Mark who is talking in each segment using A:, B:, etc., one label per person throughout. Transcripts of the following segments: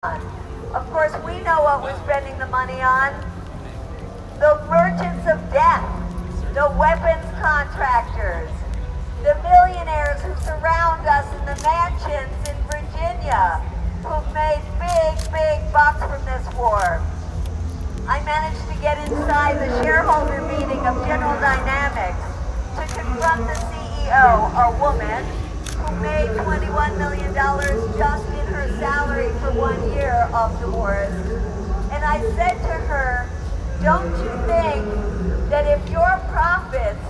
A: Of course, we know what we're spending the money on. The merchants of death, the weapons contractors, the millionaires who surround us in the mansions in Virginia, who've made big bucks from this war. I managed to get inside the shareholder meeting of General Dynamics to confront the CEO, a woman, who made $21 million just in her salary for 1 year of divorce. And I said to her, don't you think that if your profits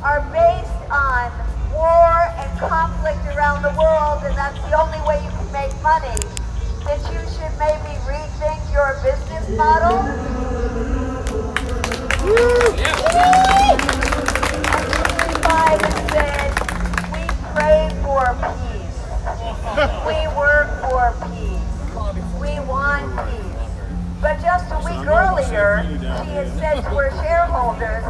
A: are based on war and conflict around the world, and that's the only way you can make money, that you should maybe rethink your business model? And she replied and said, we pray for peace. We work for peace. We want peace. But just a week earlier, she had said to her shareholders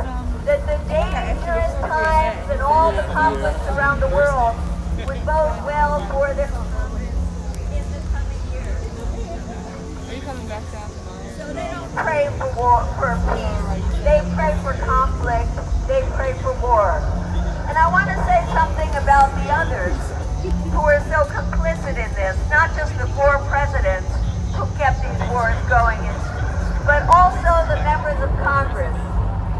A: that the dangerous times and all the conflicts around the world would bode well for their in the coming years.
B: Are you coming back down tomorrow?
A: So they don't pray for war, for peace. They pray for conflict. They pray for war. And I want to say something about the others who are so complicit in this, not just the 4 presidents who kept these wars going, but also the members of Congress.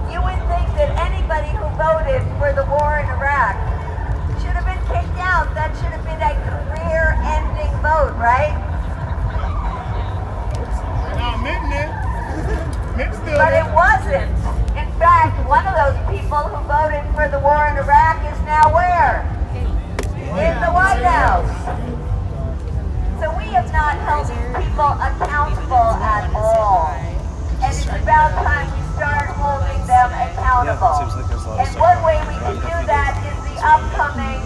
A: You would think that anybody who voted for the war in Iraq should have been kicked out. That should have been a career-ending vote, right? But it wasn't. In fact, one of those people who voted for the war in Iraq is now where? In the White House. So we have not held these people accountable at all. And it's about time we start holding them accountable. And one way we can do that is the upcoming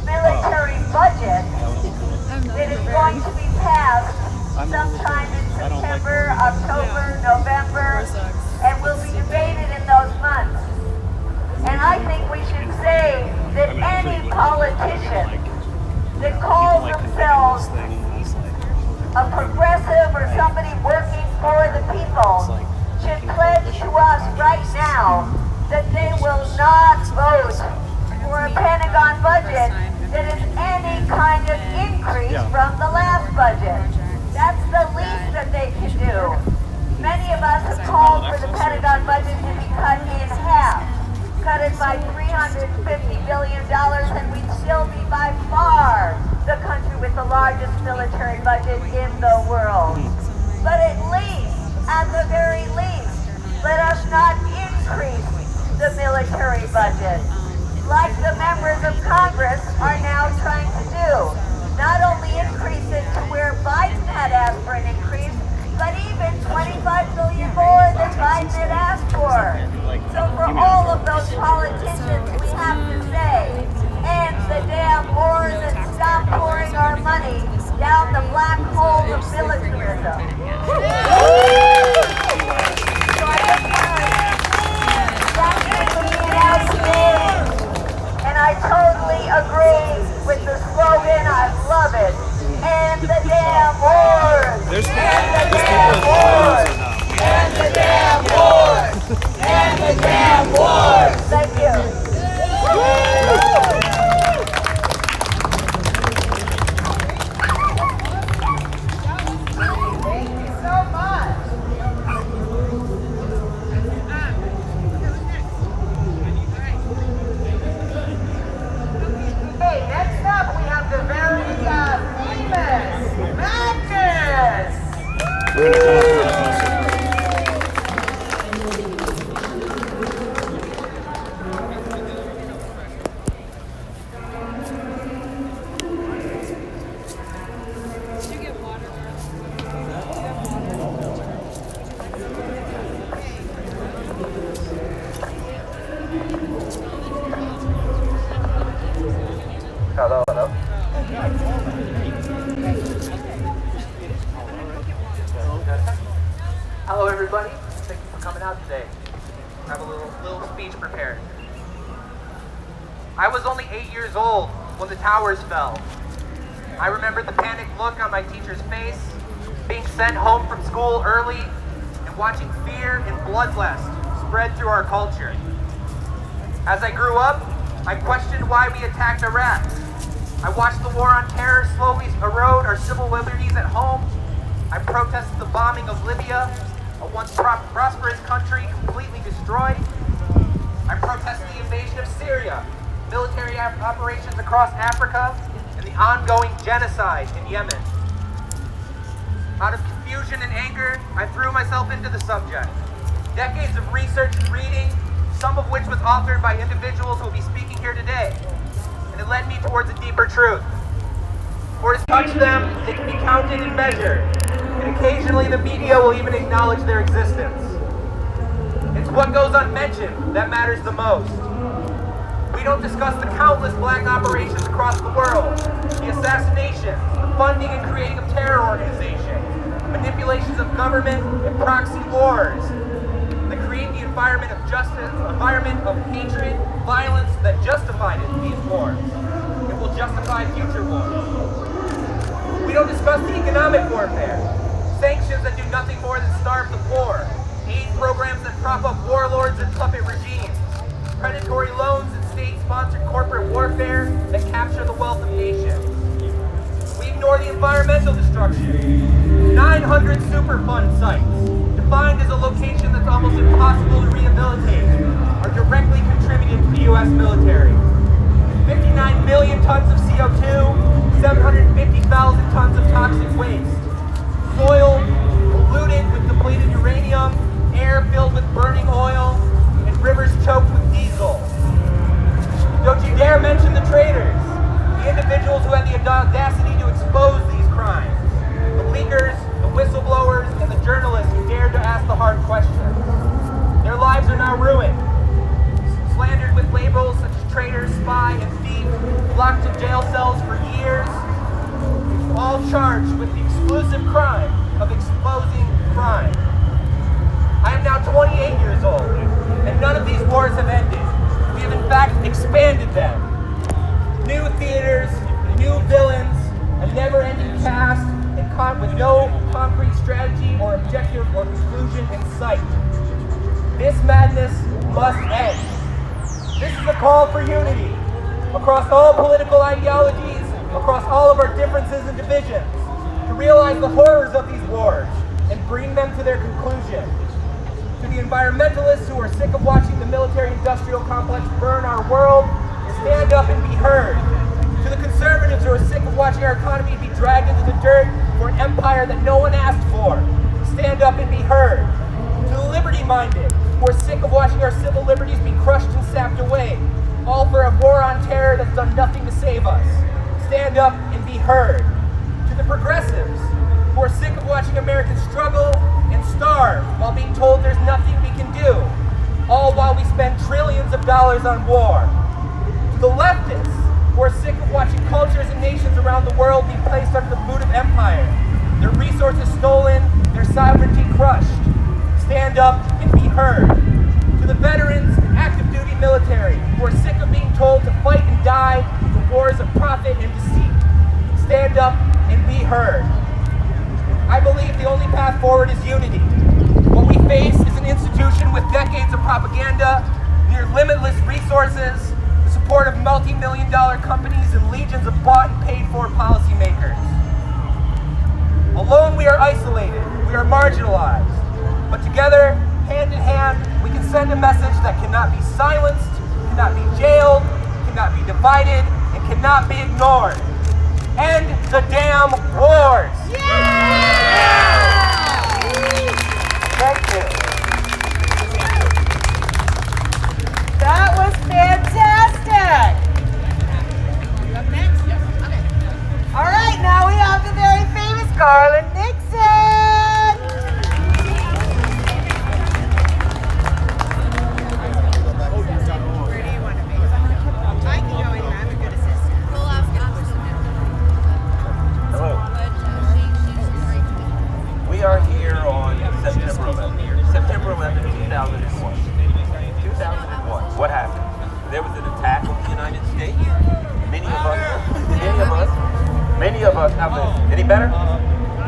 A: military budget that is going to be passed sometime in September, October, November, and will be debated in those months. And I think we should say that any politician that calls themselves a progressive or somebody working for the people should pledge to us right now that they will not vote for a Pentagon budget that is any kind of increase from the last budget. That's the least that they can do. Many of us have called for the Pentagon budget to be cut in half. Cut it by $350 billion, and we'd still be by far the country with the largest military budget in the world. But at the very least, let us not increase the military budget, like the members of Congress are now trying to do. Not only increase it to where Biden had asked for an increase, but even $25 billion more than Biden had asked for. So for all of those politicians, we have to say, end the damn wars and stop pouring our money down the black hole of militarism. So I just want to thank you for being out today, and I totally agree with the slogan. I love it. End the damn wars. End the damn wars. End the damn wars. End the damn wars. Thank you.
C: Hello. Hello, everybody. Thank you for coming out today. I have a little speech prepared. I was only 8 years old when the towers fell. I remember the panicked look on my teacher's face, being sent home from school early, and watching fear and bloodlust spread through our culture. As I grew up, I questioned why we attacked Iraq. I watched the war on terror slowly erode our civil liberties at home. I protested the bombing of Libya, a once prosperous country completely destroyed. I protested the invasion of Syria, military operations across Africa, and the ongoing genocide in Yemen. Out of confusion and anger, I threw myself into the subject. Decades of research and reading, some of which was authored by individuals who will be speaking here today. And it led me towards a deeper truth. For to touch them, they can be counted and measured. And occasionally the media will even acknowledge their existence. It's what goes unmentioned that matters the most. We don't discuss the countless black operations across the world, the assassinations, the funding and creating of terror organizations, manipulations of government and proxy wars that create the environment of hatred, violence that justified these wars. It will justify future wars. We don't discuss the economic warfare, sanctions that do nothing more than starve the poor, aid programs that prop up warlords and puppet regimes, predatory loans and state-sponsored corporate warfare that capture the wealth of nations. We ignore the environmental destruction. 900 Superfund sites, defined as a location that's almost impossible to rehabilitate, are directly contributed to the U.S. military. 59 million tons of CO2, 750,000 tons of toxic waste, soil polluted with depleted uranium, air filled with burning oil, and rivers choked with diesel. Don't you dare mention the traitors, the individuals who had the audacity to expose these crimes, the leakers, the whistleblowers, and the journalists who dared to ask the hard questions. Their lives are now ruined, slandered with labels such as traitor, spy, and thief, locked in jail cells for years, all charged with the exclusive crime of exposing crime. I am now 28 years old, and none of these wars have ended. We have in fact expanded them. New theaters, new villains, a never-ending cast, and with no concrete strategy or objective or conclusion in sight. This madness must end. This is a call for unity across all political ideologies, across all of our differences and divisions, to realize the horrors of these wars and bring them to their conclusion. To the environmentalists who are sick of watching the military-industrial complex burn our world, stand up and be heard. To the conservatives who are sick of watching our economy be dragged into the dirt for an empire that no one asked for, stand up and be heard. To the liberty-minded who are sick of watching our civil liberties be crushed and sapped away, all for a war on terror that's done nothing to save us, stand up and be heard. To the progressives who are sick of watching Americans struggle and starve while being told there's nothing we can do, all while we spend trillions of dollars on war. To the leftists who are sick of watching cultures and nations around the world be placed under the boot of empire, their resources stolen, their sovereignty crushed, stand up and be heard. To the veterans and active duty military who are sick of being told to fight and die for wars of profit and deceit, stand up and be heard. I believe the only path forward is unity. What we face is an institution with decades of propaganda, near limitless resources, the support of multi-million-dollar companies, and legions of bought and paid-for policymakers. Alone we are isolated, we are marginalized, but together, hand in hand, we can send a message that cannot be silenced, cannot be jailed, cannot be divided, and cannot be ignored. End the damn wars! Thank you.
D: That was fantastic! All right, now we have the very famous Garland Nixon! Where do you want to be? I can go in, I'm a good assistant.
E: We'll ask Anderson.
F: Hello.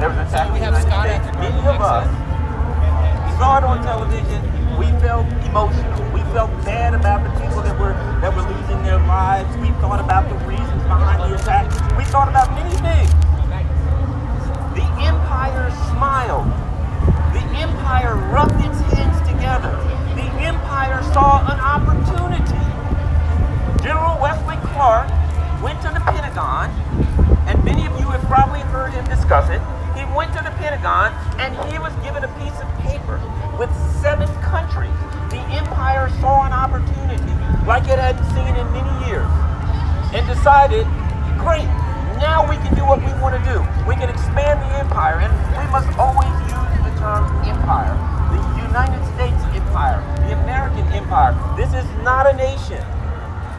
E: There was an attack on the
B: have
E: United
B: Scott
E: States.
B: after
E: Many of us saw it on television. We felt emotional. We felt bad about the people that were losing their lives. We thought about the reasons behind the attack. We thought about many things. The empire smiled. The empire rubbed its hands together. The empire saw an opportunity. General Wesley Clark went to the Pentagon, and many of you have probably heard him discuss it. He went to the Pentagon, and he was given a piece of paper with 7 countries. The empire saw an opportunity like it hadn't seen in many years, and decided, great, now we can do what we want to do. We can expand the empire, and we must always use the term empire. The United States empire, the American empire. This is not a nation.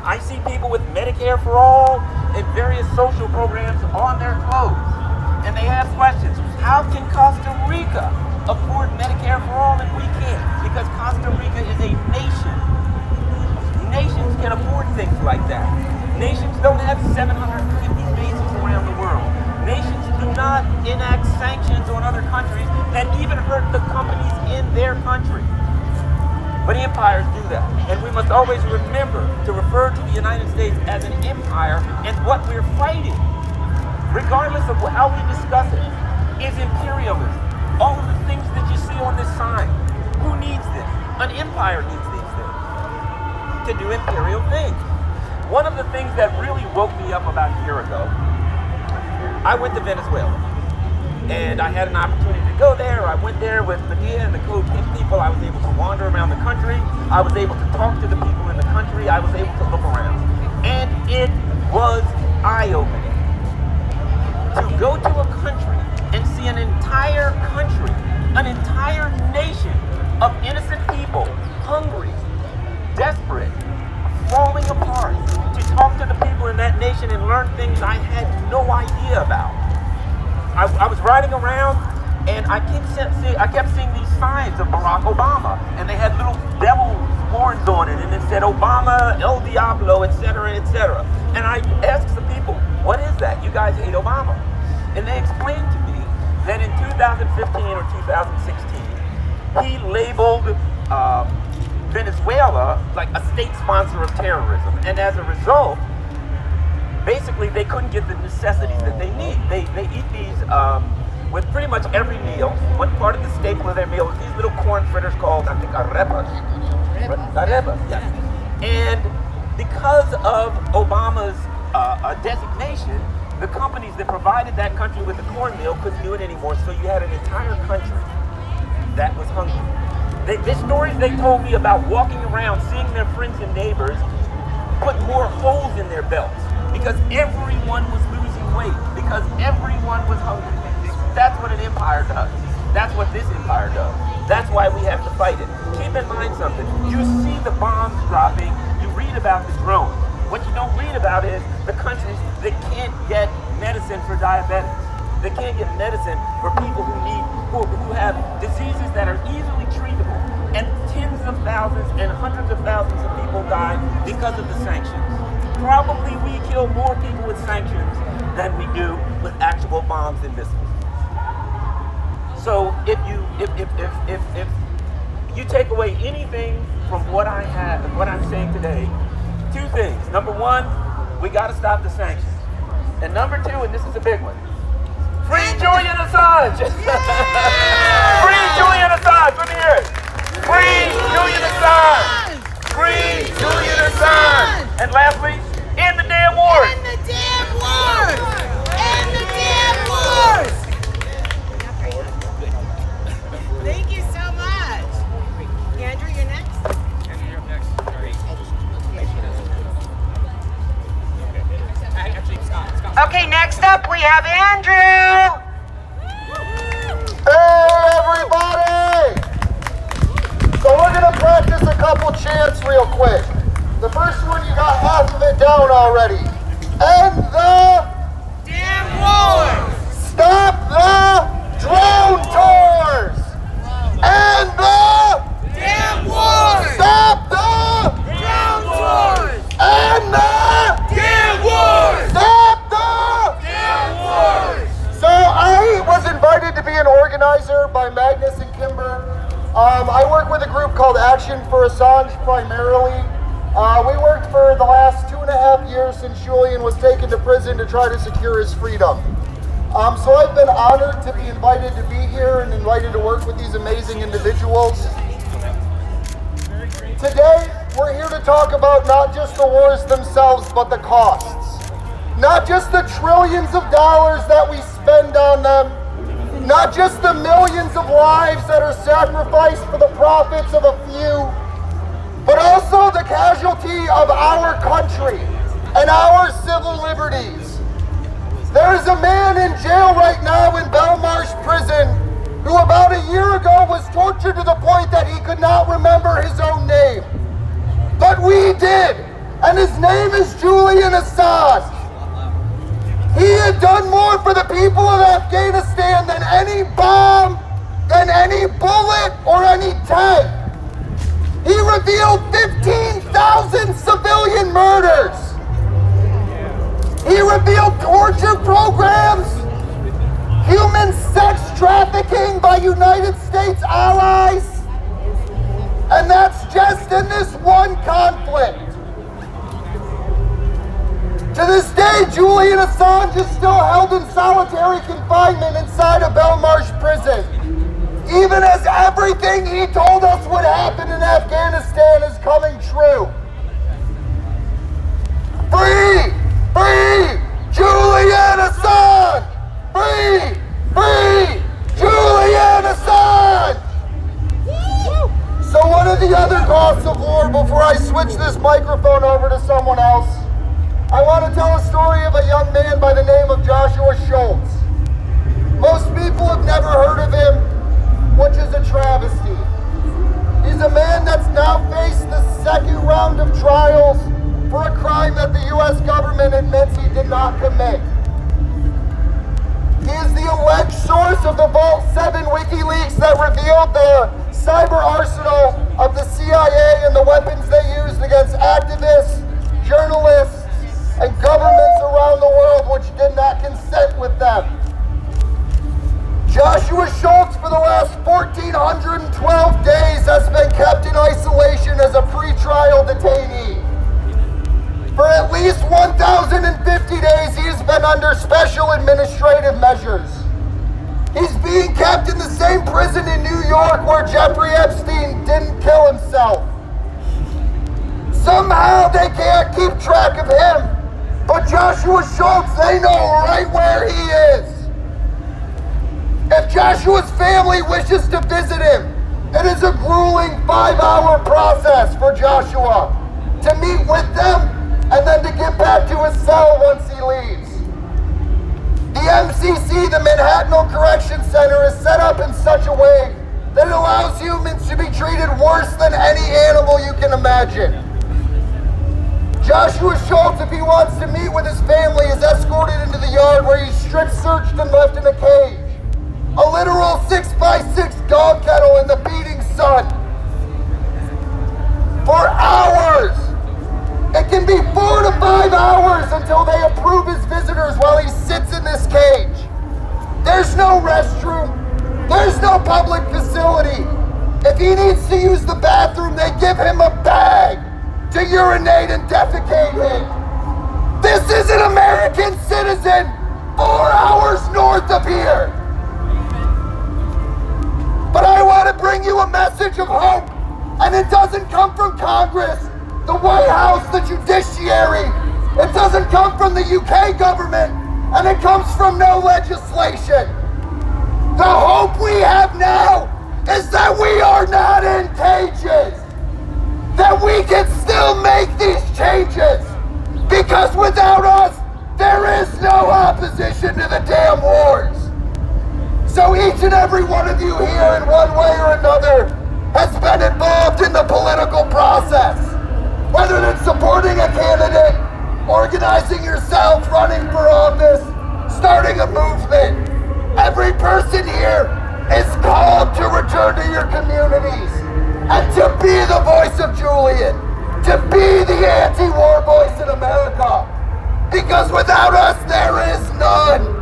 E: I see people with Medicare for all and various social programs on their clothes, and they ask questions. How can Costa Rica afford Medicare for all and we can't? Because Costa Rica is a nation. Nations can afford things like that. Nations don't have 750 bases around the world. Nations do not enact sanctions on other countries that even hurt the companies in their country. But empires do that. And we must always remember to refer to the United States as an empire, and what we're fighting, regardless of how we discuss it, is imperialism. All of the things that you see on this sign. Who needs this? An empire needs these things to do imperial things. One of the things that really woke me up about a year ago, I went to Venezuela. And I had an opportunity to go there. I went there with Medea and the Code Pink people. I was able to wander around the country. I was able to talk to the people in the country. I was able to look around. And it was eye-opening to go to a country and see an entire country, an entire nation of innocent people, hungry, desperate, falling apart, to talk to the people in that nation and learn things I had no idea about. I was riding around, and I kept seeing these signs of Barack Obama, and they had little devil horns on it, and it said Obama, El Diablo, etc., etc. And I asked some people, what is that? You guys hate Obama. And they explained to me that in 2015 or 2016, he labeled Venezuela like a state sponsor of terrorism, and as a result, basically, they couldn't get the necessities that they need. They eat these with pretty much every meal. One part of the staple of their meal is these little corn fritters called, I think, arepas. Arepas, yes. And because of Obama's designation, the companies that provided that country with the cornmeal couldn't do it anymore, so you had an entire country that was hungry. The stories they told me about walking around, seeing their friends and neighbors put more holes in their belts, because everyone was losing weight, because everyone was hungry. That's what an empire does. That's what this empire does. That's why we have to fight it. Keep in mind something. You see the bombs dropping, you read about the drones. What you don't read about is the countries that can't get medicine for diabetics. They can't get medicine for people who have diseases that are easily treatable. And tens of thousands and hundreds of thousands of people die because of the sanctions. Probably we kill more people with sanctions than we do with actual bombs and missiles. So if you take away anything from what I'm saying today, 2 things. Number 1, we got to stop the sanctions. And number 2, and this is a big one, free Julian Assange. Free Julian Assange. Let me hear it. Free Julian Assange. Free Julian Assange. And lastly, end the damn wars.
D: End the damn wars. End the damn wars. Thank you so much. Andrew, you're next.
C: Andrew, you're up next. Actually, Scott.
D: Okay, next up we have Andrew.
F: Hey, everybody! So we're going to practice a couple chants real quick. The first one, you got half of it down already. End the
D: Damn wars.
F: Stop the drone tours! End the
D: Damn wars.
F: Stop the
D: Drone wars.
F: End the
D: Damn wars.
F: Stop the
D: Damn wars.
F: Unionizer by Magnus and Kimber. I work with a group called Action for Assange primarily. We worked for the last 2.5 years since Julian was taken to prison to try to secure his freedom. So I've been honored to be invited to be here and invited to work with these amazing individuals. Today, we're here to talk about not just the wars themselves, but the costs. Not just the trillions of dollars that we spend on them, not just the millions of lives that are sacrificed for the profits of a few, but also the casualty of our country and our civil liberties. There is a man in jail right now in Belmarsh prison who about a year ago was tortured to the point that he could not remember his own name. But we did, and his name is Julian Assange. He had done more for the people of Afghanistan than any bomb, than any bullet, or any tank. He revealed 15,000 civilian murders. He revealed torture programs, human sex trafficking by United States allies, and that's just in this one conflict. To this day, Julian Assange is still held in solitary confinement inside a Belmarsh prison, even as everything he told us would happen in Afghanistan is coming true. Free! Free! Julian Assange! Free! Free! Julian Assange! So what are the other costs of war before I switch this microphone over to someone else? I want to tell a story of a young man by the name of Joshua Schultz. Most people have never heard of him, which is a travesty. He's a man that's now faced the second round of trials for a crime that the U.S. government admits he did not commit. He is the alleged source of the Vault 7 WikiLeaks that revealed the cyber arsenal of the CIA and the weapons they used against activists, journalists, and governments around the world which did not consent with them. Joshua Schultz, for the last 1,412 days, has been kept in isolation as a pretrial detainee. For at least 1,050 days, he has been under special administrative measures. He's being kept in the same prison in New York where Jeffrey Epstein didn't kill himself. Somehow they can't keep track of him, but Joshua Schultz, they know right where he is. If Joshua's family wishes to visit him, it is a grueling 5-hour process for Joshua to meet with them and then to get back to his cell once he leaves. The MCC, the Manhattan Correction Center, is set up in such a way that it allows humans to be treated worse than any animal you can imagine. Joshua Schultz, if he wants to meet with his family, is escorted into the yard where he's strip searched and left in a cage. A literal 6x6 dog kennel in the beating sun. For hours! It can be 4 to 5 hours until they approve his visitors while he sits in this cage. There's no restroom. There's no public facility. If he needs to use the bathroom, they give him a bag to urinate and defecate in. This is an American citizen 4 hours north of here. But I want to bring you a message of hope, and it doesn't come from Congress, the White House, the judiciary. It doesn't come from the UK government, and it comes from no legislation. The hope we have now is that we are not in cages, that we can still make these changes, because without us, there is no opposition to the damn wars. So each and every one of you here in one way or another has been involved in the political process. Whether it's supporting a candidate, organizing yourself, running for office, starting a movement. Every person here is called to return to your communities and to be the voice of Julian, to be the anti-war voice in America. Because without us, there is none.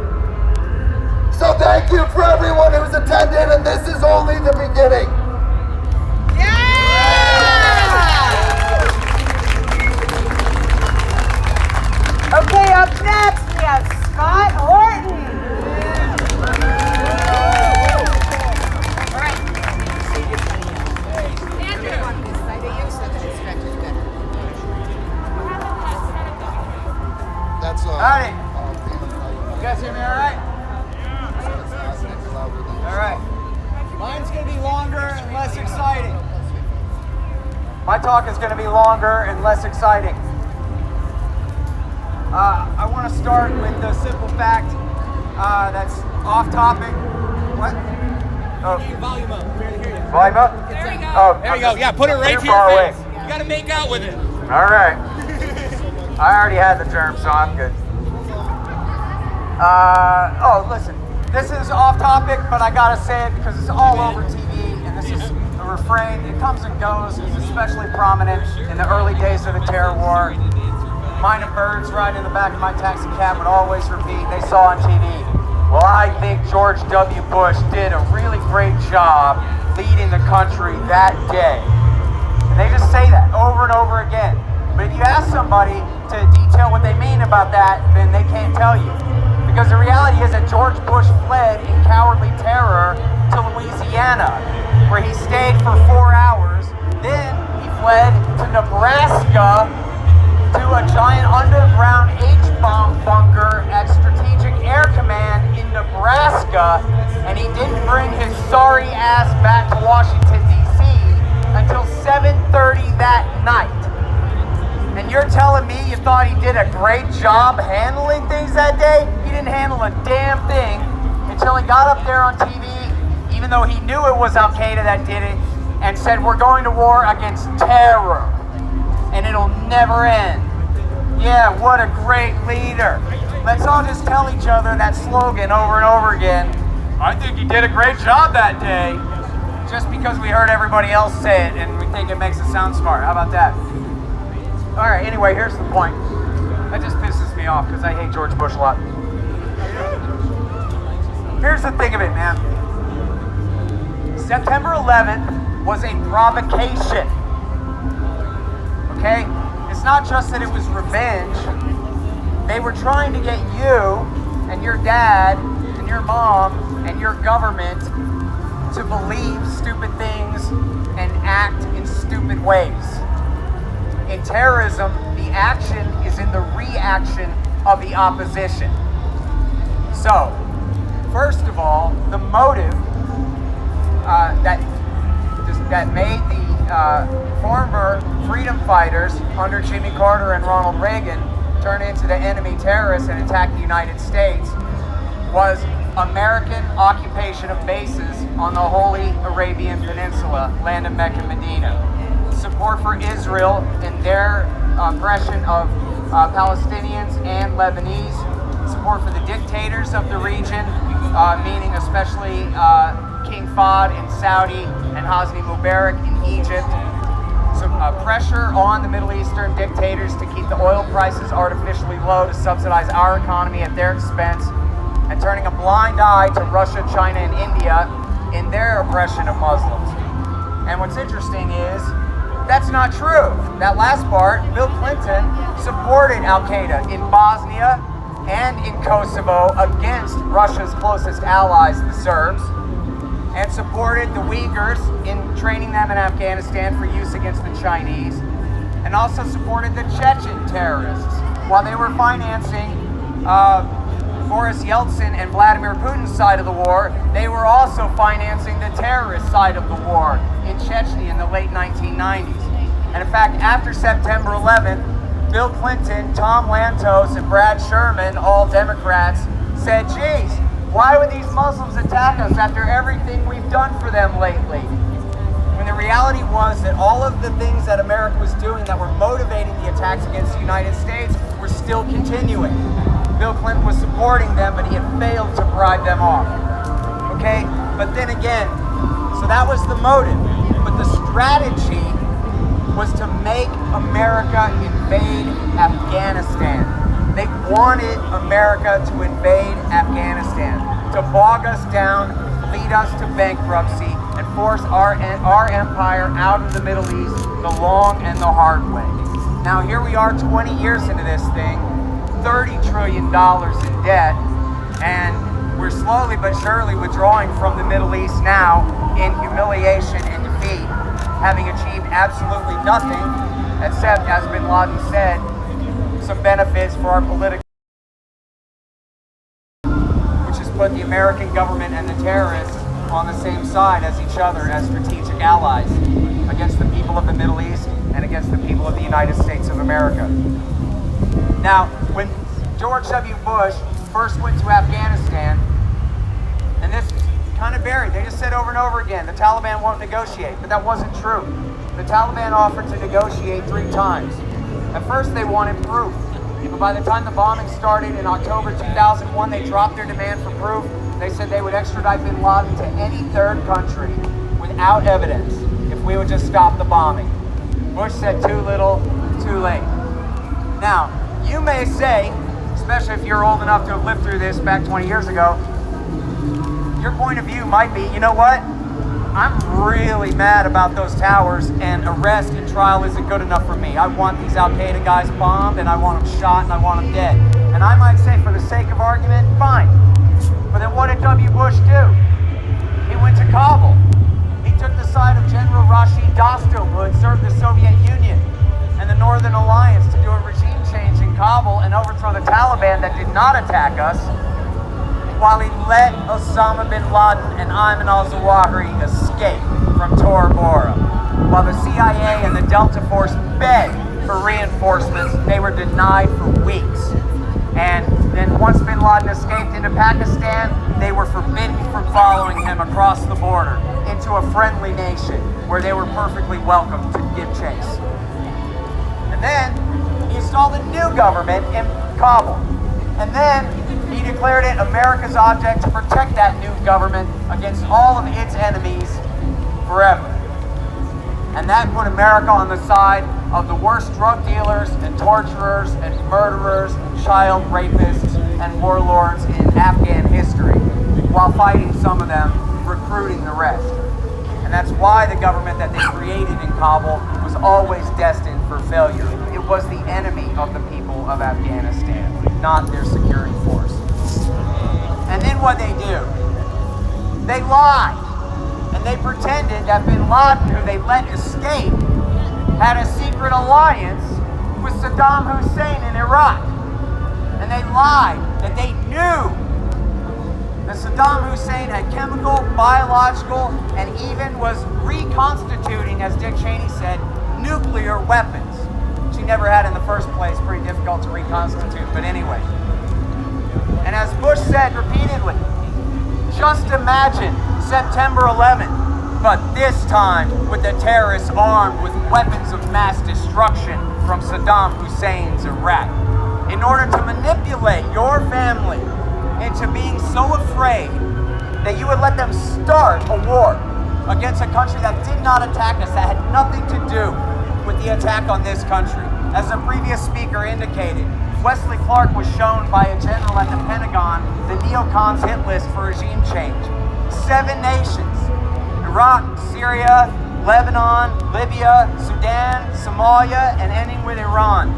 F: So thank you for everyone who's attended, and this is only the beginning.
D: Okay, up next we have Scott Horton.
F: That's
C: Howdy. You guys hear me all right? All right. Mine's going to be longer and less exciting. My talk is going to be longer and less exciting. I want to start with the simple fact that's off topic. What? Oh.
E: Volume up. Barely hear you.
C: Volume up?
B: There we go.
C: Oh,
E: There you go. Yeah, put it right to
C: far
E: your
C: away.
E: face. You gotta make out with it.
C: All right. I already had the term, so I'm good. Listen. This is off topic, but I gotta say it because it's all over TV, and this is a refrain. It comes and goes. It's especially prominent in the early days of the terror war. Mine and Birds riding in the back of my taxi cab would always repeat, they saw on TV, well, I think George W. Bush did a really great job leading the country that day. And they just say that over and over again. But if you ask somebody to detail what they mean about that, then they can't tell you. Because the reality is that George Bush fled in cowardly terror to Louisiana, where he stayed for 4 hours. Then he fled to Nebraska to a giant underground H-bomb bunker at Strategic Air Command in Nebraska, and he didn't bring his sorry ass back to Washington, D.C. until 7:30 that night. And you're telling me you thought he did a great job handling things that day? He didn't handle a damn thing until he got up there on TV, even though he knew it was Al-Qaeda that did it, and said, we're going to war against terror, and it'll never end. Yeah, what a great leader. Let's all just tell each other that slogan over and over again. I think he did a great job that day, just because we heard everybody else say it and we think it makes us sound smart. How about that? All right, anyway, here's the point. That just pisses me off because I hate George Bush a lot. Here's the thing of it, man. September 11th was a provocation. Okay? It's not just that it was revenge. They were trying to get you and your dad and your mom and your government to believe stupid things and act in stupid ways. In terrorism, the action is in the reaction of the opposition. So, first of all, the motive that made the former freedom fighters under Jimmy Carter and Ronald Reagan turn into the enemy terrorists and attack the United States was American occupation of bases on the Holy Arabian Peninsula, land of Mecca and Medina. Support for Israel and their oppression of Palestinians and Lebanese. Support for the dictators of the region, meaning especially King Fahd in Saudi and Hosni Mubarak in Egypt. Some pressure on the Middle Eastern dictators to keep the oil prices artificially low to subsidize our economy at their expense, and turning a blind eye to Russia, China, and India in their oppression of Muslims. And what's interesting is, that's not true. That last part, Bill Clinton supported Al-Qaeda in Bosnia and in Kosovo against Russia's closest allies, the Serbs, and supported the Uyghurs in training them in Afghanistan for use against the Chinese, and also supported the Chechen terrorists. While they were financing Boris Yeltsin and Vladimir Putin's side of the war, they were also financing the terrorist side of the war in Chechnya in the late 1990s. And in fact, after September 11th, Bill Clinton, Tom Lantos, and Brad Sherman, all Democrats, said, geez, why would these Muslims attack us after everything we've done for them lately? When the reality was that all of the things that America was doing that were motivating the attacks against the United States were still continuing. Bill Clinton was supporting them, but he had failed to bribe them off. Okay? But then again, so that was the motive. But the strategy was to make America invade Afghanistan. They wanted America to invade Afghanistan. to bog us down, lead us to bankruptcy, and force our empire out of the Middle East the long and the hard way. Now here we are 20 years into this thing, $30 trillion in debt, and we're slowly but surely withdrawing from the Middle East now in humiliation and defeat, having achieved absolutely nothing except, as bin Laden said, some benefits for our political, which has put the American government and the terrorists on the same side as each other as strategic allies against the people of the Middle East and against the people of the United States of America. Now, when George W. Bush first went to Afghanistan, and this kind of buried, they just said over and over again, the Taliban won't negotiate, but that wasn't true. The Taliban offered to negotiate 3 times. At first they wanted proof, but by the time the bombing started in October 2001, they dropped their demand for proof. They said they would extradite bin Laden to any third country without evidence if we would just stop the bombing. Bush said too little, too late. Now, you may say, especially if you're old enough to have lived through this back 20 years ago, your point of view might be, you know what? I'm really mad about those towers, and arrest and trial isn't good enough for me. I want these Al-Qaeda guys bombed, and I want them shot, and I want them dead. And I might say, for the sake of argument, fine. But then what did W. Bush do? He went to Kabul. He took the side of General Rashid Dostum, who had served the Soviet Union and the Northern Alliance, to do a regime change in Kabul and overthrow the Taliban that did not attack us, while he let Osama bin Laden and Ayman al-Zawahiri escape from Tora Bora. While the CIA and the Delta Force begged for reinforcements, they were denied for weeks. And then once bin Laden escaped into Pakistan, they were forbidden from following him across the border into a friendly nation where they were perfectly welcome to give chase. And then he installed a new government in Kabul. And then he declared it America's object to protect that new government against all of its enemies forever. And that put America on the side of the worst drug dealers and torturers and murderers, child rapists and warlords in Afghan history, while fighting some of them, recruiting the rest. And that's why the government that they created in Kabul was always destined for failure. It was the enemy of the people of Afghanistan, not their security force. And then what they do? They lied. And they pretended that bin Laden, who they let escape, had a secret alliance with Saddam Hussein in Iraq. And they lied that they knew that Saddam Hussein had chemical, biological, and even was reconstituting, as Dick Cheney said, nuclear weapons. Which he never had in the first place, pretty difficult to reconstitute, but anyway. And as Bush said repeatedly, just imagine September 11th, but this time with the terrorists armed with weapons of mass destruction from Saddam Hussein's Iraq, in order to manipulate your family into being so afraid that you would let them start a war against a country that did not attack us, that had nothing to do with the attack on this country. As the previous speaker indicated, Wesley Clark was shown by a general at the Pentagon the neocons hit list for regime change. 7 nations: Iraq, Syria, Lebanon, Libya, Sudan, Somalia, and ending with Iran.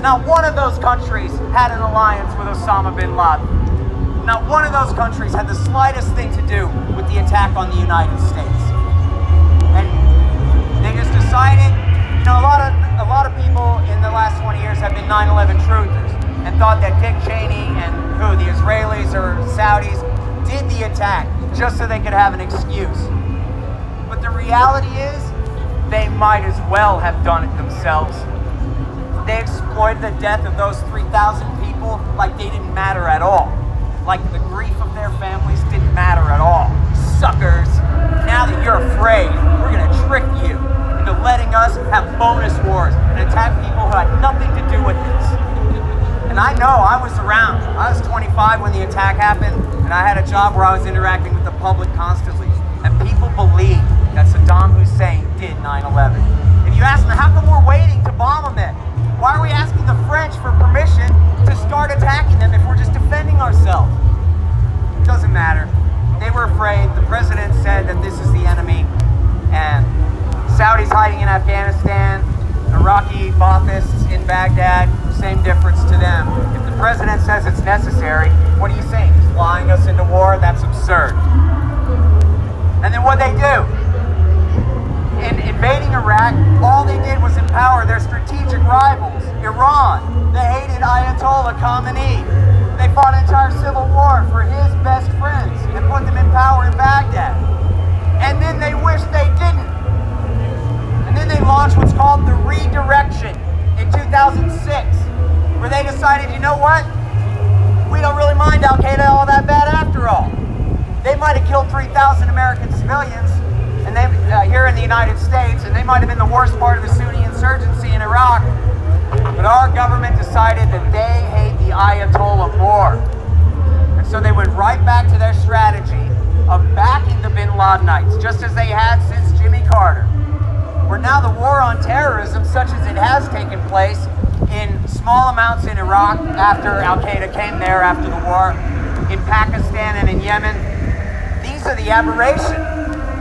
C: Not one of those countries had an alliance with Osama bin Laden. Not one of those countries had the slightest thing to do with the attack on the United States. And they just decided, you know, a lot of people in the last 20 years have been 9/11 truthers and thought that Dick Cheney and the Israelis or Saudis did the attack just so they could have an excuse. But the reality is, they might as well have done it themselves. They exploited the death of those 3,000 people like they didn't matter at all. Like the grief of their families didn't matter at all. Suckers, now that you're afraid, we're gonna trick you into letting us have bonus wars and attack people who had nothing to do with this. And I know, I was around. I was 25 when the attack happened, and I had a job where I was interacting with the public constantly. And people believed that Saddam Hussein did 9/11. If you ask them, how come we're waiting to bomb them then? Why are we asking the French for permission to start attacking them if we're just defending ourselves? Doesn't matter. They were afraid. The president said that this is the enemy, and Saudis hiding in Afghanistan, Iraqi Baathists in Baghdad, same difference to them. If the president says it's necessary, what do you think? He's flying us into war? That's absurd. And then what they do? In invading Iraq, all they did was empower their strategic rivals, Iran. They hated Ayatollah Khamenei. They fought an entire civil war for his best friends and put them in power in Baghdad. And then they wish they didn't. And then they launched what's called the redirection in 2006, where they decided, you know what? We don't really mind Al-Qaeda all that bad after all. They might have killed 3,000 American civilians and they here in the United States, and they might have been the worst part of the Sunni insurgency in Iraq, but our government decided that they hate the Ayatollah more. And so they went right back to their strategy of backing the bin Ladenites, just as they had since Jimmy Carter. Where now the war on terrorism, such as it has taken place in small amounts in Iraq after Al-Qaeda came there after the war, in Pakistan and in Yemen, these are the aberrations.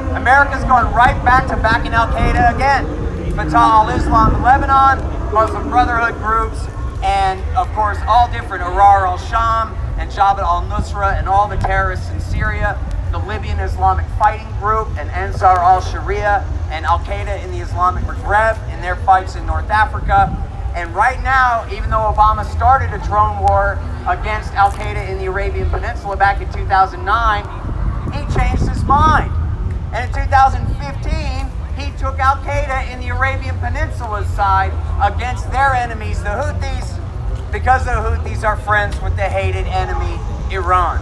C: America's going right back to backing Al-Qaeda again. Fatah al-Islam in Lebanon, Muslim Brotherhood groups, and of course all different Ahrar al-Sham and Jabhat al-Nusra and all the terrorists in Syria, the Libyan Islamic Fighting Group and Ansar al-Sharia and Al-Qaeda in the Islamic Maghreb in their fights in North Africa. And right now, even though Obama started a drone war against Al-Qaeda in the Arabian Peninsula back in 2009, he changed his mind. And in 2015, he took Al-Qaeda in the Arabian Peninsula's side against their enemies, the Houthis, because the Houthis are friends with the hated enemy, Iran.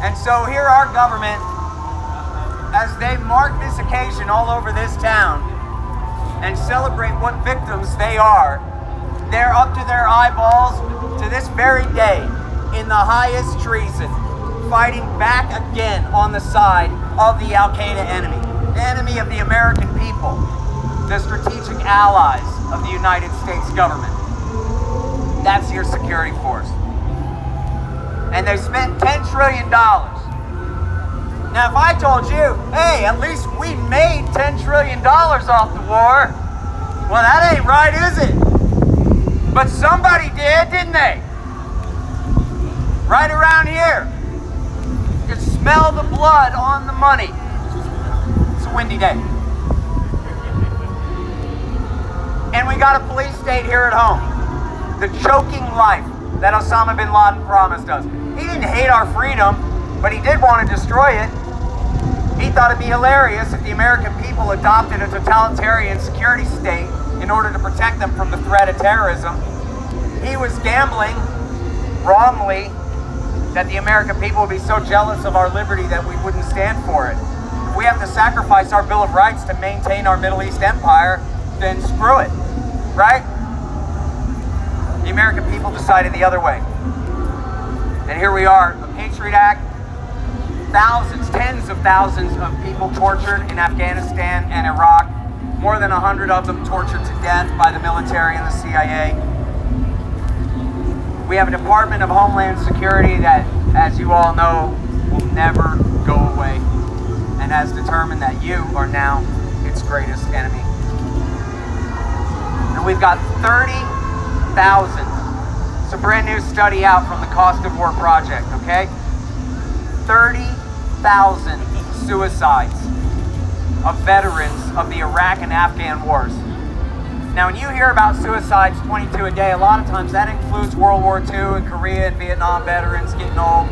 C: And so here our government, as they mark this occasion all over this town and celebrate what victims they are, they're up to their eyeballs to this very day in the highest treason, fighting back again on the side of the Al-Qaeda enemy, the enemy of the American people, the strategic allies of the United States government. That's your security force. And they spent $10 trillion. Now, if I told you, hey, at least we made $10 trillion off the war, well, that ain't right, is it? But somebody did, didn't they? Right around here. You can smell the blood on the money. It's a windy day. And we got a police state here at home. The choking life that Osama bin Laden promised us. He didn't hate our freedom, but he did want to destroy it. He thought it'd be hilarious if the American people adopted a totalitarian security state in order to protect them from the threat of terrorism. He was gambling, wrongly, that the American people would be so jealous of our liberty that we wouldn't stand for it. If we have to sacrifice our Bill of Rights to maintain our Middle East empire, then screw it, right? The American people decided the other way. And here we are, a Patriot Act, thousands, tens of thousands of people tortured in Afghanistan and Iraq, more than 100 of them tortured to death by the military and the CIA. We have a Department of Homeland Security that, as you all know, will never go away and has determined that you are now its greatest enemy. And we've got 30,000. It's a brand new study out from the Cost of War Project, okay? 30,000 suicides of veterans of the Iraq and Afghan wars. Now, when you hear about suicides, 22 a day, a lot of times that includes World War II and Korea and Vietnam veterans getting old.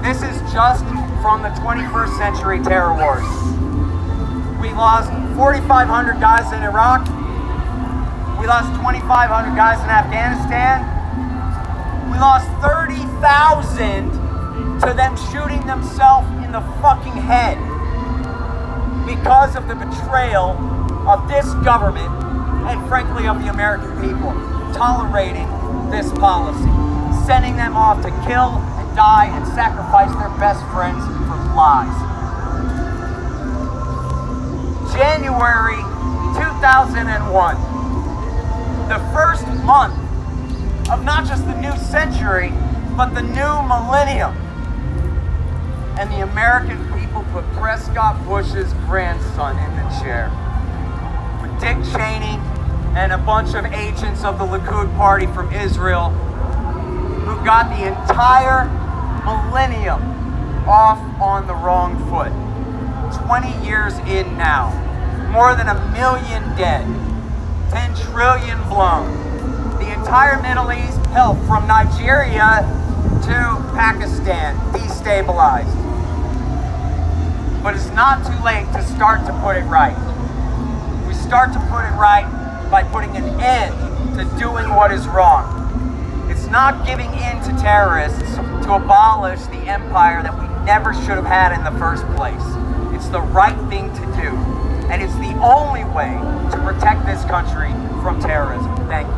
C: This is just from the 21st century terror wars. We lost 4,500 guys in Iraq. We lost 2,500 guys in Afghanistan. We lost 30,000 to them shooting themselves in the fucking head because of the betrayal of this government and frankly of the American people, tolerating this policy, sending them off to kill and die and sacrifice their best friends for lies. January 2001, the first month of not just the new century, but the new millennium. and the American people put Prescott Bush's grandson in the chair. With Dick Cheney and a bunch of agents of the Likud party from Israel who got the entire millennium off on the wrong foot. 20 years in now. More than 1 million dead. 10 trillion blown. The entire Middle East, hell, from Nigeria to Pakistan, destabilized. But it's not too late to start to put it right. We start to put it right by putting an end to doing what is wrong. It's not giving in to terrorists to abolish the empire that we never should have had in the first place. It's the right thing to do. And it's the only way to protect this country from terrorism. Thank you.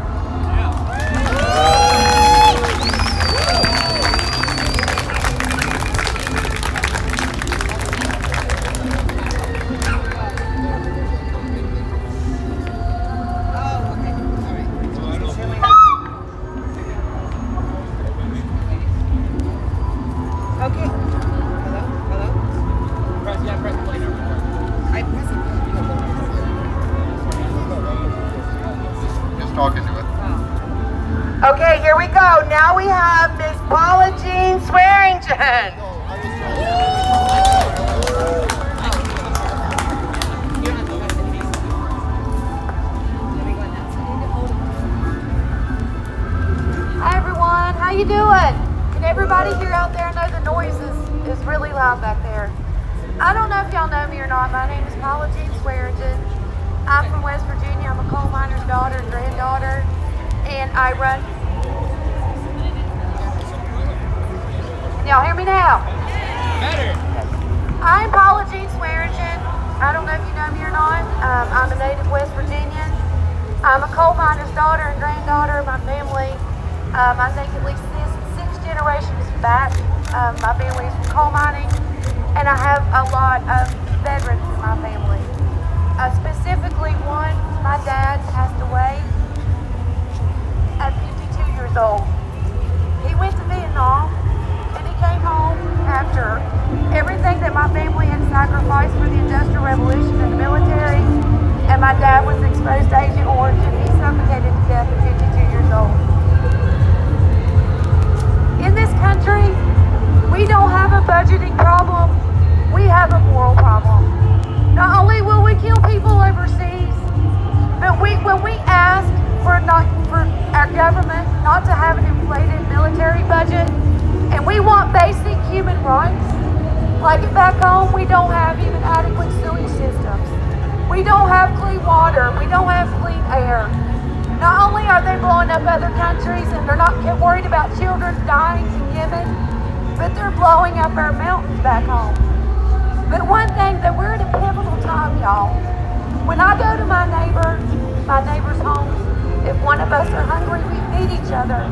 D: Okay, here we go. Now we have Miss Paula Jean Swearingen.
G: Hi everyone, how you doing? Can everybody hear out there? I know the noise is really loud back there. I don't know if y'all know me or not. My name is Paula Jean Swearingen. I'm from West Virginia. I'm a coal miner's daughter and granddaughter. And I run. Can y'all hear me now?
B: Better.
G: I'm Paula Jean Swearingen. I don't know if you know me or not. I'm a native West Virginian. I'm a coal miner's daughter and granddaughter of my family. I think at least 6 generations back. My family is from coal mining, and I have a lot of veterans in my family. Specifically one, my dad passed away at 52 years old. He went to Vietnam, and he came home after everything that my family had sacrificed for the Industrial Revolution and the military, and my dad was exposed to Agent Orange, and he suffocated to death at 52 years old. In this country, we don't have a budgeting problem, we have a moral problem. Not only will we kill people overseas, but when we ask for our government not to have an inflated military budget, and we want basic human rights, like back home we don't have even adequate sewage systems. We don't have clean water, we don't have clean air. Not only are they blowing up other countries and they're not worried about children dying in Yemen, but they're blowing up our mountains back home. But one thing, that we're at a pivotal time, y'all. When I go to my neighbor's homes, if one of us are hungry, we feed each other.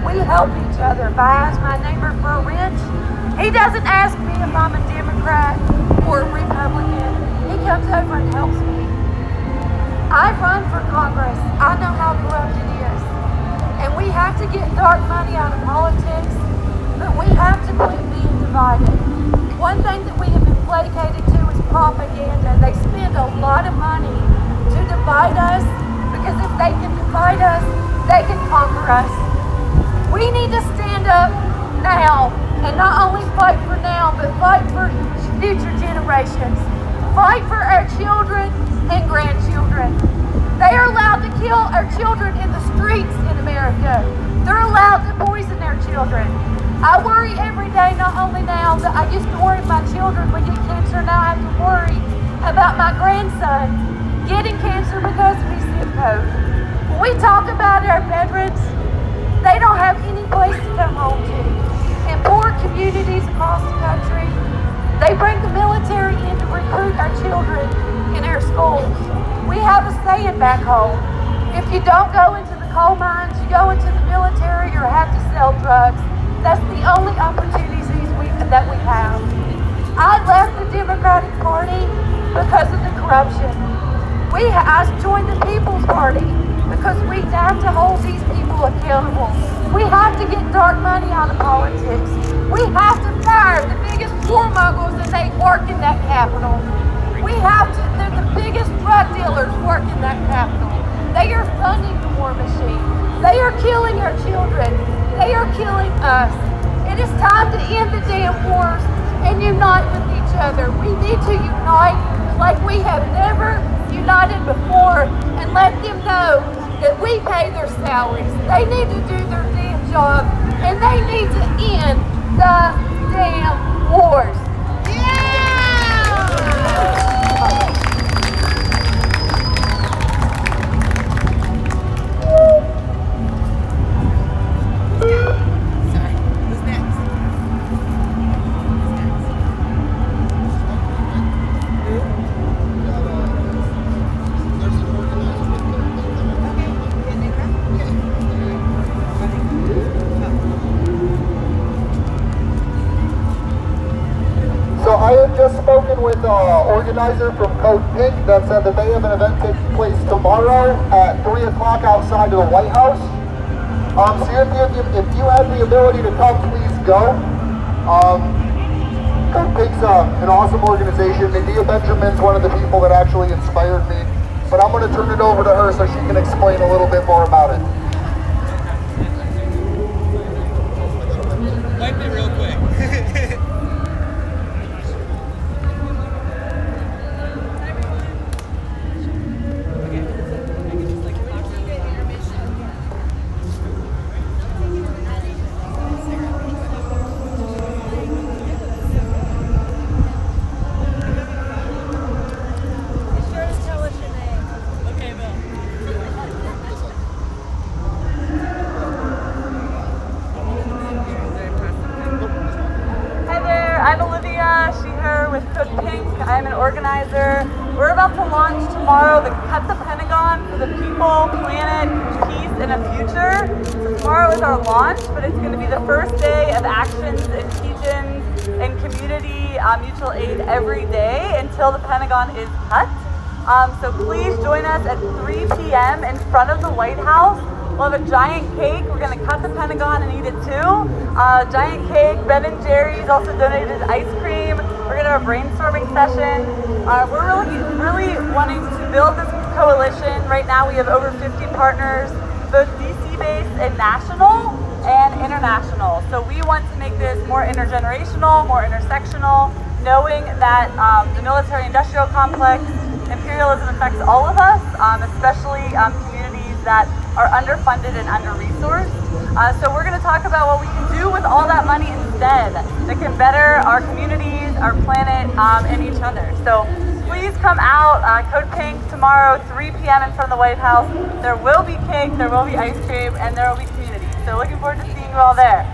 G: We help each other. If I ask my neighbor for a wrench, he doesn't ask me if I'm a Democrat or a Republican. He comes over and helps me. I run for Congress. I know how corrupt it is. And we have to get dark money out of politics, but we have to quit being divided. One thing that we have been placated to is propaganda. They spend a lot of money to divide us, because if they can divide us, they can conquer us. We need to stand up now, and not only fight for now, but fight for future generations. Fight for our children and grandchildren. They are allowed to kill our children in the streets in America. They're allowed to poison their children. I worry every day, not only now, but I used to worry my children would get cancer. Now I have to worry about my grandson getting cancer because of his zip code. When we talk about our veterans, they don't have any place to come home to. In poor communities across the country, they bring the military in to recruit our children in our schools. We have a saying back home: if you don't go into the coal mines, you go into the military or have to sell drugs. That's the only opportunities that we have. I left the Democratic Party because of the corruption. I joined the People's Party because we have to hold these people accountable. We have to get dark money out of politics. We have to fire the biggest warmongers and they work in that capital. They're the biggest drug dealers work in that capital. They are funding the war machine. They are killing our children. They are killing us. It is time to end the damn wars and unite with each other. We need to unite like we have never united before and let them know that we pay their salaries. They need to do their damn job and they need to end the damn wars.
F: I had just spoken with an organizer from Code Pink that said that they have an event taking place tomorrow at 3 o'clock outside of the White House. So if you have the ability to come, please go. Code Pink's an awesome organization. Medea Benjamin's one of the people that actually inspired me. But I'm going to turn it over to her so she can explain a little bit more about it.
C: Wipe it real quick.
B: I'm an organizer. We're about to launch tomorrow the Cut the Pentagon for the People, Planet, Peace, and a Future. So tomorrow is our launch, but it's going to be the first day of actions and teach-ins and community mutual aid every day until the Pentagon is cut. So please join us at 3 p.m. in front of the White House. We'll have a giant cake. We're going to cut the Pentagon and eat it too. Giant cake. Ben & Jerry's also donated ice cream. We're going to have a brainstorming session. We're really wanting to build this coalition. Right now we have over 50 partners, both DC-based and national and international. So we want to make this more intergenerational, more intersectional, knowing that the military-industrial complex, imperialism affects all of us, especially communities that are underfunded and under-resourced. So we're going to talk about what we can do with all that money instead that can better our communities, our planet, and each other. So please come out, Code Pink tomorrow, 3 p.m. in front of the White House. There will be cake, there will be ice cream, and there will be community. So looking forward to seeing you all there.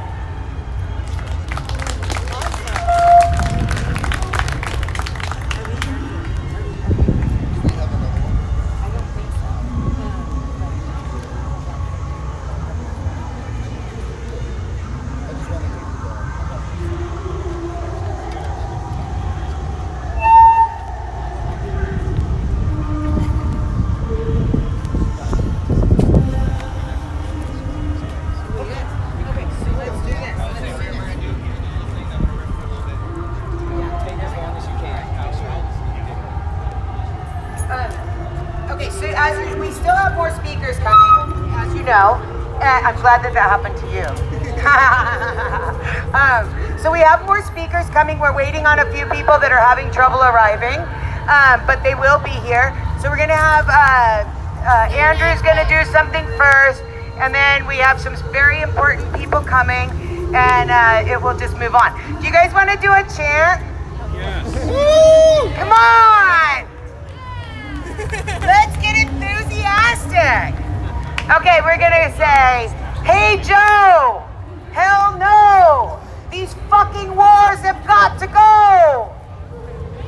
D: I'm glad that happened to you. So we have more speakers coming. We're waiting on a few people that are having trouble arriving, but they will be here. So we're going to have Andrew's going to do something first, and then we have some very important people coming, and it will just move on. Do you guys want to do a chant? Yes. Woo! Come on! Let's get enthusiastic. Okay, we're gonna say, hey Joe, hell no, these fucking wars have got to go.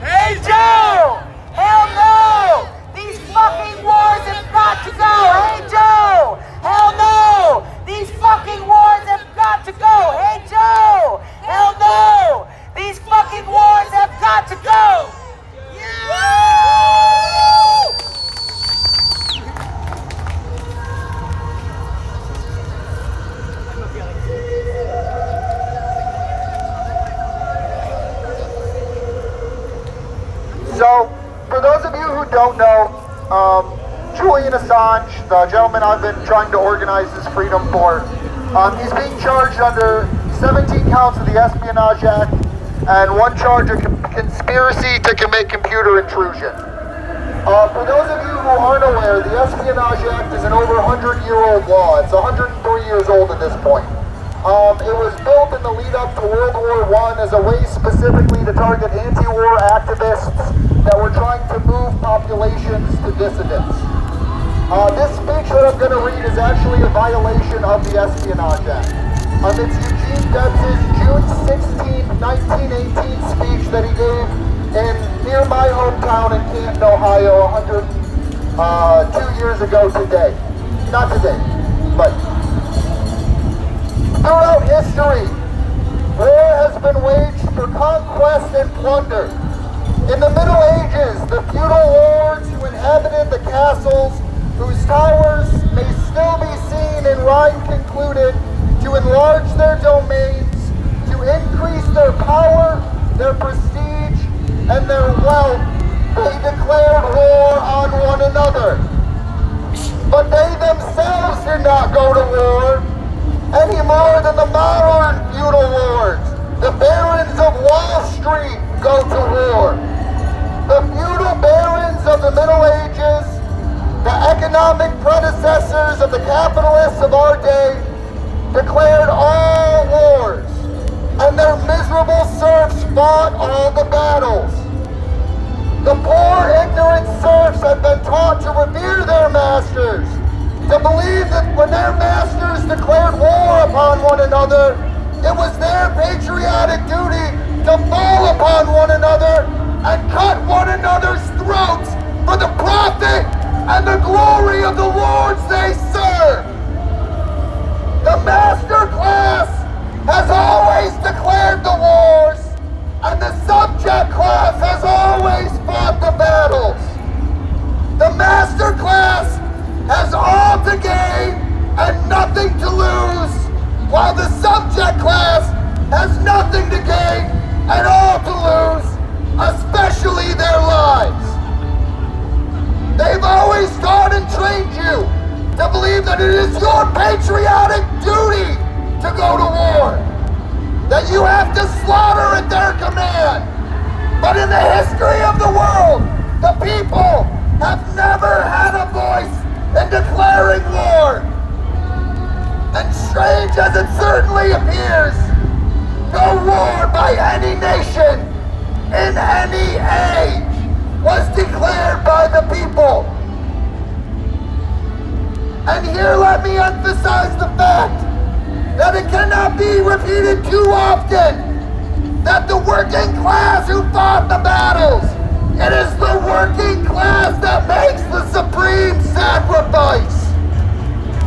D: Hey Joe, hell no, these fucking wars have got to go. Hey Joe, hell no, these fucking wars have got to go. Hey Joe, hell no, these fucking wars have got to go. Yeah!
F: So, for those of you who don't know, Julian Assange, the gentleman I've been trying to organize this freedom for, he's being charged under 17 counts of the Espionage Act and 1 charge of conspiracy to commit computer intrusion. For those of you who aren't aware, the Espionage Act is an over 100-year-old law. It's 103 years old at this point. It was built in the lead up to World War I as a way specifically to target anti-war activists that were trying to move populations to dissidents. This speech that I'm going to read is actually a violation of the Espionage Act. It's Eugene Debbs's June 16, 1918 speech that he gave near my hometown in Canton, Ohio, 102 years ago today. Not today, but throughout history, war has been waged for conquest and plunder. In the Middle Ages, the feudal lords who inhabited the castles, whose towers may still be seen in rhyme concluded, to enlarge their domains, to increase their power, their prestige, and their wealth, they declared war on one another. But they themselves did not go to war, any more than the modern feudal lords. The barons of Wall Street go to war. The feudal barons of the Middle Ages, the economic predecessors of the capitalists of our day, declared all wars, and their miserable serfs fought all the battles. The poor, ignorant serfs have been taught to revere their masters, to believe that when their masters declared war upon one another, it was their patriotic duty to fall upon one another and cut one another's throats for the profit and the glory of the lords they serve. The master class has always declared the wars, and the subject class has always fought the battles. The master class has all to gain and nothing to lose, while the subject class has nothing to gain and all to lose, especially their lives. They've always taught and trained you to believe that it is your patriotic duty to go to war, that you have to slaughter at their command. But in the history of the world, the people have never had a voice in declaring war. And strange as it certainly appears, no war by any nation in any age was declared by the people. And here let me emphasize the fact that it cannot be repeated too often that the working class who fought the battles, it is the working class that makes the supreme sacrifice.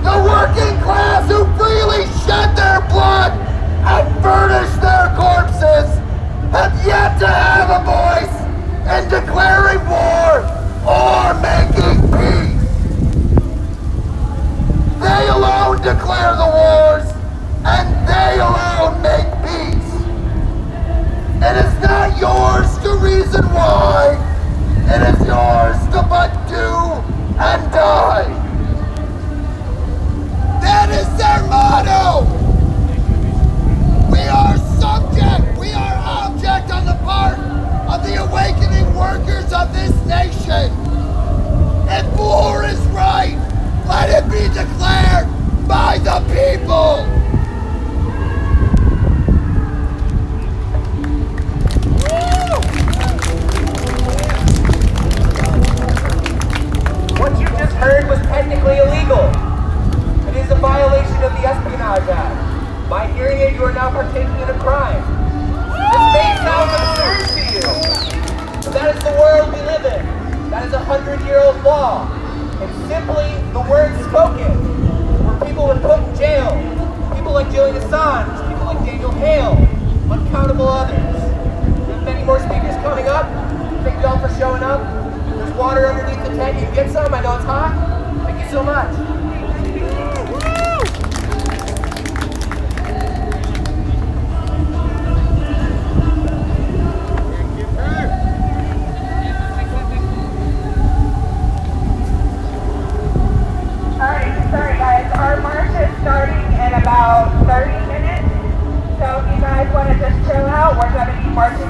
F: The working class who freely shed their blood and furnished their corpses have yet to have a voice in declaring war or making peace. They alone declare the wars, and they alone make peace. It is not yours to reason why. It is yours to but do and die. That is their motto. We are subject, we are object on the part of the awakening workers of this nation. If war is right, let it be declared by the people.
C: What you just heard was technically illegal. It is a violation of the Espionage Act. By hearing it, you are now partaking in a crime. This may sound absurd to you, but that is the world we live in. That is a 100-year-old law. And simply the words spoken, where people were put in jail. People like Julian Assange, people like Daniel Hale, uncountable others. We have many more speakers coming up. Thank you all for showing up. There's water underneath the tent. You can get some. I know it's hot. Thank you so much.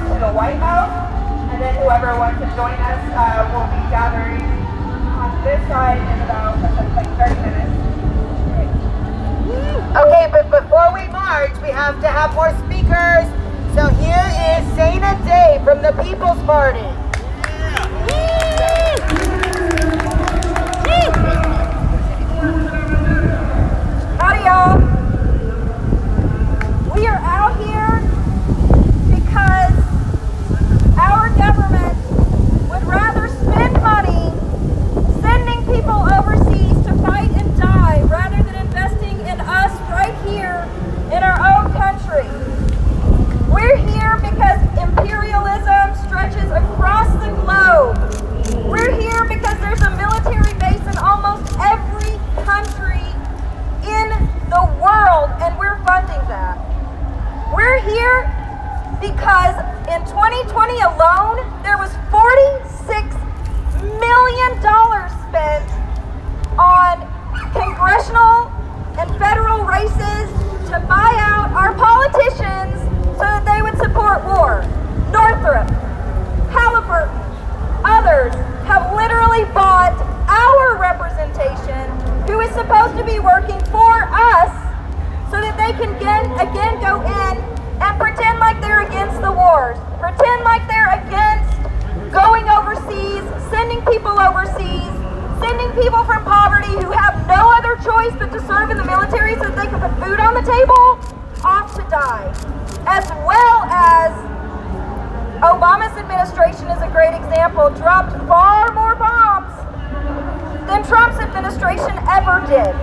D: to the White House, and then whoever wants to join us will be gathering on this side in about like 30 minutes. Okay, but before we march, we have to have more speakers. So here is Sana Day from the People's Party.
G: Howdy, y'all. We are out here because our government would rather spend money sending people overseas to fight and die rather than investing in us right here in our own country. We're here because imperialism stretches across the globe. We're here because there's a military base in almost every country in the world, and we're funding that. We're here because in 2020 alone, there was $46 million spent on congressional and federal races to buy out our politicians so that they would support war. Northrop, Halliburton, others have literally bought our representation, who is supposed to be working for us, so that they can again go in and pretend like they're against the wars, pretend like they're against going overseas, sending people overseas, sending people from poverty who have no other choice but to serve in the military so that they can put food on the table, off to die. As well as Obama's administration is a great example, dropped far more bombs than Trump's administration ever did.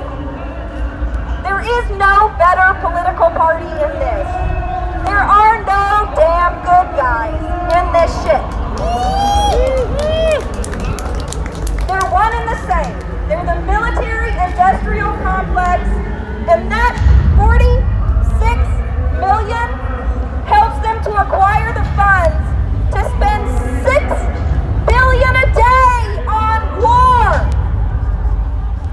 G: There is no better political party in this. There are no damn good guys in this shit. They're one and the same. They're the military-industrial complex, and that 46 million helps them to acquire the funds to spend $6 billion a day on war.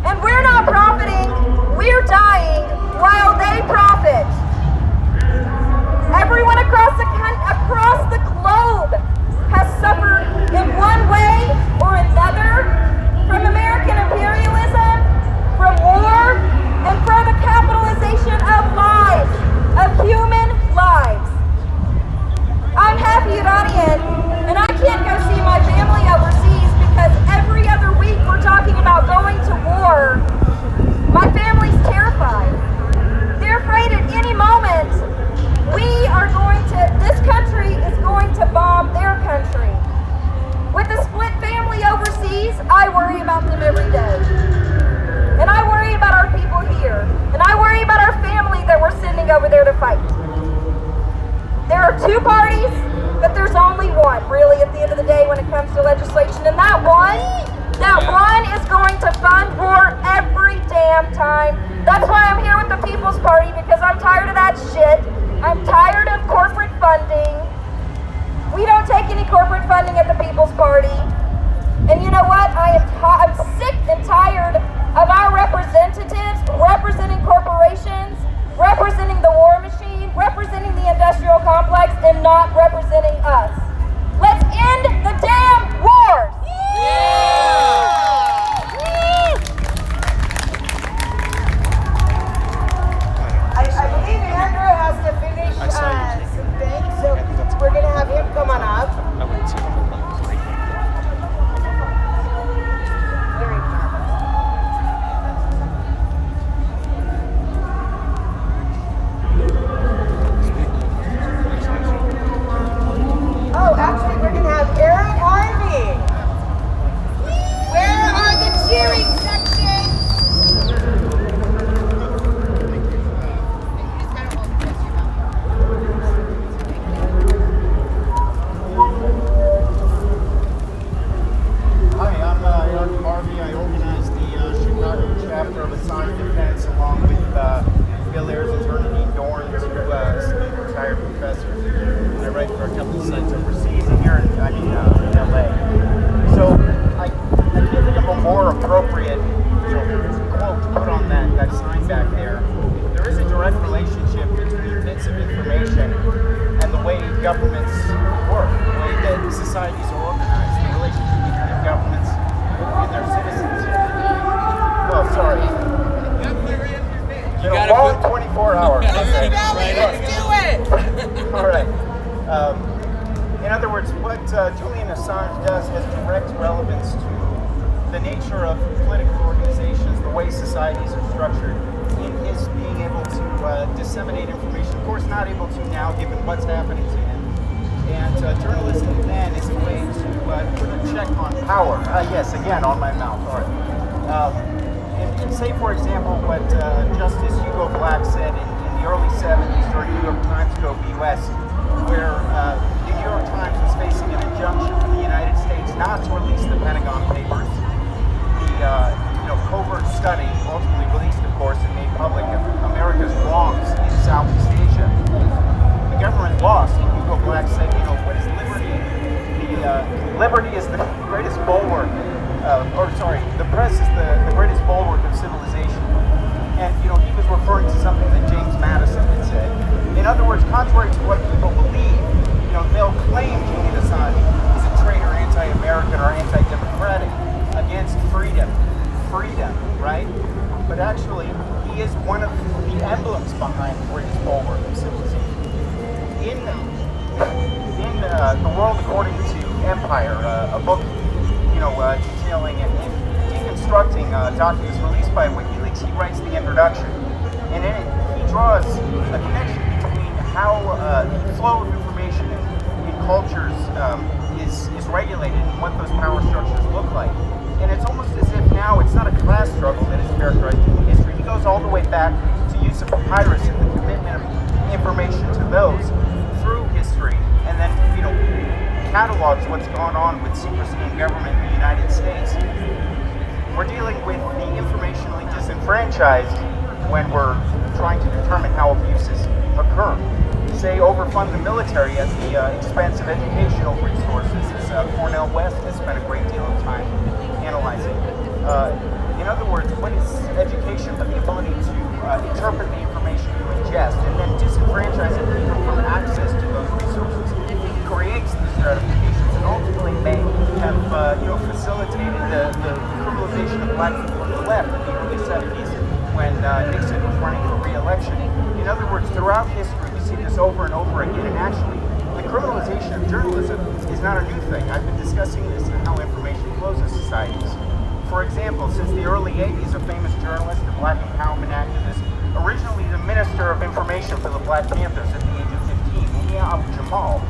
G: And we're not profiting, we're dying while they profit. Everyone across the globe has suffered in one way or another from American imperialism, from war, and from the capitalization of lives, of human lives. I'm half Iranian, and I can't go see my family overseas because every other week we're talking about going to war. My family's terrified. They're afraid at any moment this country is going to bomb their country. With a split family overseas, I worry about them every day. And I worry about our people here. And I worry about our family that we're sending over there to fight. There are two parties, but there's only one, really, at the end of the day when it comes to legislation. And that one is going to fund war every damn time. That's why I'm here with the People's Party, because I'm tired of that shit. I'm tired of corporate funding. We don't take any corporate funding at the People's Party. And you know what? I'm sick and tired of our representatives representing corporations, representing the war machine, representing the industrial complex, and not representing us. Let's end the damn wars!
D: I believe Andrew has to finish some things, so we're going to have him come on up. Oh, actually, we're going to have Aaron Harvey. Where are the cheering sections?
H: Of assigned defense, along with Bill Ayers, attorney Dorn, two retired professors. And I write for a couple of sites overseas, and here in LA. So I can't think of a more appropriate quote to put on that sign back there. There is a direct relationship between bits of information and the way governments societies are organized, the relationship between governments and their citizens. Oh, sorry. Been a long 24 hours.
D: Let's do it!
H: All right. In other words, what Julian Assange does has direct relevance to the nature of political organizations, the way societies are structured, in his being able to disseminate information. Of course, not able to now, given what's happening to him. And journalism then is a way to put a check on power. Yes, again, on my mouth. All right. And say, for example, what Justice Hugo Black said in the early 70s during New York Times Go US, where the New York Times was facing an injunction from the United States not to release the Pentagon Papers. The covert study ultimately released, of course, and made public of America's wrongs in Southeast Asia. The government lost, and Hugo Black said, what is liberty? Liberty is the greatest bulwark, the press is the greatest bulwark of civilization. And, he was referring to something that James Madison had said. In other words, contrary to what people believe, they'll claim Julian Assange is a traitor, anti-American, or anti-democratic against freedom, right? But actually, he is one of the emblems behind the greatest bulwark of civilization. In The World According to Empire, a book, detailing and deconstructing documents released by WikiLeaks, he writes the introduction, and in it he draws a connection between how the flow of information in cultures is regulated and what those power structures look like. And it's almost as if now it's not a class struggle that is characterized in history. He goes all the way back to use of papyrus and the commitment of information to those through history, and then catalogs what's going on with secrecy in government in the United States. We're dealing with the informationally disenfranchised when we're trying to determine how abuses occur. Say, overfund the military at the expense of educational resources, as Cornell West has spent a great deal of time analyzing. In other words, what is education but the ability to interpret the information you ingest and then disenfranchising people from access to those resources creates these stratifications and ultimately may have facilitated the criminalization of black people on the left in the early 70s when Nixon was running for re-election. In other words, throughout history we see this over and over again, and actually the criminalization of journalism is not a new thing. I've been discussing this and how information flows in societies. For example, since the early 80s, a famous journalist and black empowerment activist, originally the Minister of Information for the Black Panthers at the age of 15, Mia Abu-Jamal,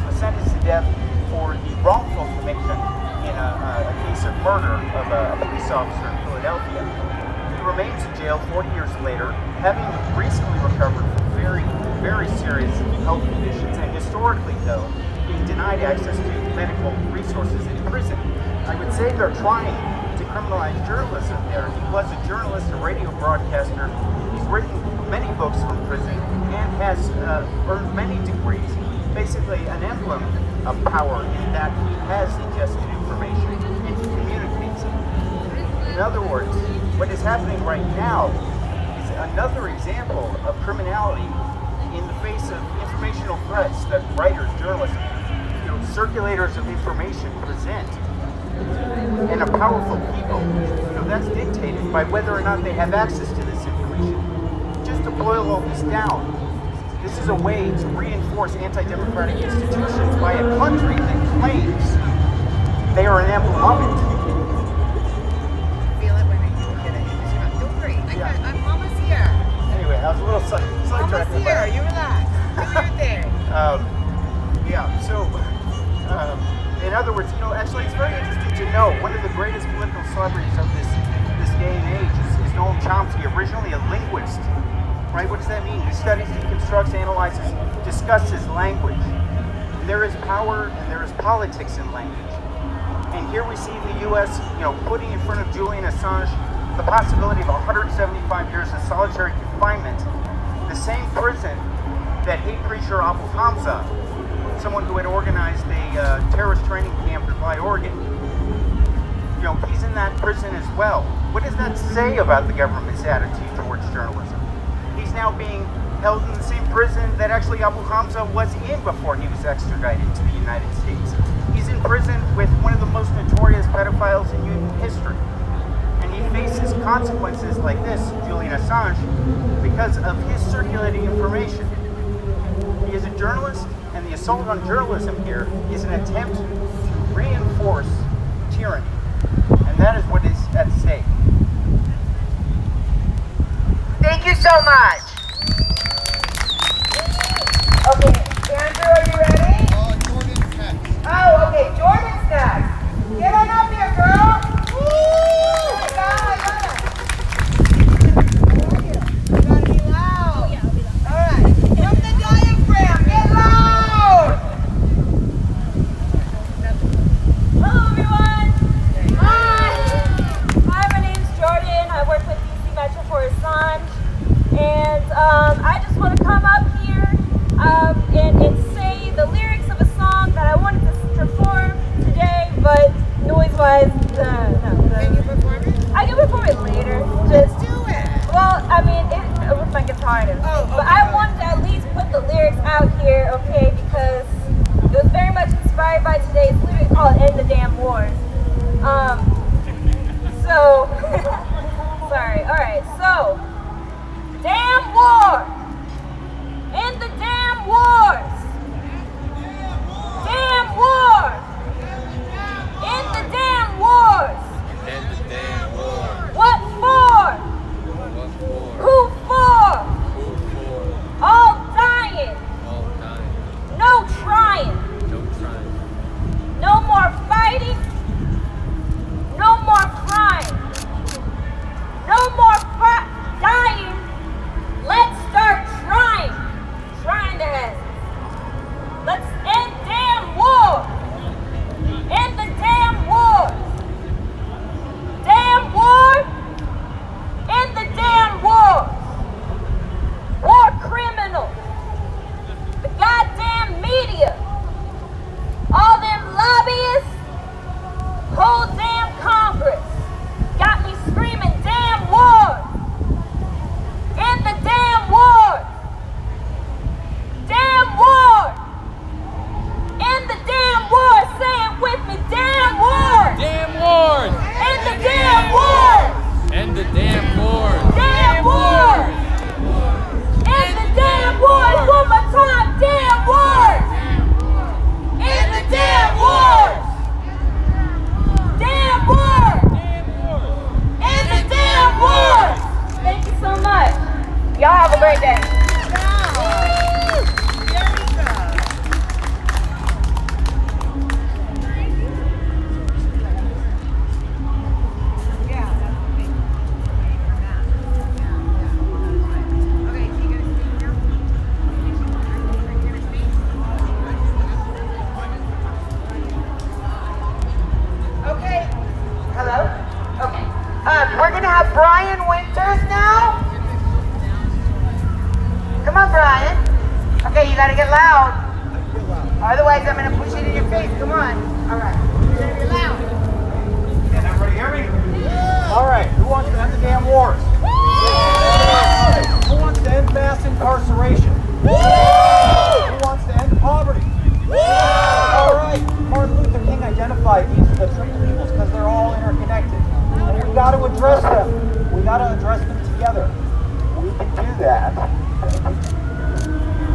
H: was sentenced to death for the wrongful conviction in a case of murder of a police officer in Philadelphia. He remains in jail 40 years later, having recently recovered from very, very serious health conditions, and historically, though, being denied access to medical resources in prison. I would say they're trying to criminalize journalism there. He was a journalist, a radio broadcaster. He's written many books from prison and has earned many degrees. Basically, an emblem of power in that he has ingested information and he communicates it. In other words, what is happening right now is another example of criminality in the face of informational threats that writers, journalists, circulators of information present. And a powerful people, that's dictated by whether or not they have access to this information. Just to boil all this down, this is a way to reinforce anti-democratic institutions by a country that claims they are an emblem of it.
D: Feel it when I get it. Don't worry, I'm almost here.
H: Anyway, I was a little sidetracked.
D: Almost here, you relax. You're there.
H: In other words, actually it's very interesting to know one of the greatest political celebrities of this day and age is Noam Chomsky, originally a linguist. Right? What does that mean? He studies, deconstructs, analyzes, discusses language. There is power and there is politics in language. And here we see the U.S., putting in front of Julian Assange the possibility of 175 years in solitary confinement, the same prison that hate preacher Abu Hamza, someone who had organized a terrorist training camp in Rye, Oregon. He's in that prison as well. What does that say about the government's attitude towards journalism? He's now being held in the same prison that actually Abu Hamza was in before he was extradited to the United States. He's in prison with one of the most notorious pedophiles in human history. And he faces consequences like this, Julian Assange, because of his circulating information. He is a journalist, and the assault on journalism here is an attempt to reinforce tyranny. And that is what is at stake.
D: Thank you so much. Okay, Andrew, are you ready?
F: Jordan's next.
D: Oh, okay, Jordan's next. Get on up here, girl. Woo! I got it. You gotta be loud. Oh, yeah, I'll be loud. All right, from the diaphragm, get loud.
B: Hello, everyone. Hi. Hi, my name's Jordan. I work with DC Metro for Assange. And I just want to come up here and say the lyrics of a song that I wanted to perform today, but noise-wise, no.
D: Can you perform it?
B: I can perform it later.
D: Let's do it.
B: Well, I mean, with my guitar and everything.
D: Oh, okay.
B: But I wanted to at least put the lyrics out here, okay, because it was very much inspired by today's lyric called End the Damn Wars. Sorry, alright, so, damn war! End the damn wars! Damn war! End the damn wars! What for? Who for? All dying. No trying. No more fighting. No more crying. No more dying. Let's start trying. Trying their asses. Let's end damn war. End the damn war. Damn war. End the damn war. War criminals. The goddamn media. All them lobbyists. Whole damn Congress. Got me screaming damn war. End the damn war. Damn war. End the damn war. Say it with me. Damn war.
I: Damn wars!
B: End the damn war.
I: End the damn wars!
B: Damn wars! End the damn wars! One more time! Damn wars! End the damn wars! Damn wars! End the damn wars! Thank you so much. Y'all have a great day.
D: Okay. Hello? Okay. We're gonna have Brian Winters now. Come on, Brian. Okay, you gotta get loud. Otherwise, I'm gonna push it in your face. Come on. All right. You're gonna be loud.
H: Can everybody hear me? All right, who wants to end the damn wars? Who wants to end mass incarceration? Who wants to end poverty? All right, Martin Luther King identified these as the triple evils because they're all interconnected. And we got to address them. We got to address them together. We can do that.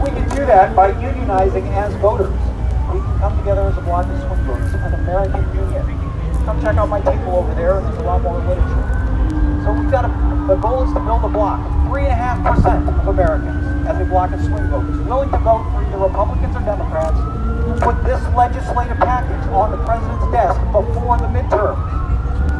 H: We can do that by unionizing as voters. We can come together as a block of swing voters, an American union. Come check out my table over there, and there's a lot more literature. So we've got the goal is to build a block of 3.5% of Americans as a block of swing voters, willing to vote for either Republicans or Democrats, to put this legislative package on the president's desk before the midterm.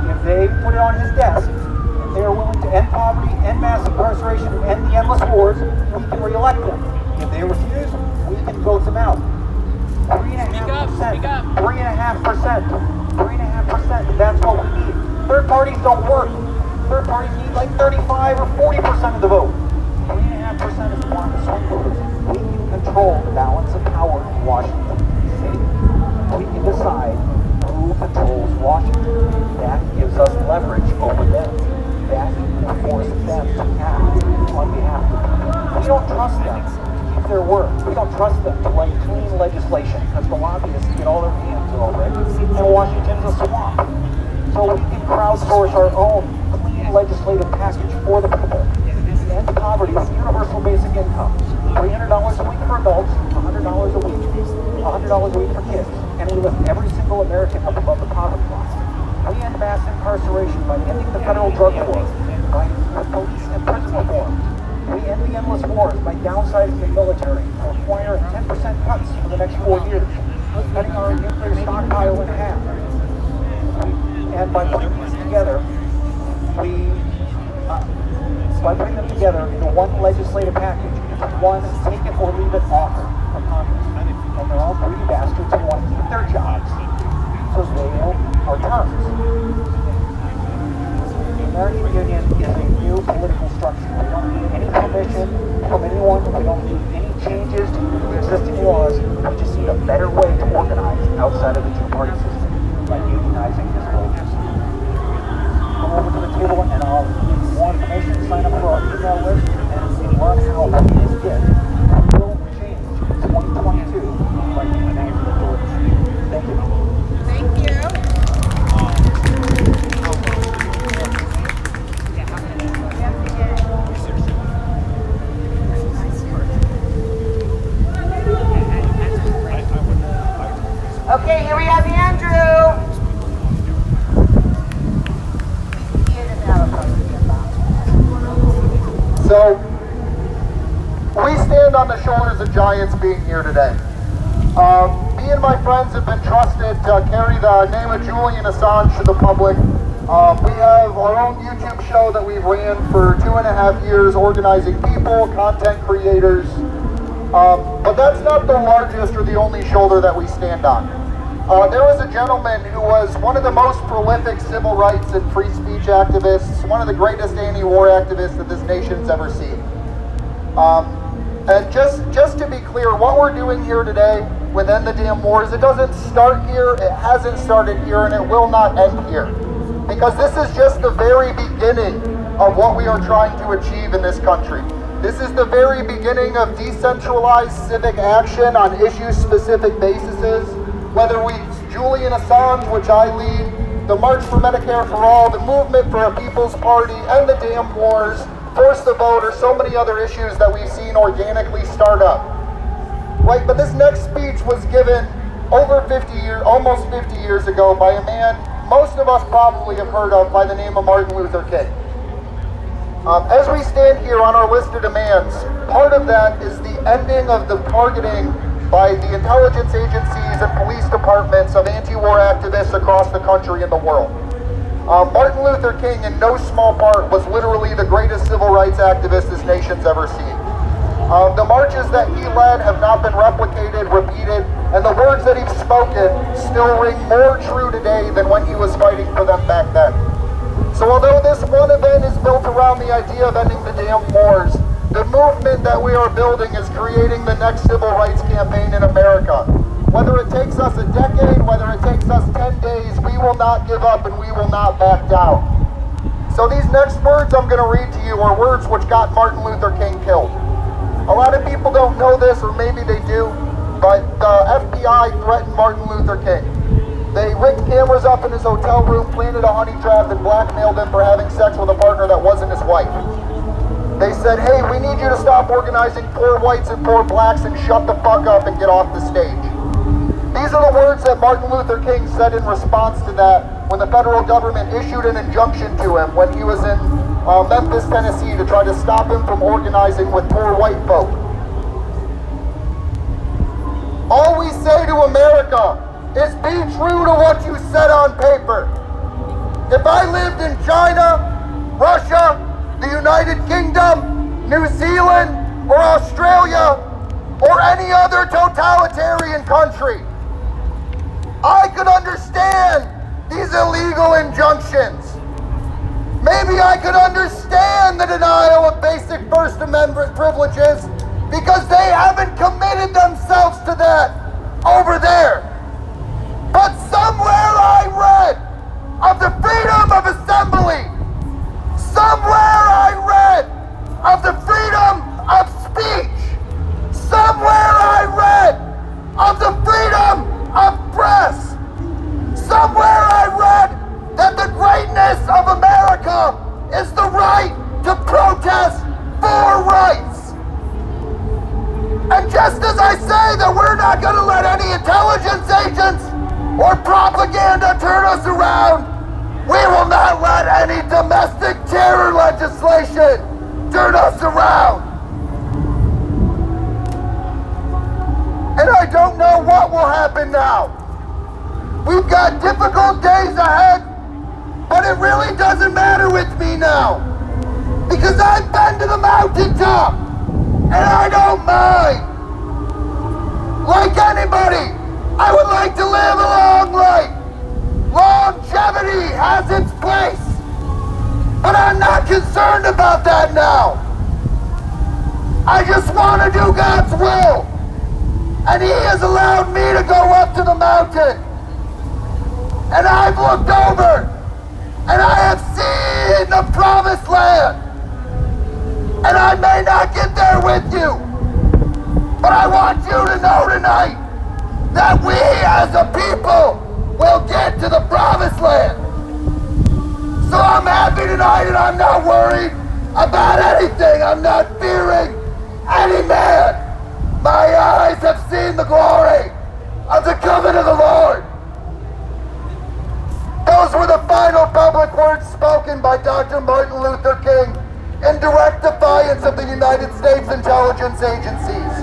H: If they put it on his desk, if they are willing to end poverty, end mass incarceration, and end the endless wars, we can re-elect them. If they refuse, we can vote them out. 3.5%. 3.5%. 3.5%. That's what we need. Third parties don't work. Third parties need like 35 or 40% of the vote. 3.5% is one of the swing voters. We can control the balance of power in Washington, D.C. We can decide who controls Washington. That gives us leverage over them. That can force them to act on behalf of them. We don't trust
J: because the lobbyists get all their hands already, and Washington's a swamp. So we can crowdsource our own clean legislative package for the people. End poverty with universal basic income. $300 a week for adults, $100 a week. $100 a week for kids. And we lift every single American up above the poverty line. We end mass incarceration by ending the federal drug war, by police and prison reform. We end the endless wars by downsizing the military and requiring 10% cuts for the next 4 years, cutting our nuclear stockpile in half. And by putting these together, by putting them together into one legislative package, it's one take it or leave it offer from Congress. And they're all greedy bastards who want to keep their jobs. So they our terms. The American Union is a new political structure. We don't need any permission from anyone. We don't need any changes to the existing laws. We just need a better way to organize outside of the two-party system by unionizing this voters. Come over to the table and I'll give you more information. Sign up for our email list and learn how this get will change 2022 by unionizing the voters. Thank you.
K: Thank you.
D: Okay, here we have Andrew.
F: So, we stand on the shoulders of giants being here today. Me and my friends have been trusted to carry the name of Julian Assange to the public. We have our own YouTube show that we've ran for 2.5 years, organizing people, content creators. But that's not the largest or the only shoulder that we stand on. There was a gentleman who was one of the most prolific civil rights and free speech activists, one of the greatest anti-war activists that this nation's ever seen. And just to be clear, what we're doing here today with End the Damn Wars, it doesn't start here, it hasn't started here, and it will not end here. Because this is just the very beginning of what we are trying to achieve in this country. This is the very beginning of decentralized civic action on issue-specific bases. Whether it's Julian Assange, which I lead, the March for Medicare for All, the Movement for a People's Party, End the Damn Wars, Force the Vote, or so many other issues that we've seen organically start up. Right, but this next speech was given over 50 years, almost 50 years ago by a man most of us probably have heard of by the name of Martin Luther King. As we stand here on our list of demands, part of that is the ending of the targeting by the intelligence agencies and police departments of anti-war activists across the country and the world. Martin Luther King, in no small part, was literally the greatest civil rights activist this nation's ever seen. The marches that he led have not been replicated, repeated, and the words that he's spoken still ring more true today than when he was fighting for them back then. So although this one event is built around the idea of ending the damn wars, the movement that we are building is creating the next civil rights campaign in America. Whether it takes us a decade, whether it takes us 10 days, we will not give up and we will not back down. So these next words I'm going to read to you are words which got Martin Luther King killed. A lot of people don't know this, or maybe they do, but the FBI threatened Martin Luther King. They rigged cameras up in his hotel room, planted a honey trap, and blackmailed him for having sex with a partner that wasn't his wife. They said, hey, we need you to stop organizing poor whites and poor blacks and shut the fuck up and get off the stage. These are the words that Martin Luther King said in response to that when the federal government issued an injunction to him when he was in Memphis, Tennessee, to try to stop him from organizing with poor white folk. All we say to America is be true to what you said on paper. If I lived in China, Russia, the United Kingdom, New Zealand, or Australia, or any other totalitarian country, I could understand these illegal injunctions. Maybe I could understand the denial of basic First Amendment privileges because they haven't committed themselves to that over there. But somewhere I read of the freedom of assembly. Somewhere I read of the freedom of speech. Somewhere I read of the freedom around. We will not let any domestic terror legislation turn us around. And I don't know what will happen now. We've got difficult days ahead, but it really doesn't matter with me now. Because I've been to the mountaintop, and I don't mind. Like anybody, I would like to live a long life. Longevity has its place, but I'm not concerned about that now. I just want to do God's will, and He has allowed me to go up to the mountain, and I've looked over, and I have seen the promised land, and I may not get there with you, but I want you to know tonight that we as a people will get to the promised land. So I'm happy tonight, and I'm not worried about anything. I'm not fearing any man. My eyes have seen the glory of the coming of the Lord. Those were the final public words spoken by Dr. Martin Luther King in direct defiance of the United States intelligence agencies.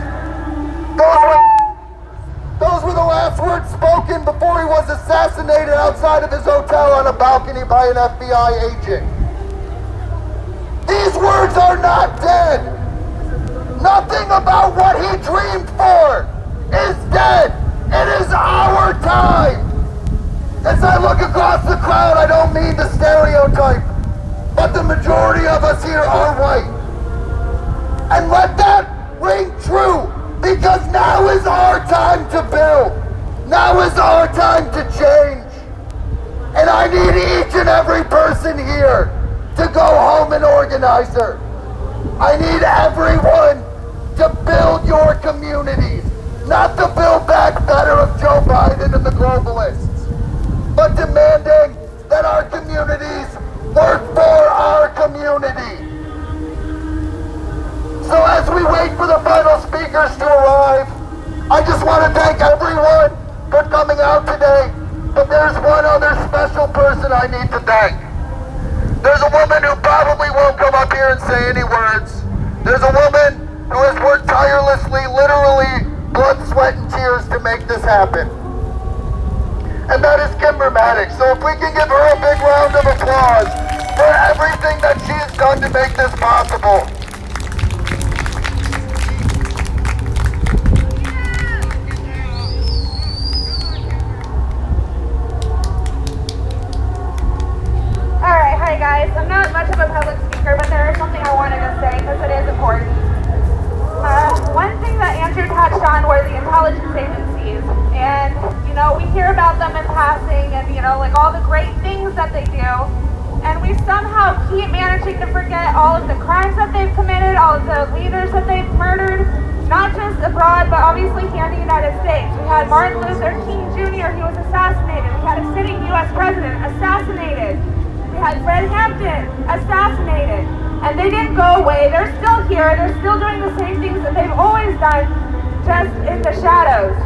F: Those were the last words spoken before he was assassinated outside of his hotel on a balcony by an FBI agent. These words are not dead. Nothing about what he dreamed for is dead. It is our time. As I look across the crowd, I don't mean to stereotype, but the majority of us here are white. And let that ring true, because now is our time to build. Now is our time to change. And I need each and every person here to go home an organizer. I need everyone to build your communities, not to build back better of Joe Biden and the globalists, but demanding that our communities work for our community. So as we wait for the final speakers to arrive, I just want to thank everyone for coming out today, but there's one other special person I need to thank. There's a woman who probably won't come up here and say any words. There's a woman who has worked tirelessly, literally blood, sweat, and tears to make this happen. And that is Kimber Maddox. So if we can give her a big round of applause for everything that she's done to make this possible.
K: Alright, hi guys. I'm not much of a public speaker, but there is something I wanted to say because it is important. One thing that Andrew touched on were the intelligence agencies. And, you know, we hear about them in passing and, you know, like all the great things that they do. And we somehow keep managing to forget all of the crimes that they've committed, all of the leaders that they've murdered, not just abroad, but obviously here in the United States. We had Martin Luther King Jr., he was assassinated. We had a sitting U.S. president assassinated. We had Fred Hampton assassinated. And they didn't go away. They're still here. They're still doing the same things that they've always done, just in the shadows.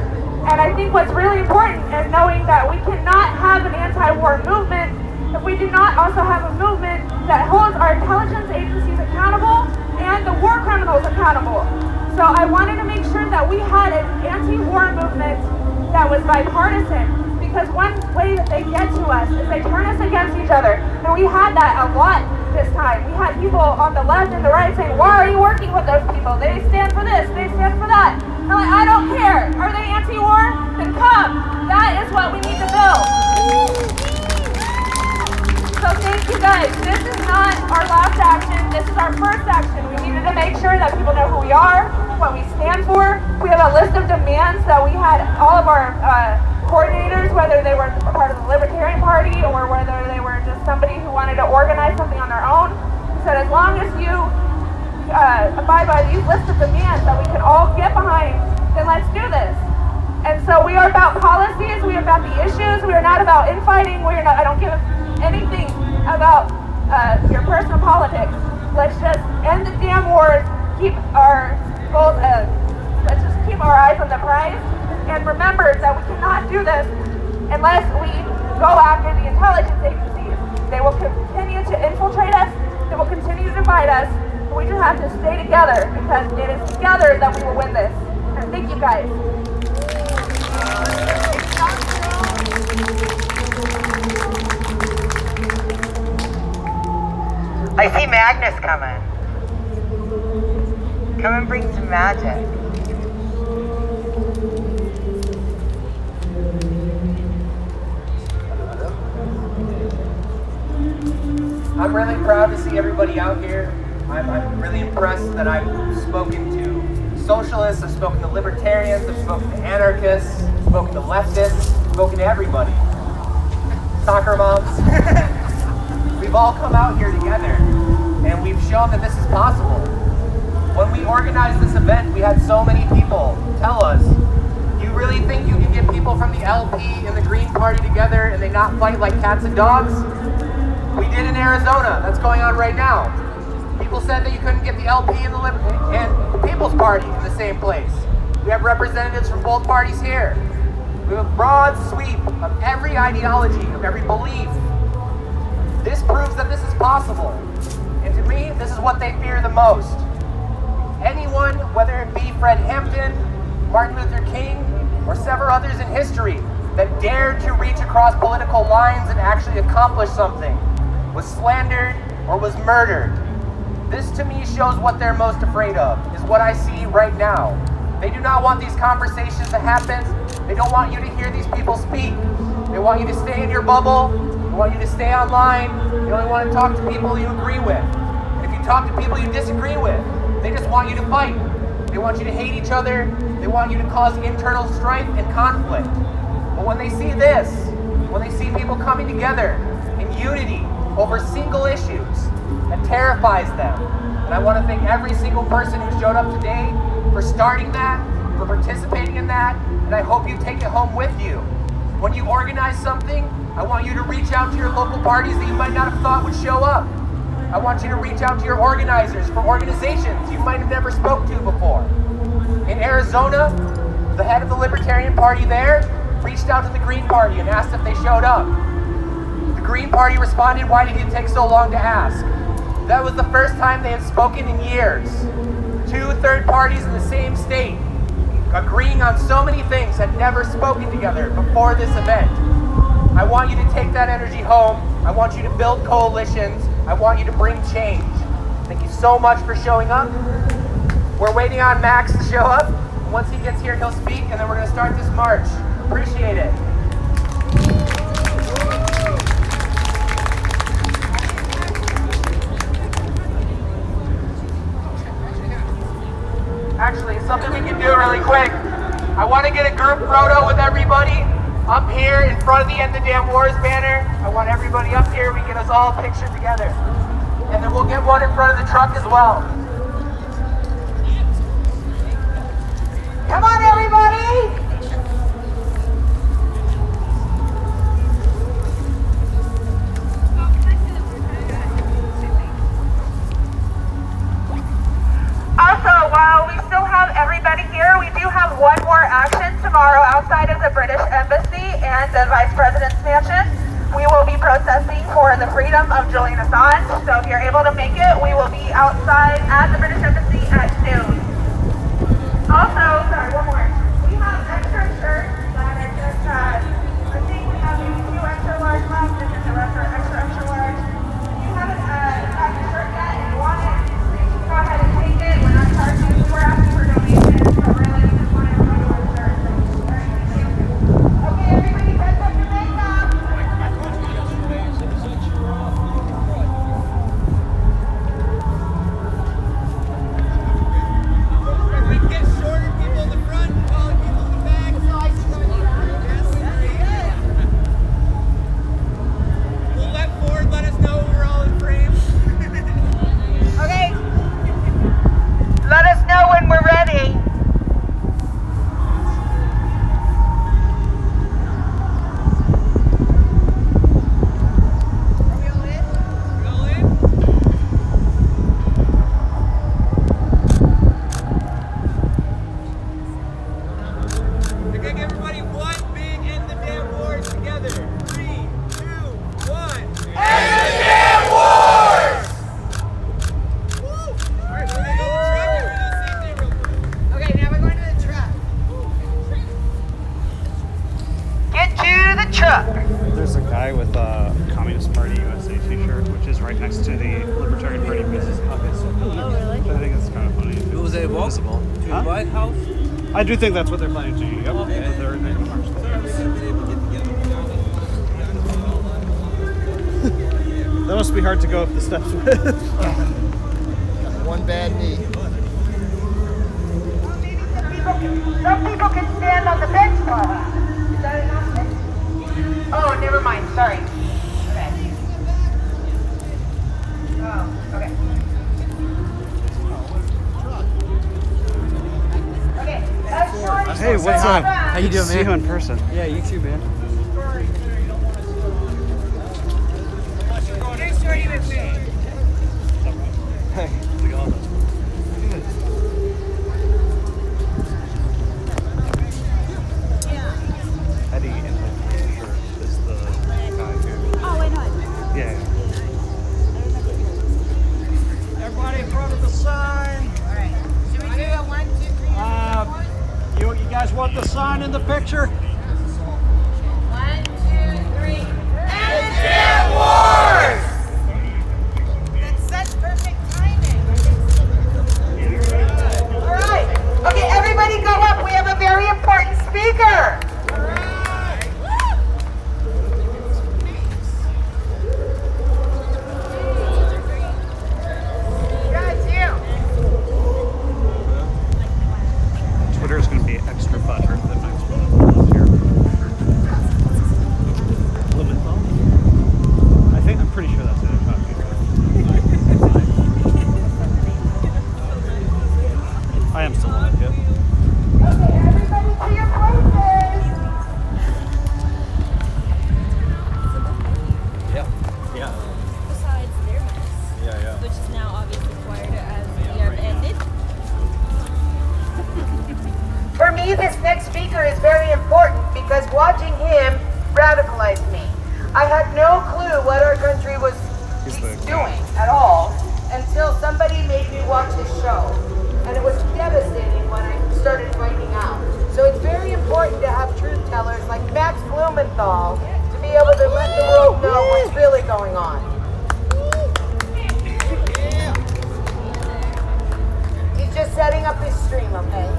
K: And I think what's really important is knowing that we cannot have an anti-war movement if we do not also have a movement that holds our intelligence agencies accountable and the war criminals accountable. So I wanted to make sure that we had an anti-war movement that was bipartisan, because one way that they get to us is they turn us against each other. And we had that a lot this time. We had people on the left and the right saying, why are you working with those people? They stand for this, they stand for that. And I'm like, I don't care. Are they anti-war? Then come. That is what we need to build. So thank you guys. This is not our last action. This is our first action. We needed to make sure that people know who we are, what we stand for. We have a list of demands that we had all of our coordinators, whether they were part of the Libertarian Party or whether they were just somebody who wanted to organize something on their own. We said as long as you abide by these lists of demands that we can all get behind, then let's do this. And so we are about policies, we are about the issues, we are not about infighting, I don't give anything about your personal politics. Let's just end the damn wars, keep our goals, let's just keep our eyes on the prize, and remember that we cannot do this unless unless we go after the intelligence agencies. They will continue to infiltrate us, they will continue to divide us, but we just have to stay together because it is together that we will win this. And thank you guys.
D: I see Magnus coming. Come and bring some magic.
C: I'm really proud to see everybody out here. I'm really impressed that I've spoken to socialists, I've spoken to libertarians, I've spoken to anarchists, I've spoken to leftists, I've spoken to everybody. Soccer moms. We've all come out here together, and we've shown that this is possible. When we organized this event, we had so many people tell us, you really think you can get people from the LP and the Green Party together and they not fight like cats and dogs? We did in Arizona. That's going on right now. People said that you couldn't get the LP and the People's Party in the same place. We have representatives from both parties here. We have a broad sweep of every ideology, of every belief. This proves that this is possible. And to me, this is what they fear the most. Anyone, whether it be Fred Hampton, Martin Luther King, or several others in history, that dared to reach across political lines and actually accomplish something, was slandered or was murdered. This to me shows what they're most afraid of, is what I see right now. They do not want these conversations to happen. They don't want you to hear these people speak. They want you to stay in your bubble. They want you to stay online. They only want to talk to people you agree with. And if you talk to people you disagree with, they just want you to fight. They want you to hate each other. They want you to cause internal strife and conflict. But when they see this, when they see people coming together in unity over single issues, that terrifies them. And I want to thank every single person who showed up today for starting that, for participating in that, and I hope you take it home with you. When you organize something, I want you to reach out to your local parties that you might not have thought would show up. I want you to reach out to your organizers for organizations you might have never spoke to before. In Arizona, the head of the Libertarian Party there reached out to the Green Party and asked if they showed up. The Green Party responded, "Why did it take so long to ask?" That was the first time they had spoken in years. Two third parties in the same state, agreeing on so many things, had never spoken together before this event. I want you to take that energy home. I want you to build coalitions. I want you to bring change. Thank you so much for showing up. We're waiting on Max to show up. Once he gets here, he'll speak, and then we're going to start this march. Appreciate it. Actually, something we can do really quick. I want to get a group photo with everybody up here in front of the End the Damn Wars banner. I want everybody up here. We get us all pictured together. And then we'll get one in front of the truck as well.
D: Come on, everybody!
K: Also, while we still have everybody here, we do have one more action tomorrow outside of the British Embassy and the Vice President's Mansion. We will be protesting for the freedom of Julian Assange. So if you're able to make it, we will be outside at the British Embassy at noon. Also, sorry, one more. We have extra shirts that are just, I think we have maybe 2 extra large left, and then the rest are extra, extra large. If you haven't gotten a shirt yet and you want it, go ahead and take it. We're not charging you. We're asking for donations, so really we just want to enjoy your shirt. All right, thank you. Okay, everybody, dress up your makeup.
C: We get shorter people in the front.
D: the truck.
L: There's a guy with a Communist Party USA t-shirt, which is right next to the Libertarian Party business office.
I: Oh, really?
L: I think it's kind of funny.
I: It was a walkable to the White House.
L: I do think that's what they're planning to do. Yep.
I: Okay.
L: They're going to march there. That must be hard to go up the steps with.
F: One bad knee.
D: Some people can stand on the bench for a while. Is that an option? Oh, never mind. Sorry. Okay. Oh, okay. Okay.
L: Hey, what's up?
I: How you doing,
L: See you in person.
I: Yeah, you too, man.
D: Here's Shorty with me.
L: Hey, how's it going? Eddie in the t-shirt is the guy here.
G: Oh, wait, no.
L: Yeah.
M: Everybody in front of the sign.
D: All right. Should we do a 1, 2, 3?
M: You guys want the sign in the picture?
D: 1, 2, 3. End the damn wars! That's such perfect timing. All right. Okay, everybody go up. We have a very important speaker. That's you.
L: Twitter's going to be extra butthurt than Max Blumenthal here. Blumenthal? I'm pretty sure that's it. I am still on it, yeah.
D: Okay, everybody to your places.
I: Yeah.
N: Besides their mess,
I: Yeah.
N: which is now obviously acquired as we have ended.
D: For me, this next speaker is very important because watching him radicalized me. I had no clue what our country was doing at all until somebody made me watch his show. And it was devastating when I started finding out. So it's very important to have truth tellers like Max Blumenthal to be able to let the world know what's really going on. He's just setting up his stream, okay?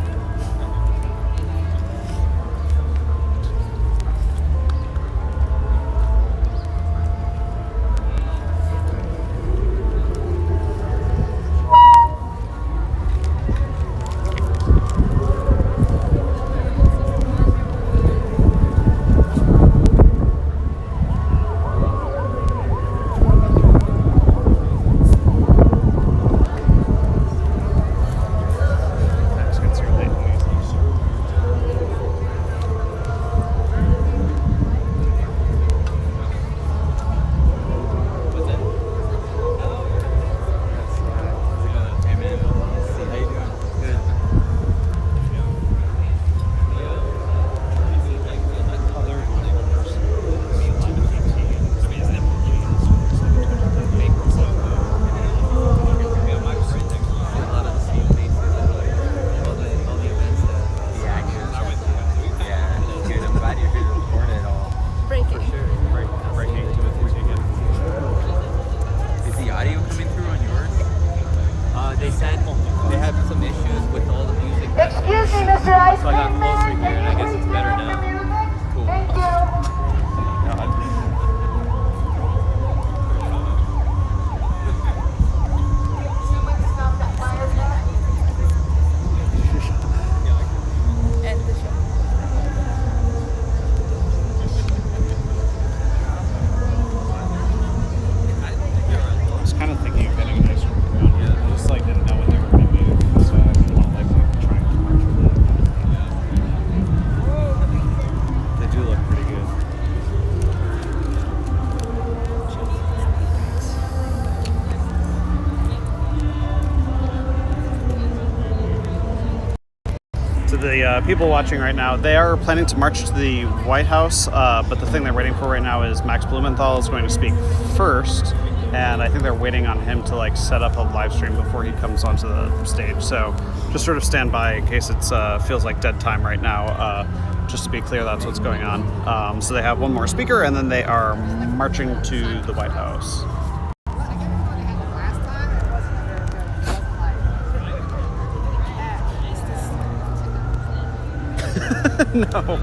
L: the people watching right now, they are planning to march to the White House, but the thing they're waiting for right now is Max Blumenthal is going to speak first, and I think they're waiting on him to like set up a live stream before he comes onto the stage. So just sort of stand by in case it feels like dead time right now. Just to be clear, that's what's going on. So they have one more speaker, and then they are marching to the White House. No.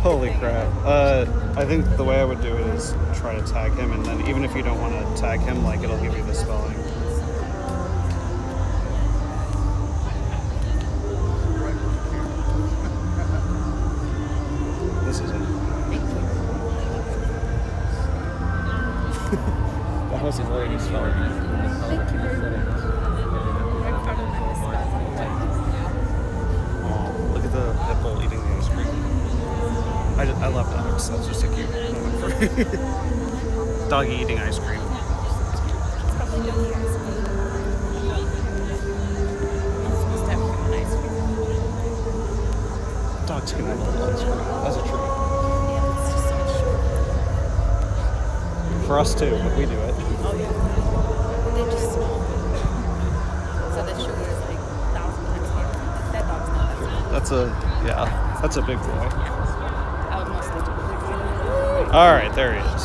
L: Holy crap. I think the way I would do it is try to tag him, and then even if you don't want to tag him, like, it'll give you the spelling. This is it.
I: That was his lady spelling.
N: Thank you very much. I'm proud of my misspelling.
L: Oh, look at the pit bull eating the ice cream. I love dogs. That's just a cute moment for me. Doggy eating ice cream.
N: It's probably doggy ice cream. It's supposed to have fruit and ice cream.
L: Dogs can have a little ice cream. That's a treat.
N: Yeah, it's just so much sugar.
L: For us too, but we do it.
N: Oh yeah. But they're just small. So the sugar is like 1,000 times higher. That dog's not that small.
L: That's a big boy.
N: I would mostly do it.
L: All right, there he is.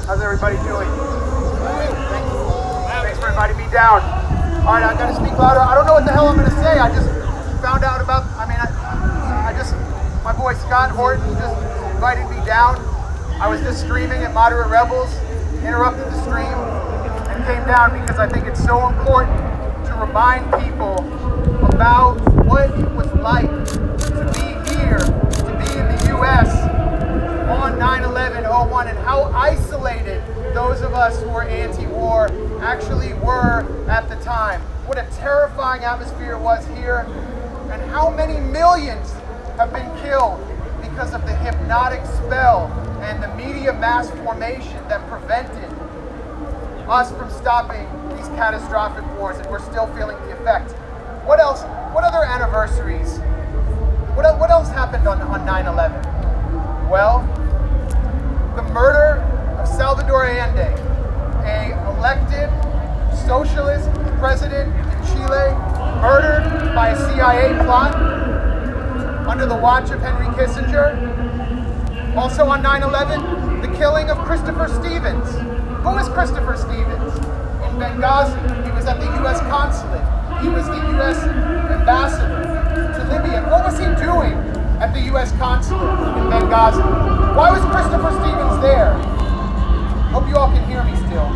H: How's everybody doing? Thanks for inviting me down. All right, I gotta speak louder. I don't know what the hell I'm gonna say. I just found out about, my boy Scott Horton just invited me down. I was just streaming at Moderate Rebels, interrupted the stream, and came down because I think it's so important to remind people about what it was like to be here, to be in the U.S. on 9/11/01, and how isolated those of us who were anti-war actually were at the time. What a terrifying atmosphere it was here, and how many millions have been killed because of the hypnotic spell and the media mass formation that prevented us from stopping these catastrophic wars, and we're still feeling the effect. What else? What other anniversaries? What else happened on 9/11? Well, the murder of Salvador Allende, a elected socialist president in Chile, murdered by a CIA plot under the watch of Henry Kissinger. Also on 9/11, the killing of Christopher Stevens. Who is Christopher Stevens? In Benghazi, he was at the U.S. consulate. He was the U.S. ambassador to Libya. What was he doing at the U.S. consulate in Benghazi? Why was Christopher Stevens there? Hope you all can hear me still.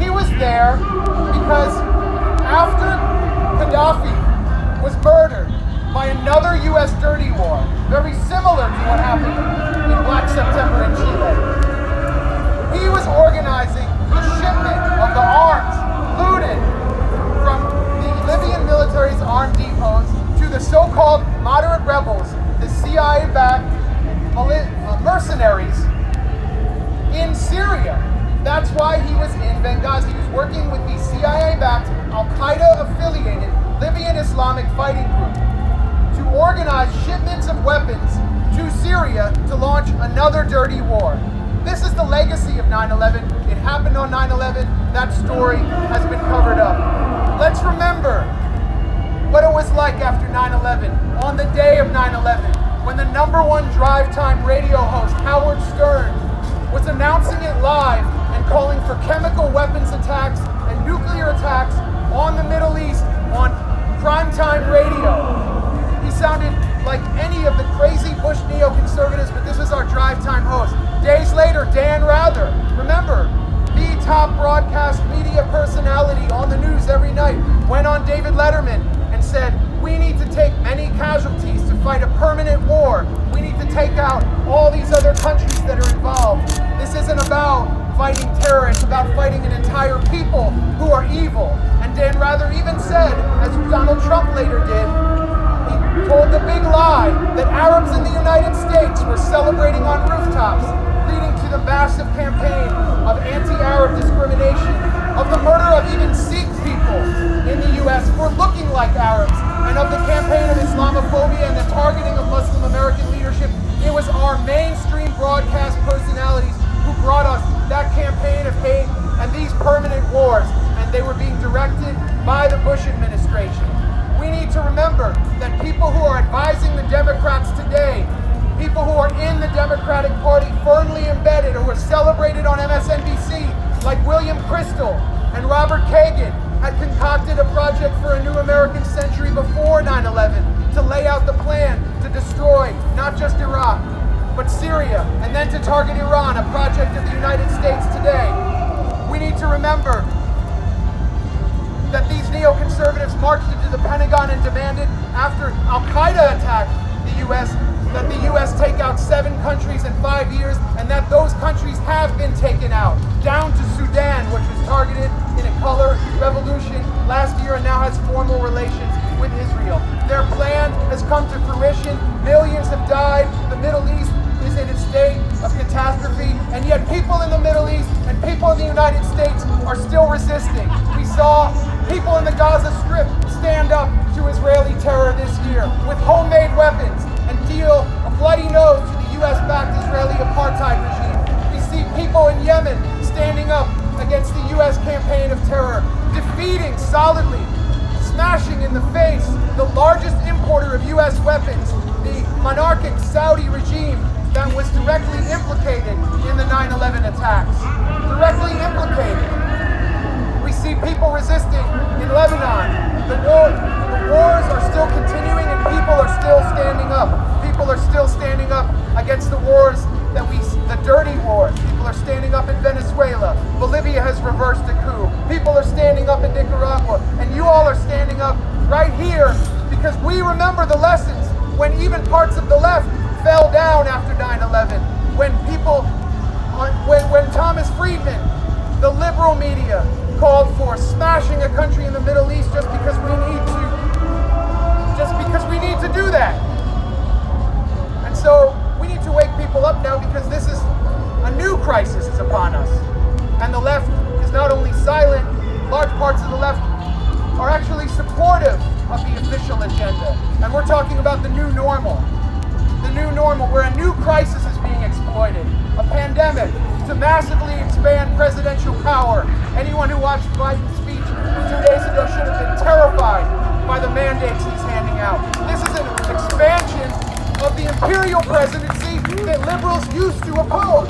H: He was there because after Gaddafi was murdered by another U.S. dirty war, very similar to what happened in Black September in Chile, he was organizing the shipment of the arms looted from the Libyan military's armed depots to the so-called moderate rebels, the CIA-backed mercenaries in Syria. That's why he was in Benghazi. He was working with the CIA-backed, Al-Qaeda-affiliated Libyan Islamic Fighting Group to organize shipments of weapons to Syria to launch another dirty war. This is the legacy of 9/11. It happened on 9/11. That story has been covered up. Let's remember what it was like after 9/11, on the day of 9/11, when the #1 drive time radio host, Howard Stern, was announcing it live and calling for chemical weapons attacks and nuclear attacks on the Middle East on primetime radio. He sounded like any of the crazy Bush neoconservatives, but this was our drive time host. Days later, Dan Rather, remember, the top broadcast media personality on the news every night, went on David Letterman and said, we need to take many casualties to fight a permanent war. We need to take out all these other countries that are involved. This isn't about fighting terror, it's about fighting an entire people who are evil. And Dan Rather even said, as Donald Trump later did, he told the big lie that Arabs in the United States were celebrating on rooftops, leading to the massive campaign of anti-Arab discrimination, of the murder of even Sikh people in the US for looking like Arabs,
O: and of the campaign of Islamophobia and the targeting of Muslim American leadership, it was our mainstream broadcast personalities who brought us that campaign of hate and these permanent wars, and they were being directed by the Bush administration. We need to remember that people who are advising the Democrats today, people who are in the Democratic Party firmly embedded or were celebrated on MSNBC, like William Kristol and Robert Kagan, had concocted a project for a new American century before 9/11 to lay out the plan to destroy not just Iraq, but Syria, and then to target Iran, a project of the United States today. We need to remember that these neoconservatives marched into the Pentagon and demanded, after Al-Qaeda attacked the U.S., that the U.S. take out 7 countries in 5 years, and that those countries have been taken out, down to Sudan, which was targeted in a color revolution last year and now has formal relations with Israel. Their plan has come to fruition. Millions have died. The Middle East is in a state of catastrophe, and yet people in the Middle East and people in the United States are still resisting. We saw people in the Gaza Strip stand up to Israeli terror this year with homemade weapons and deal a bloody nose to the U.S.-backed Israeli apartheid regime. We see people in Yemen standing up against the U.S. campaign of terror, defeating solidly, smashing in the face the largest importer of U.S. weapons, the monarchic Saudi regime that was directly implicated in the 9/11 attacks. Directly implicated. We see people resisting in Lebanon. The wars are still continuing and people are still standing up. People are still standing up against the wars the dirty wars. People are standing up in Venezuela. Bolivia has reversed a coup. People are standing up in Nicaragua. And you all are standing up right here because we remember the lessons when even parts of the left fell down after 9/11. When Thomas Friedman, the liberal media, called for smashing a country in the Middle East just because we need to do that. And so we need to wake people up now because this is a new crisis is upon us. And the left is not only silent, large parts of the left are actually supportive of the official agenda. And we're talking about the new normal. The new normal where a new crisis is being exploited. A pandemic to massively expand presidential power. Anyone who watched Biden's speech 2 days ago should have been terrified by the mandates he's handing out. This is an expansion of the imperial presidency that liberals used to oppose.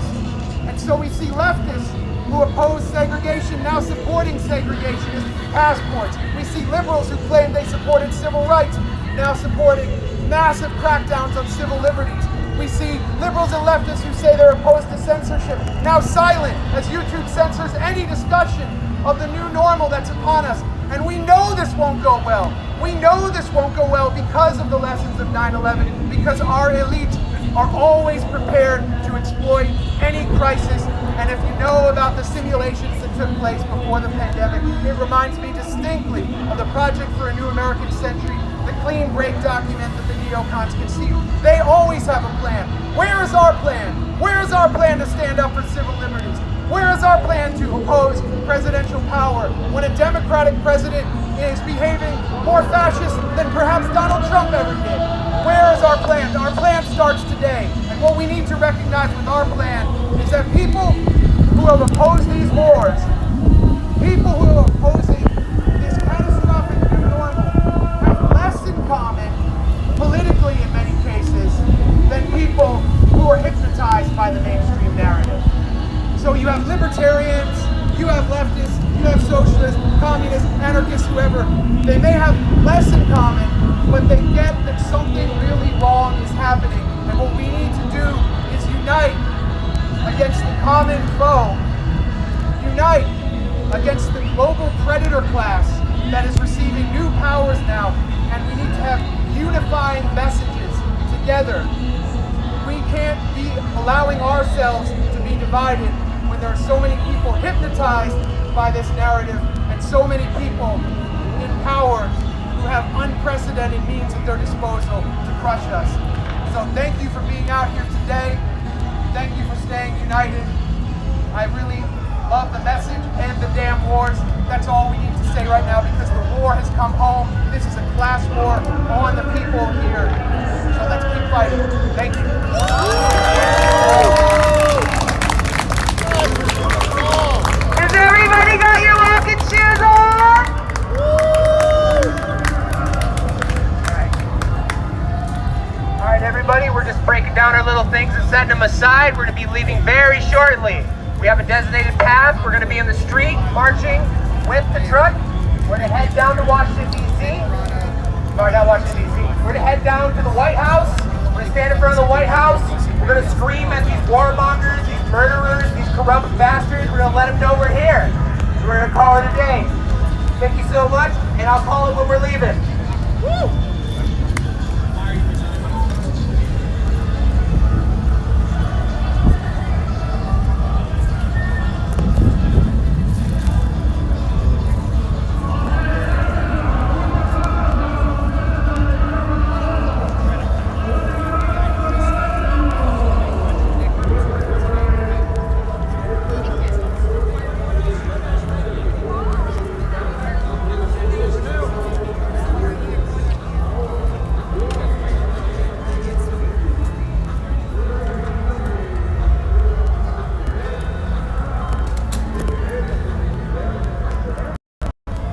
O: And so we see leftists who oppose segregation now supporting segregationist passports. We see liberals who claim they supported civil rights now supporting massive crackdowns on civil liberties. We see liberals and leftists who say they're opposed to censorship now silent as YouTube censors any discussion of the new normal that's upon us. And we know this won't go well. We know this won't go well because of the lessons of 9/11, because our elites are always prepared to exploit any crisis. And if you know about the simulations that took place before the pandemic, it reminds me distinctly of the Project for a New American Century, the clean break document that the neocons conceived. They always have a plan. Where is our plan? Where is our plan to stand up for civil liberties? Where is our plan to oppose presidential power when a Democratic president is behaving more fascist than perhaps Donald Trump ever did? Where is our plan? Our plan starts today. And what we need to recognize with our plan is that people who have opposed these wars, people who are opposing this catastrophic new normal, have less in common, politically in many cases, than people who are hypnotized by the mainstream narrative. So you have libertarians, you have leftists, you have socialists, communists, anarchists, whoever. They may have less in common, but they get that something really wrong is happening. And what we need to do is unite against the common foe. Unite against the global predator class that is receiving new powers now. And we need to have unifying messages together. We can't be allowing ourselves to be divided when there are so many people hypnotized by this narrative and so many people in power who have unprecedented means at their disposal to crush us. So thank you for being out here today. Thank you for staying united. I really love the message, end the damn wars. That's all we need to say right now because the war has come home. This is a class war on the people here. So let's keep fighting. Thank you.
D: Has everybody got your walking shoes on?
C: All right, everybody, we're just breaking down our little things and setting them aside. We're going to be leaving very shortly. We have a designated path. We're going to be in the street, marching with the truck. We're going to head down to Washington, D.C. Sorry, not Washington, D.C. We're going to head down to the White House. We're going to stand in front of the White House. We're going to scream at these warmongers, these murderers, these corrupt bastards. We're going to let them know we're here. We're going to call it a day. Thank you so much, and I'll call it when we're leaving. Woo!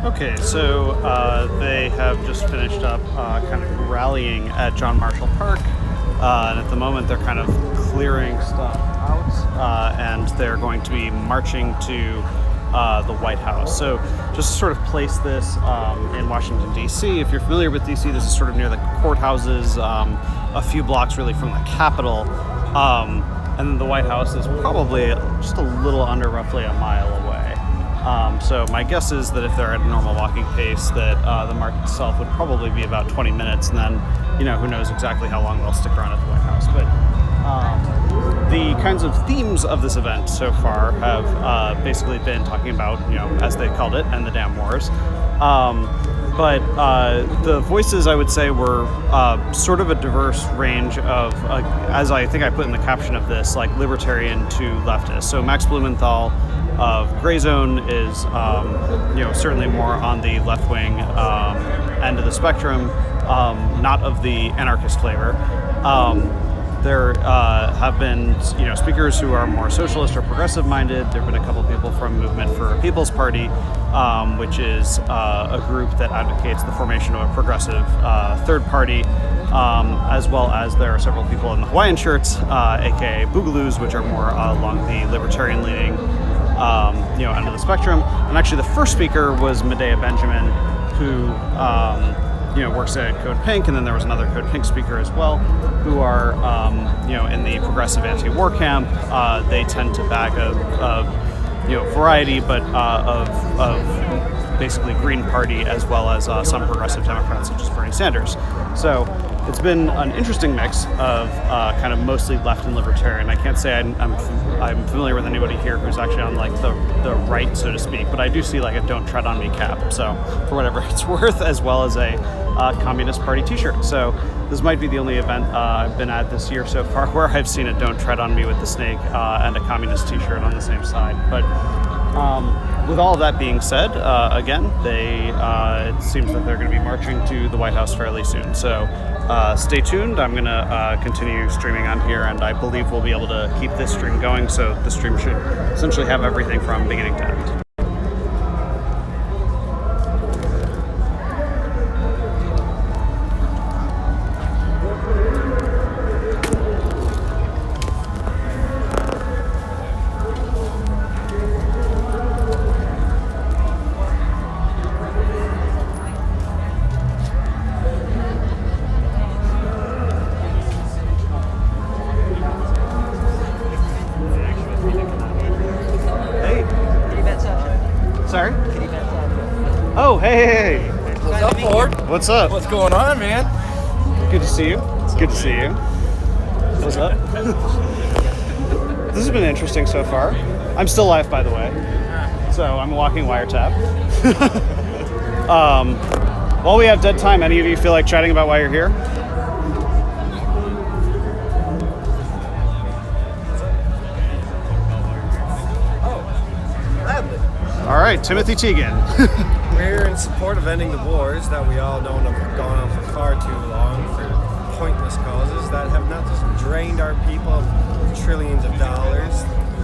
L: Okay, so they have just finished up kind of rallying at John Marshall Park, and at the moment they're kind of clearing stuff out, and they're going to be marching to the White House. So just to sort of place this in Washington, D.C., if you're familiar with D.C., this is sort of near the courthouses, a few blocks really from the Capitol, and then the White House is probably just a little under roughly a mile away. So my guess is that if they're at a normal walking pace, that the march itself would probably be about 20 minutes, and then, who knows exactly how long they'll stick around at the White House. But the kinds of themes of this event so far have basically been talking about, as they called it, end the damn wars. But the voices, I would say, were sort of a diverse range of, as I think I put in the caption of this, like libertarian to leftist. So Max Blumenthal of Gray Zone is, certainly more on the left-wing end of the spectrum, not of the anarchist flavor. There have been, speakers who are more socialist or progressive-minded. There have been a couple people from Movement for a People's Party, which is a group that advocates the formation of a progressive third party, as well as there are several people in the Hawaiian shirts, aka Boogaloos, which are more along the libertarian-leaning end of the spectrum. And actually, the first speaker was Medea Benjamin, who works at Code Pink, and then there was another Code Pink speaker as well, who are in the progressive anti-war camp. They tend to back a variety, but of basically Green Party as well as some progressive Democrats such as Bernie Sanders. So it's been an interesting mix of kind of mostly left and libertarian. I can't say I'm familiar with anybody here who's actually on like the right, so to speak, but I do see like a "Don't Tread on Me" cap. So for whatever it's worth, as well as a Communist Party T-shirt. So this might be the only event I've been at this year so far where I've seen a "Don't Tread on Me" with the snake and a Communist T-shirt on the same side. But with all of that being said, again, it seems that they're going to be marching to the White House fairly soon. So stay tuned. I'm going to continue streaming on here, and I believe we'll be able to keep this stream going. So the stream should essentially have everything from beginning to end. Oh, hey.
P: What's up, Ford?
L: What's up?
P: What's going on, man?
L: Good to see you. It's good to see you. What's up? This has been interesting so far. I'm still live, by the way. So I'm a walking wiretap. While we have dead time, any of you feel like chatting about why you're here? right, Timothy Teagan.
Q: We're in support of ending the wars that we all know have gone on for far too long for pointless causes that have not just drained our people of trillions of dollars,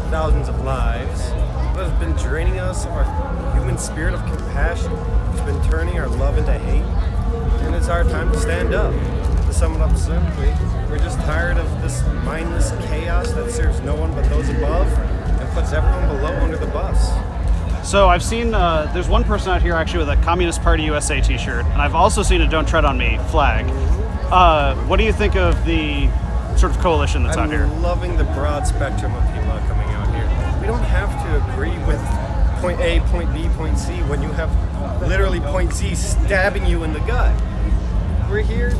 Q: thousands of lives, but has been draining us of our human spirit of compassion. It's been turning our love into hate, and it's our time to stand up. To sum it up simply, we're just tired of this mindless chaos that serves no one but those above and puts everyone below under the bus.
L: So I've seen, there's one person out here actually with a Communist Party USA t-shirt, and I've also seen a Don't Tread on Me flag. What do you think of the sort of coalition that's out here?
Q: I'm loving the broad spectrum of people that are coming out here. We don't have to agree with point A, point B, point C when you have literally point Z stabbing you in the gut. We're here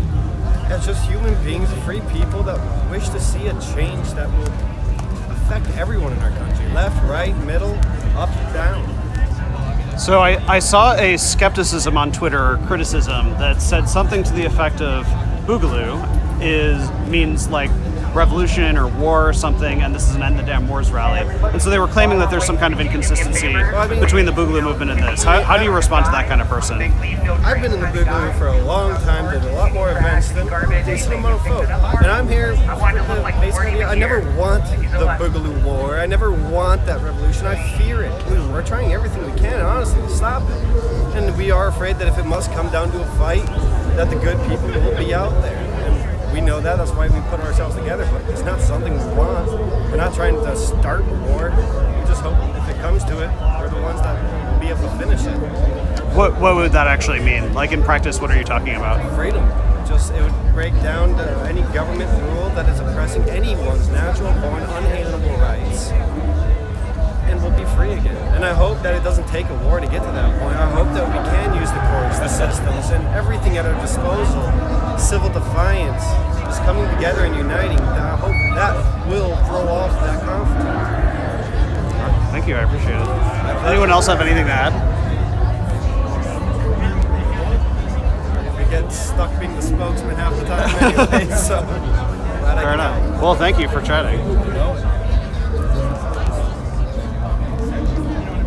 Q: as just human beings, free people that wish to see a change that will affect everyone in our country. Left, right, middle, up, down.
L: So I saw a skepticism on Twitter, or criticism, that said something to the effect of Boogaloo means like revolution or war or something, and this is an End the Damn Wars rally. And so they were claiming that there's some kind of inconsistency between the Boogaloo movement and this. How do you respond to that kind of person?
Q: I've been in the Boogaloo for a long time, did a lot more events than a decent amount of folk. And I'm here basically, I never want the Boogaloo war. I never want that revolution. I fear it. We're trying everything we can, honestly, to stop it. And we are afraid that if it must come down to a fight, that the good people will be out there. And we know that, that's why we put ourselves together, but it's not something we want. We're not trying to start a war. We just hope if it comes to it, we're the ones that will be able to finish it.
L: What would that actually mean? Like in practice, what are you talking about?
Q: Freedom. It would break down to any government rule that is oppressing anyone's natural born unalienable rights. And we'll be free again. And I hope that it doesn't take a war to get to that point. I hope that we can use the courts, the systems, and everything at our disposal. Civil defiance, just coming together and uniting. I hope that will throw off that conflict.
L: Thank you, I appreciate it. Anyone else have anything to add?
Q: We get stuck being the spokesman half the time anyway, so
L: fair enough. Well, thank you for chatting.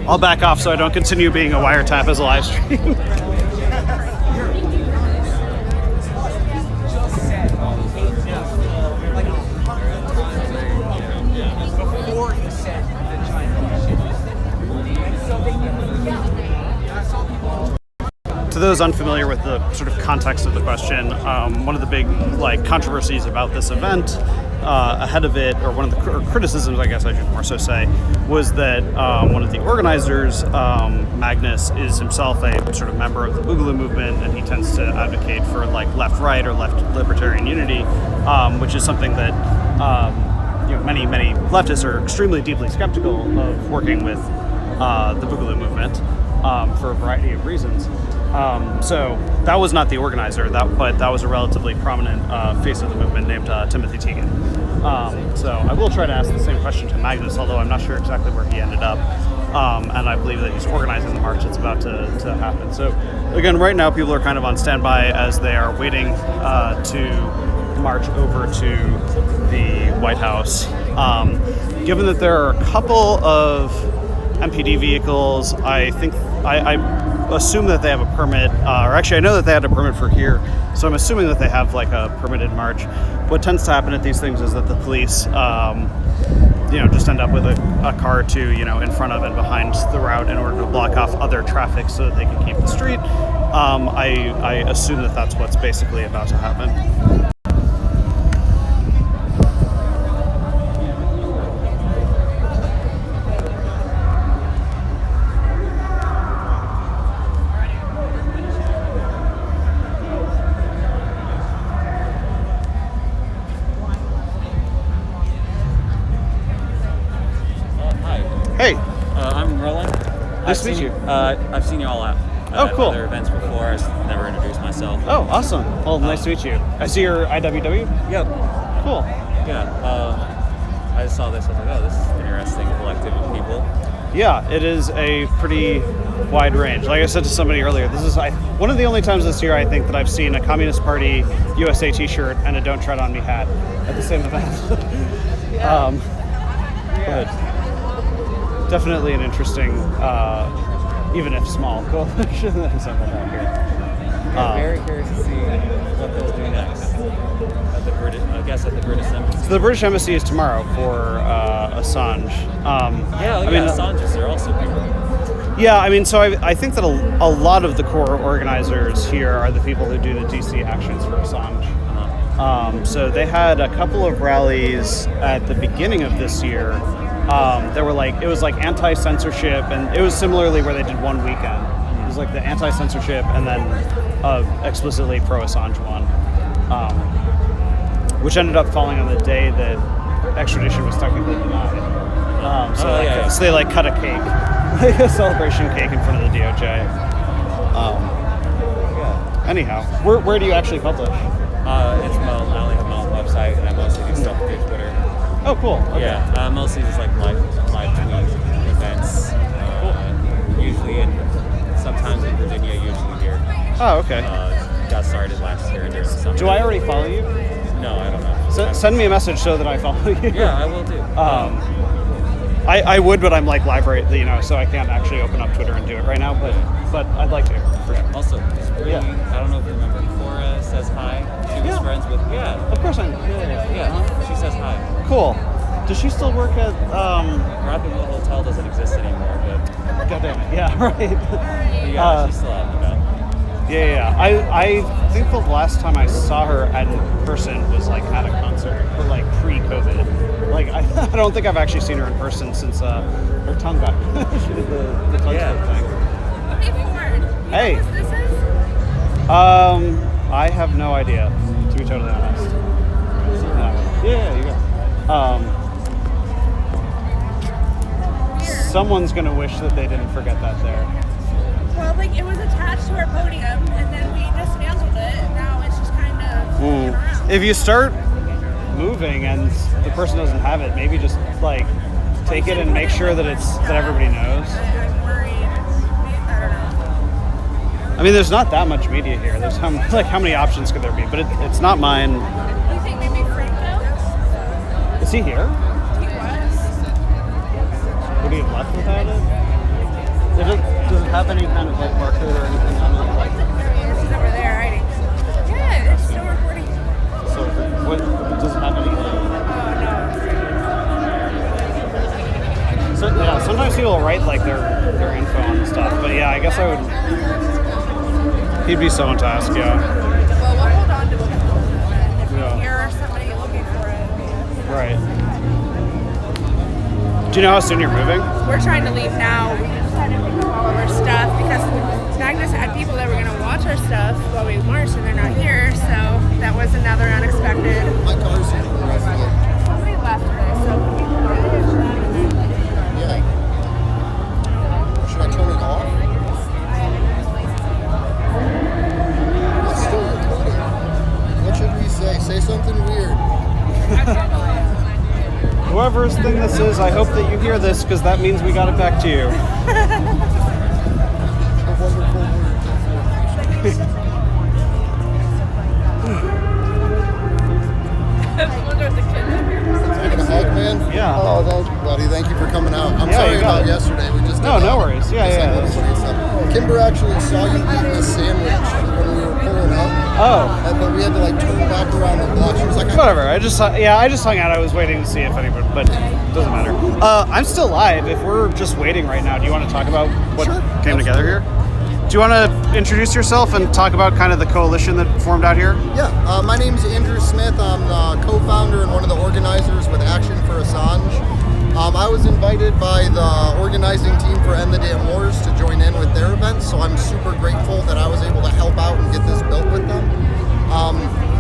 L: I'll back off so I don't continue being a wiretap as a live stream. To those unfamiliar with the sort of context of the question, one of the big controversies about this event ahead of it, or one of the criticisms, I guess I should more so say, was that one of the organizers, Magnus, is himself a sort of member of the Boogaloo movement, and he tends to advocate for left-right or left libertarian unity, which is something that many leftists are extremely deeply skeptical of working with the Boogaloo movement for a variety of reasons. So that was not the organizer, but that was a relatively prominent face of the movement named Timothy Teagan. So I will try to ask the same question to Magnus, although I'm not sure exactly where he ended up. And I believe that he's organizing the march that's about to happen. So again, right now people are kind of on standby as they are waiting to march over to the White House. Given that there are a couple of MPD vehicles, I assume that they have a permit, or actually I know that they had a permit for here, so I'm assuming that they have a permitted march. What tends to happen at these things is that the police just end up with a car or two in front of and behind the route in order to block off other traffic so that they can keep the street. I assume that that's what's basically about to happen. Hey.
R: I'm Roland.
L: Nice to meet you.
R: I've seen you all at
L: cool.
R: other events before. I've never introduced myself.
L: Oh, awesome. Well, nice to meet you. I see your IWW?
R: Yep.
L: Cool.
R: Yeah. I just saw this. I was like, oh, this is an interesting collective of people.
L: Yeah, it is a pretty wide range. Like I said to somebody earlier, this is one of the only times this year I think that I've seen a Communist Party USA t-shirt and a Don't Tread on Me hat at the same event. But definitely an interesting even if small, coalition that assembled out here.
R: I'm very curious to see what they'll do next. At the British, I guess at the British Embassy.
L: So the British Embassy is tomorrow for Assange.
R: Assange is there also people.
L: Yeah, I mean, so I think that a lot of the core organizers here are the people who do the DC actions for Assange. So they had a couple of rallies at the beginning of this year. That were like, it was like anti-censorship, and it was similarly where they did one weekend. It was like the anti-censorship and then explicitly pro-Assange one, which ended up falling on the day that extradition was technically denied. So they like cut a cake, like a celebration cake in front of the DOJ. Anyhow, where do you actually publish?
R: I only have my own website, and I mostly do stuff through Twitter.
L: Oh, cool. Okay.
R: Yeah, mostly just like live tweet events. Usually sometimes in Virginia, usually here.
L: Oh, okay.
R: Got started last year during the summer.
L: Do I already follow you?
R: No, I don't know.
L: Send me a message so that I follow you.
R: Yeah, I will do.
L: I would, but I'm like library, so I can't actually open up Twitter and do it right now. But I'd like to, for sure.
R: Also, it's really, I don't know if you remember, Cora says hi. She was friends with. Yeah.
L: Of course I know.
R: Yeah. She says hi.
L: Cool. Does she still work at
R: Rathbone Hotel doesn't exist anymore, but
L: God damn it. Yeah, right.
R: Yeah, she's still out and about.
L: Yeah. I think the last time I saw her in person was like at a concert, or like pre-COVID. Like I don't think I've actually seen her in person since her tongue got she did the tongue thing.
K: Hey Ford.
L: Hey.
K: You know what this is?
L: I have no idea, to be totally honest. Yeah, you go. Someone's gonna wish that they didn't forget that there.
K: Well, like it was attached to our podium, and then we dismantled it, and now it's just kind of around.
L: If you start moving and the person doesn't have it, maybe just like take it and make sure that that everybody knows.
K: I'm worried. I don't know.
L: I mean, there's not that much media here. There's how many options could there be? But it's not mine.
K: You think maybe Franco?
L: Is he here?
K: He was.
L: Would he have left without it? Does it have any kind of like barcode or anything on it? Like,
K: There he is. He's over there hiding. Yeah, it's still recording.
L: so what does it have anything? So yeah, sometimes people write like their info on the stuff, but yeah, I guess I would. He'd be someone to ask, yeah.
K: Well, we'll hold on to it. If
L: Yeah.
K: we hear somebody looking for it.
L: Right. Do you know how soon you're moving?
K: We're trying to leave now. We just had to pick up all of our stuff because Magnus had people that were going to watch our stuff while we marched, and they're not here, so that was another unexpected.
F: My car's here.
K: Somebody left this, so we can go ahead and then.
F: Yeah. Should I turn it off? It's still recording. What should we say? Say something weird.
L: Whoever's thing this is, I hope that you hear this because that means we got it back to you.
F: Taking a hug, man?
L: Yeah.
F: Oh, thank you, buddy. Thank you for coming out. I'm
L: Yeah,
F: sorry
L: you got
F: about
L: it.
F: yesterday. We just
L: No, no worries. Yeah,
F: just had stuff. Kimber actually saw you eating a sandwich when we were pulling up.
L: Oh.
F: But we had to like turn back around the block. She was like,
L: Whatever. I just hung out. I was waiting to see if anybody, but it doesn't matter. I'm still live. If we're just waiting right now, do you want to talk about what came together here? Do you want to introduce yourself and talk about kind of the coalition that formed out here?
F: Yeah, my name's Andrew Smith. I'm the co-founder and one of the organizers with Action for Assange. I was invited by the organizing team for End the Damn Wars to join in with their events, so I'm super grateful that I was able to help out and get this built with them.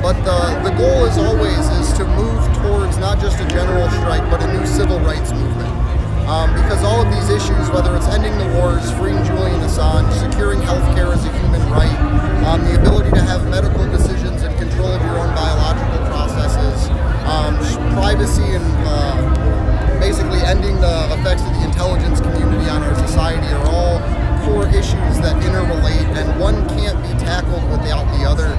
F: But the goal, as always, is to move towards not just a general strike, but a new civil rights movement. Because all of these issues, whether it's ending the wars, freeing Julian Assange, securing healthcare as a human right, the ability to have medical decisions and control of your own biological processes, privacy, and basically ending the effects of the intelligence community on our society are all core issues that interrelate, and one can't be tackled without the other.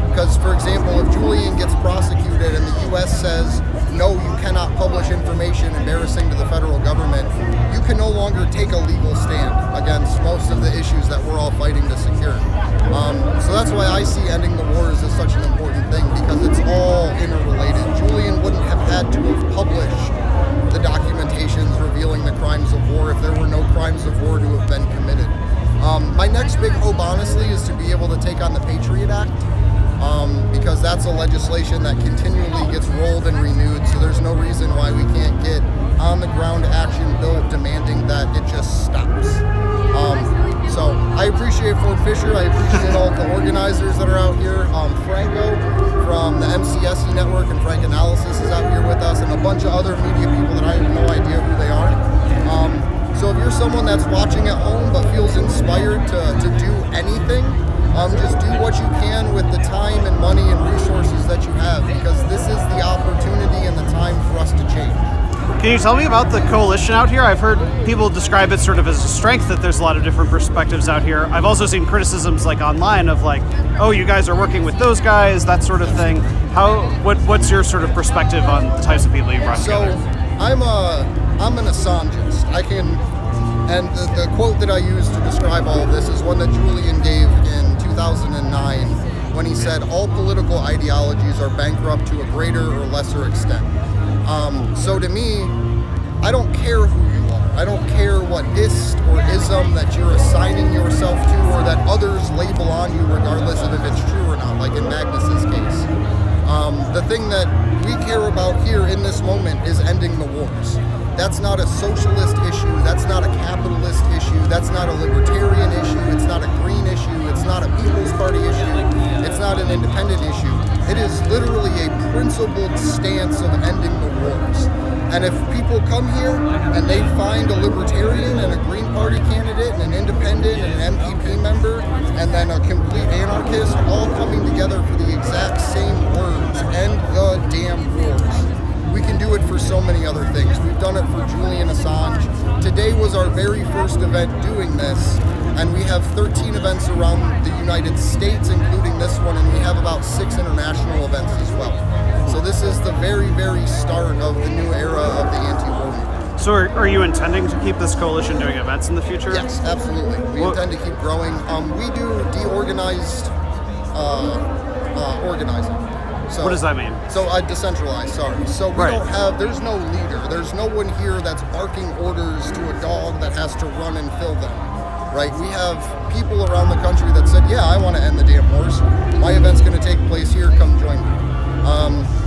F: Because, for example, if Julian gets prosecuted and the U.S. says, no, you cannot publish information embarrassing to the federal government, you can no longer take a legal stand against most of the issues that we're all fighting to secure. So that's why I see ending the wars as such an important thing, because it's all interrelated. Julian wouldn't have had to have published the documentations revealing the crimes of war if there were no crimes of war to have been committed. My next big hope, honestly, is to be able to take on the Patriot Act, because that's a legislation that continually gets rolled and renewed, so there's no reason why we can't get on-the-ground action bill demanding that it just stops. So I appreciate Ford Fischer, I appreciate all the organizers that are out here. Franco from the MCSE network and Frank Analysis is out here with us, and a bunch of other media people that I have no idea who they are. So if you're someone that's watching at home but feels inspired to do anything, just do what you can with the time and money and resources that you have, because this is the opportunity and the time for us to change.
L: Can you tell me about the coalition out here? I've heard people describe it sort of as a strength that there's a lot of different perspectives out here. I've also seen criticisms like online of like, oh, you guys are working with those guys, that sort of thing. What's your sort of perspective on the types of people you brought together?
F: I'm an Assangeist. And the quote that I use to describe all of this is one that Julian gave in 2009 when he said, all political ideologies are bankrupt to a greater or lesser extent. So to me, I don't care who you are. I don't care what ist or ism that you're assigning yourself to or that others label on you regardless of if it's true or not, like in Magnus's case. The thing that we care about here in this moment is ending the wars. That's not a socialist issue, that's not a capitalist issue, that's not a libertarian issue, it's not a green issue, it's not a People's Party issue, it's not an independent issue. It is literally a principled stance of ending the wars. And if people come here and they find a libertarian and a Green Party candidate and an independent and an MPP member and then a complete anarchist all coming together for the exact same words, end the damn wars. We can do it for so many other things. We've done it for Julian Assange. Today was our very first event doing this, and we have 13 events around the United States, including this one, and we have about 6 international events as well. So this is the very, very start of the new era of the anti-war movement.
L: So are you intending to keep this coalition doing events in the future?
F: Yes, absolutely. We intend to keep growing. We do deorganized organizing. So,
L: what does that mean?
F: So decentralized, sorry. So we don't have, there's no leader. There's no one here that's barking orders to a dog that has to run and fill them, right? We have people around the country that said, yeah, I want to end the damn wars. My event's going to take place here, come join me.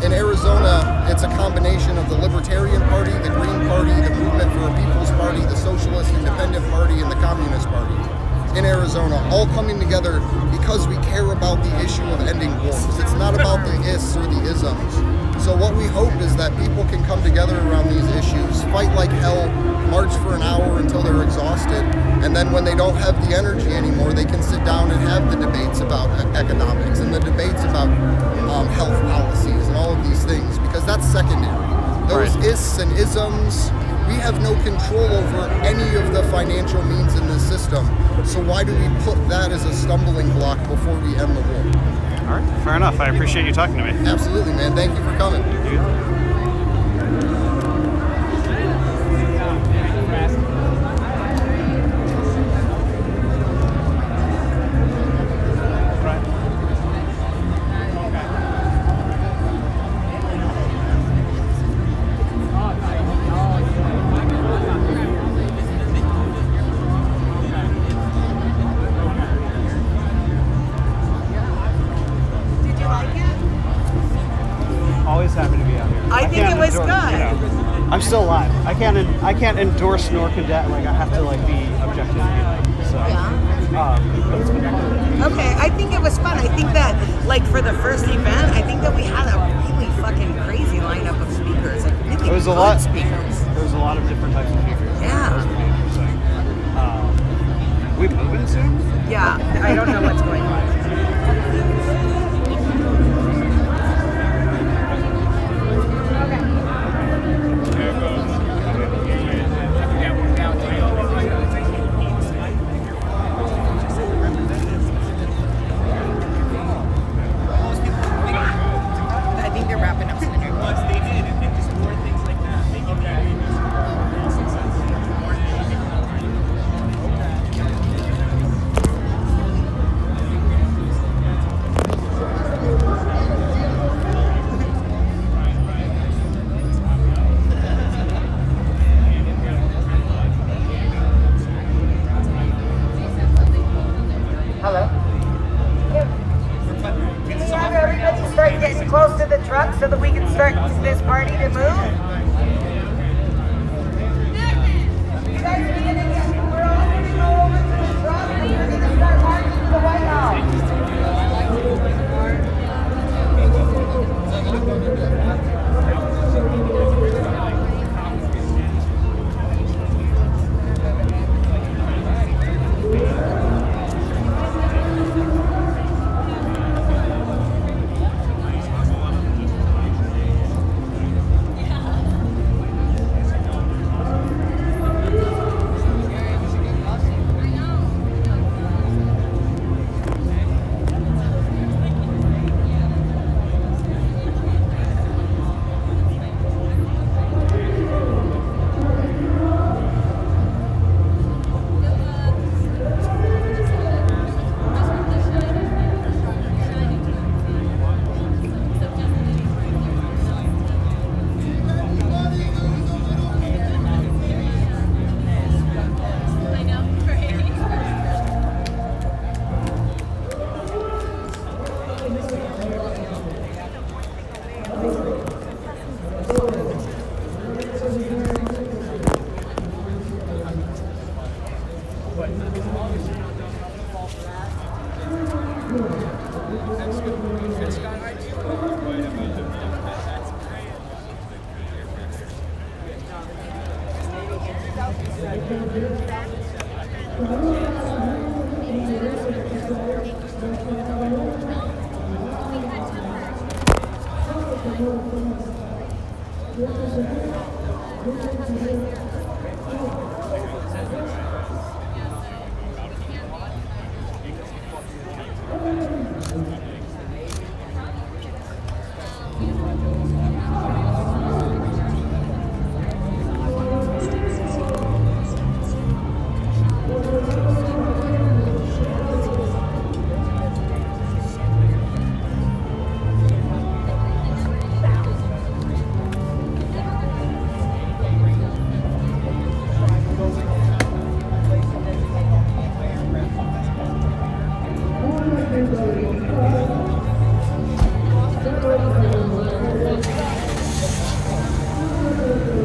F: In Arizona, it's a combination of the Libertarian Party, the Green Party, the Movement for a People's Party, the Socialist Independent Party, and the Communist Party. In Arizona, all coming together because we care about the issue of ending wars. It's not about the ists or the isms. So what we hope is that people can come together around these issues, fight like hell, march for an hour until they're exhausted, and then when they don't have the energy anymore, they can sit down and have the debates about economics and the debates about health policies and all of these things, because that's secondary. Those ists and isms, we have no control over any of the financial means in this system. So why do we put that as a stumbling block before we end the war?
L: All right, fair enough. I appreciate you talking to me.
F: Absolutely, man. Thank you for coming.
L: Thank you. I'm still alive. I can't endorse nor condemn. Like I have to like be objective. So. But it's been fun.
D: Okay, I think it was fun. I think that like for the first event, I think that we had a really fucking crazy lineup of speakers. Like really
L: There was a lot. Speakers. There was a lot of different types of speakers.
D: Yeah.
L: That was pretty interesting. We moving soon?
D: Yeah. I don't know what's going on. party to move? You guys are gonna get, we're all gonna go over to the truck and we're gonna start marching to the White House.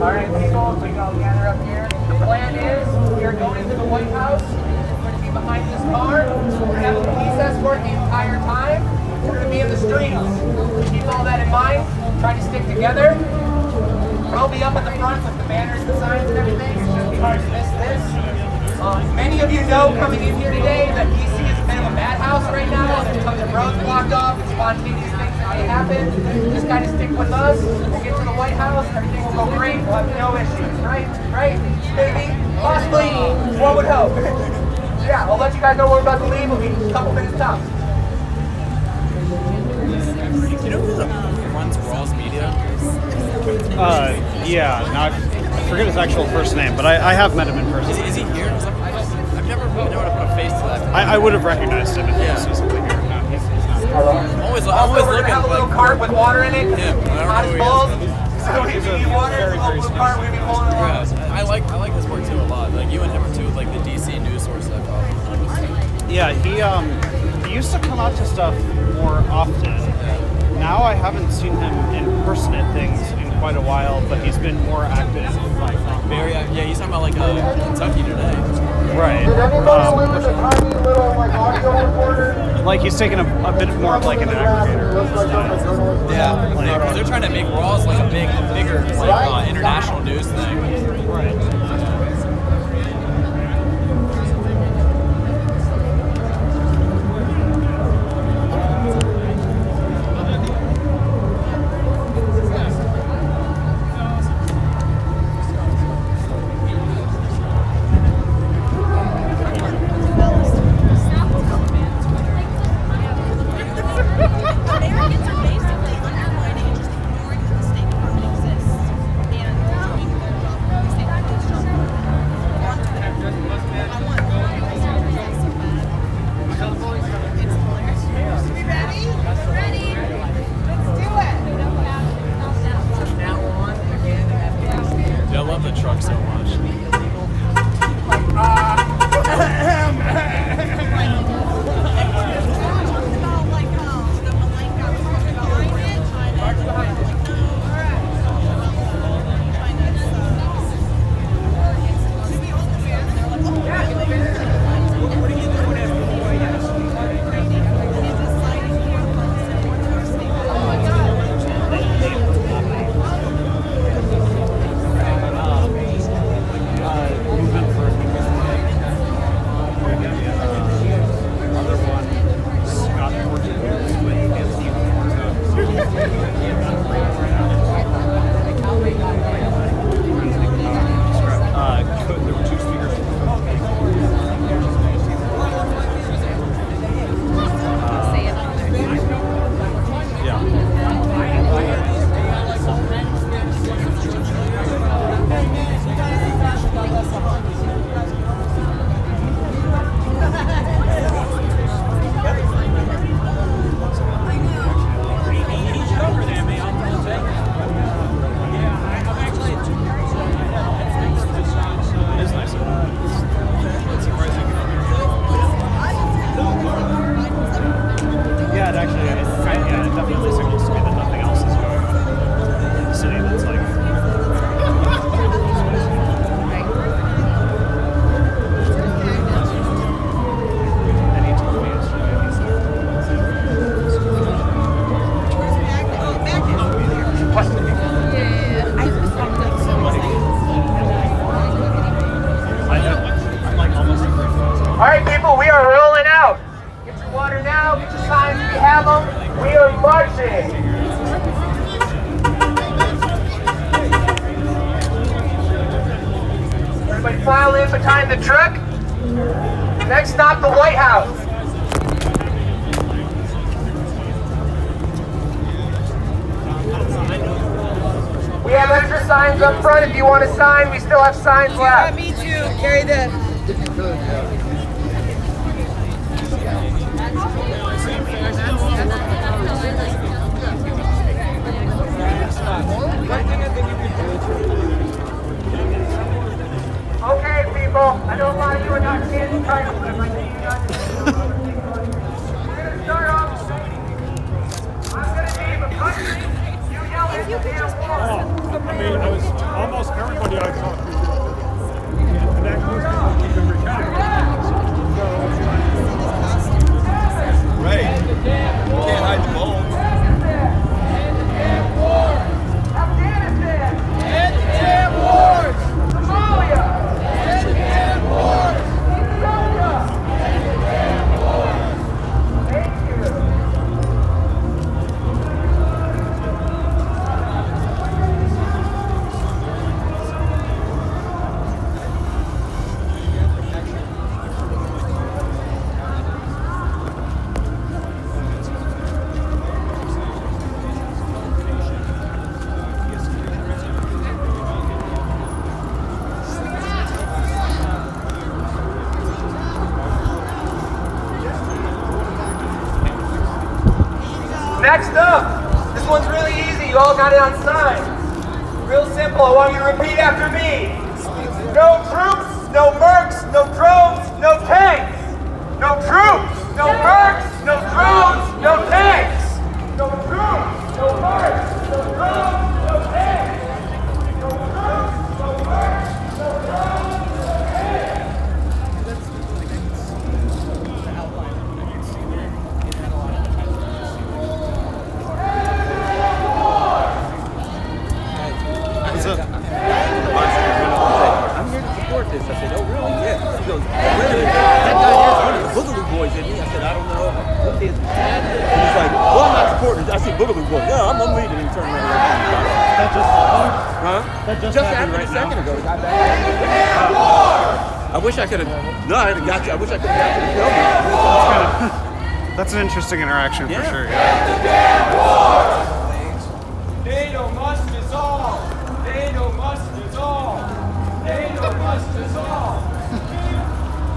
C: Alright people, we all gather up here. The plan is, we are going to the White House. We're going to be behind this car. We're going to have a police escort the entire time. We're going to be in the streets. Keep all that in mind. Try to stick together. I'll be up at the front with the banners and signs and everything. It shouldn't be hard to miss this. Many of you know coming in here today that DC is a bit of a madhouse right now. There's tons of roads blocked off and spontaneous things that may happen. Just kind of stick with us. We'll get to the White House. Everything will go great. We'll have no issues. Right? Right? Maybe? Possibly? One would hope. Yeah, I'll let you guys know when we're about to leave. We'll be a couple minutes tops.
R: You know who runs Raw's Media?
L: Yeah. Now I forget his actual first name, but I have met him in person.
R: Is he here? I've never been able to put a face to that.
L: I would have recognized him if he was physically here. No, he's not.
R: I'm always
C: Also, we're
R: looking
C: gonna have a little cart with water in it.
R: Yeah,
C: Hot as balls. So if you need water, a little blue cart, we're gonna be pulling it along.
R: I like his work too a lot. Like you and him are two of like the DC news sources I've talked.
L: Yeah, he used to come out to stuff more often. Now I haven't seen him in person at things in quite a while, but he's been more active. Like
R: yeah, he's talking about like Kentucky today.
L: Right.
F: Did anybody lose a tiny little like audio recorder?
L: Like he's taking a bit more of like an aggregator.
R: Yeah, because they're trying to make Raw's like a bigger like international news thing.
L: Right.
C: file in behind the truck. Next stop, the White House. We have extra signs up front if you want to sign. We still have signs left.
D: Me too. Carry the.
C: Okay, people. I know a lot of you are not standing titles, but I think you guys. We're going to start off. I'm going to name a country. You yell at the damn wall.
S: I mean, I was almost everybody I talked to. And that includes people who've been retired.
Q: Right. You can't hide the ball.
C: Afghanistan. End the damn wars. Somalia. End the damn wars. Ethiopia. End the damn wars. Thank you. Next up, this one's really easy. You all got it on signs. Real simple. I want you to repeat after me. No troops, no mercs, no drones, no tanks. No troops, no mercs, no drones, no tanks. No troops, no mercs, no drones, no tanks. No troops, no mercs, no drones, no tanks.
E: I'm here to support this. I said, oh, really? Yeah. She goes, really? That guy here's one of the Boogaloo Boys, isn't he? I said, I don't know. What is that? And he's like, well, I'm not supporting this. I said, Boogaloo Boys. Yeah, I'm leading. And he turned around.
S: That just happened?
E: Huh?
S: That just
E: happened
S: happened
E: a second ago. Got back. I wish I could have. No, I haven't got you. I wish I could have got you to film me.
L: That's an interesting interaction for sure.
C: NATO must dissolve. NATO must dissolve. NATO must dissolve.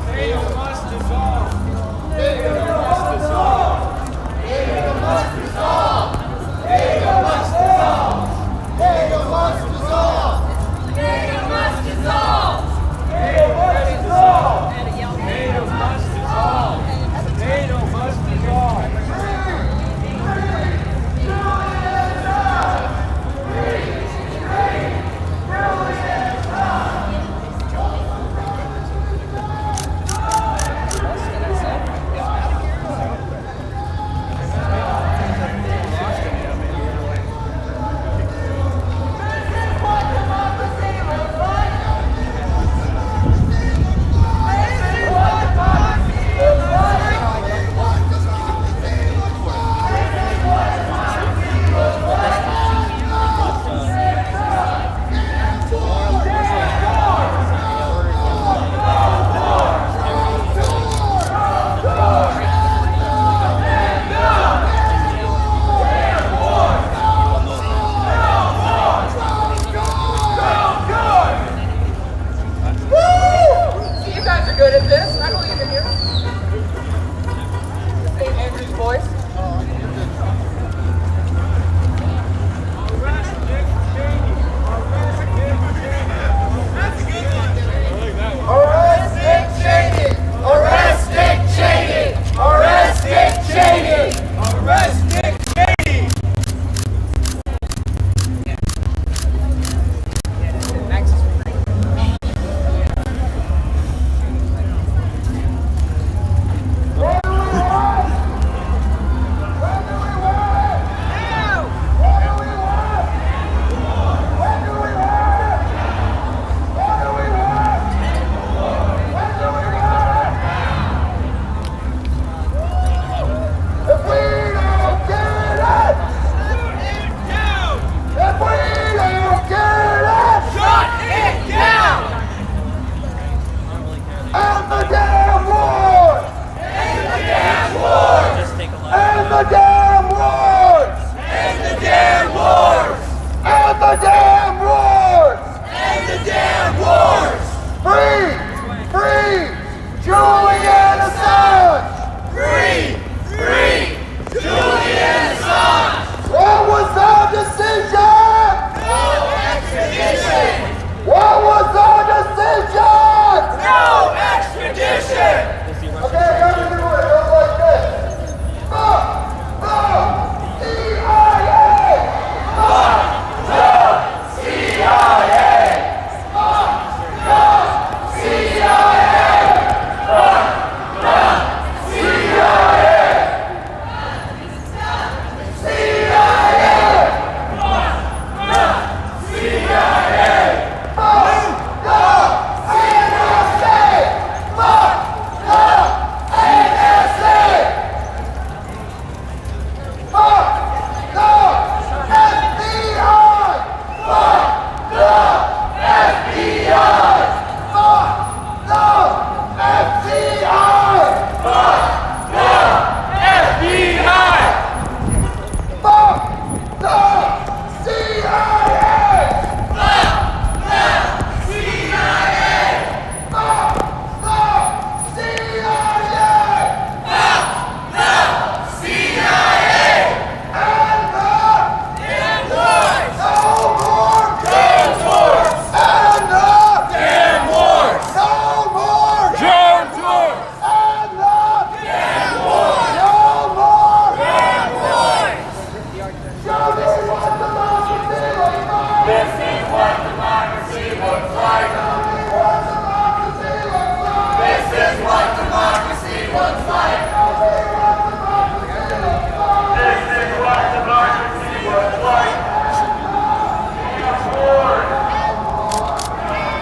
C: NATO must dissolve. NATO must dissolve. NATO must dissolve. NATO must dissolve. NATO must dissolve. NATO must dissolve. NATO must dissolve. NATO must dissolve. NATO must dissolve.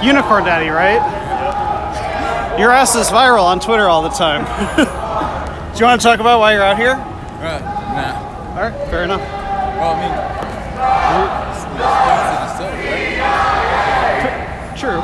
L: Unicorn Daddy, right? Your ass is viral on Twitter all the time. Do you want to talk about why you're out here?
T: Nah.
L: All right, fair enough.
T: Well, I mean, it's
L: True.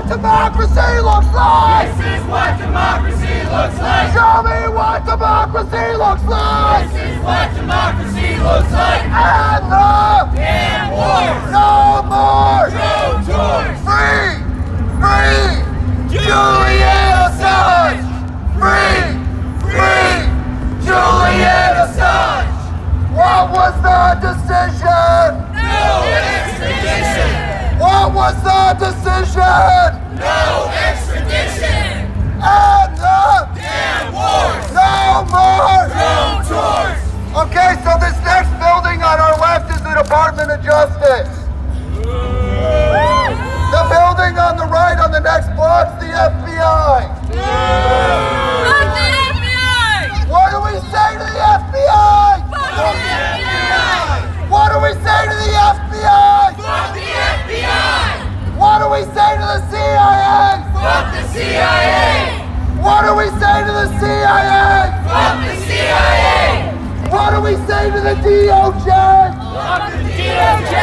F: democracy looks like! This is what democracy looks like! Show me what democracy looks like! This is what democracy looks like! And the damn wars! No more! True tours! Free! Free! Julian Assange! Free! Free! Julian Assange! What was the decision? No extradition! What was the decision? No extradition! And the damn wars! No more drone tours! Okay, so this next building on our left is the Department of Justice. The building on the right on the next block's the FBI. Fuck the FBI! What do we say to the FBI? Fuck the FBI! What do we say to the FBI? Fuck the FBI! What do we say to the CIA? Fuck the CIA! What do we say to the CIA? Fuck the CIA! What do we say to the DOJ? Fuck the DOJ!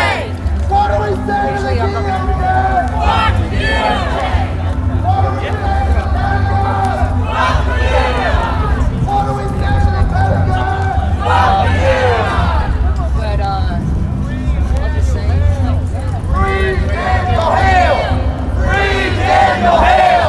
F: What do we say to the DOJ? Fuck the DOJ! What do we say to the Pentagon? Fuck the Pentagon! What do we say to the Pentagon? Fuck the Pentagon!
N: But I'll just say,
F: Free Daniel Hale! Free Daniel Hale!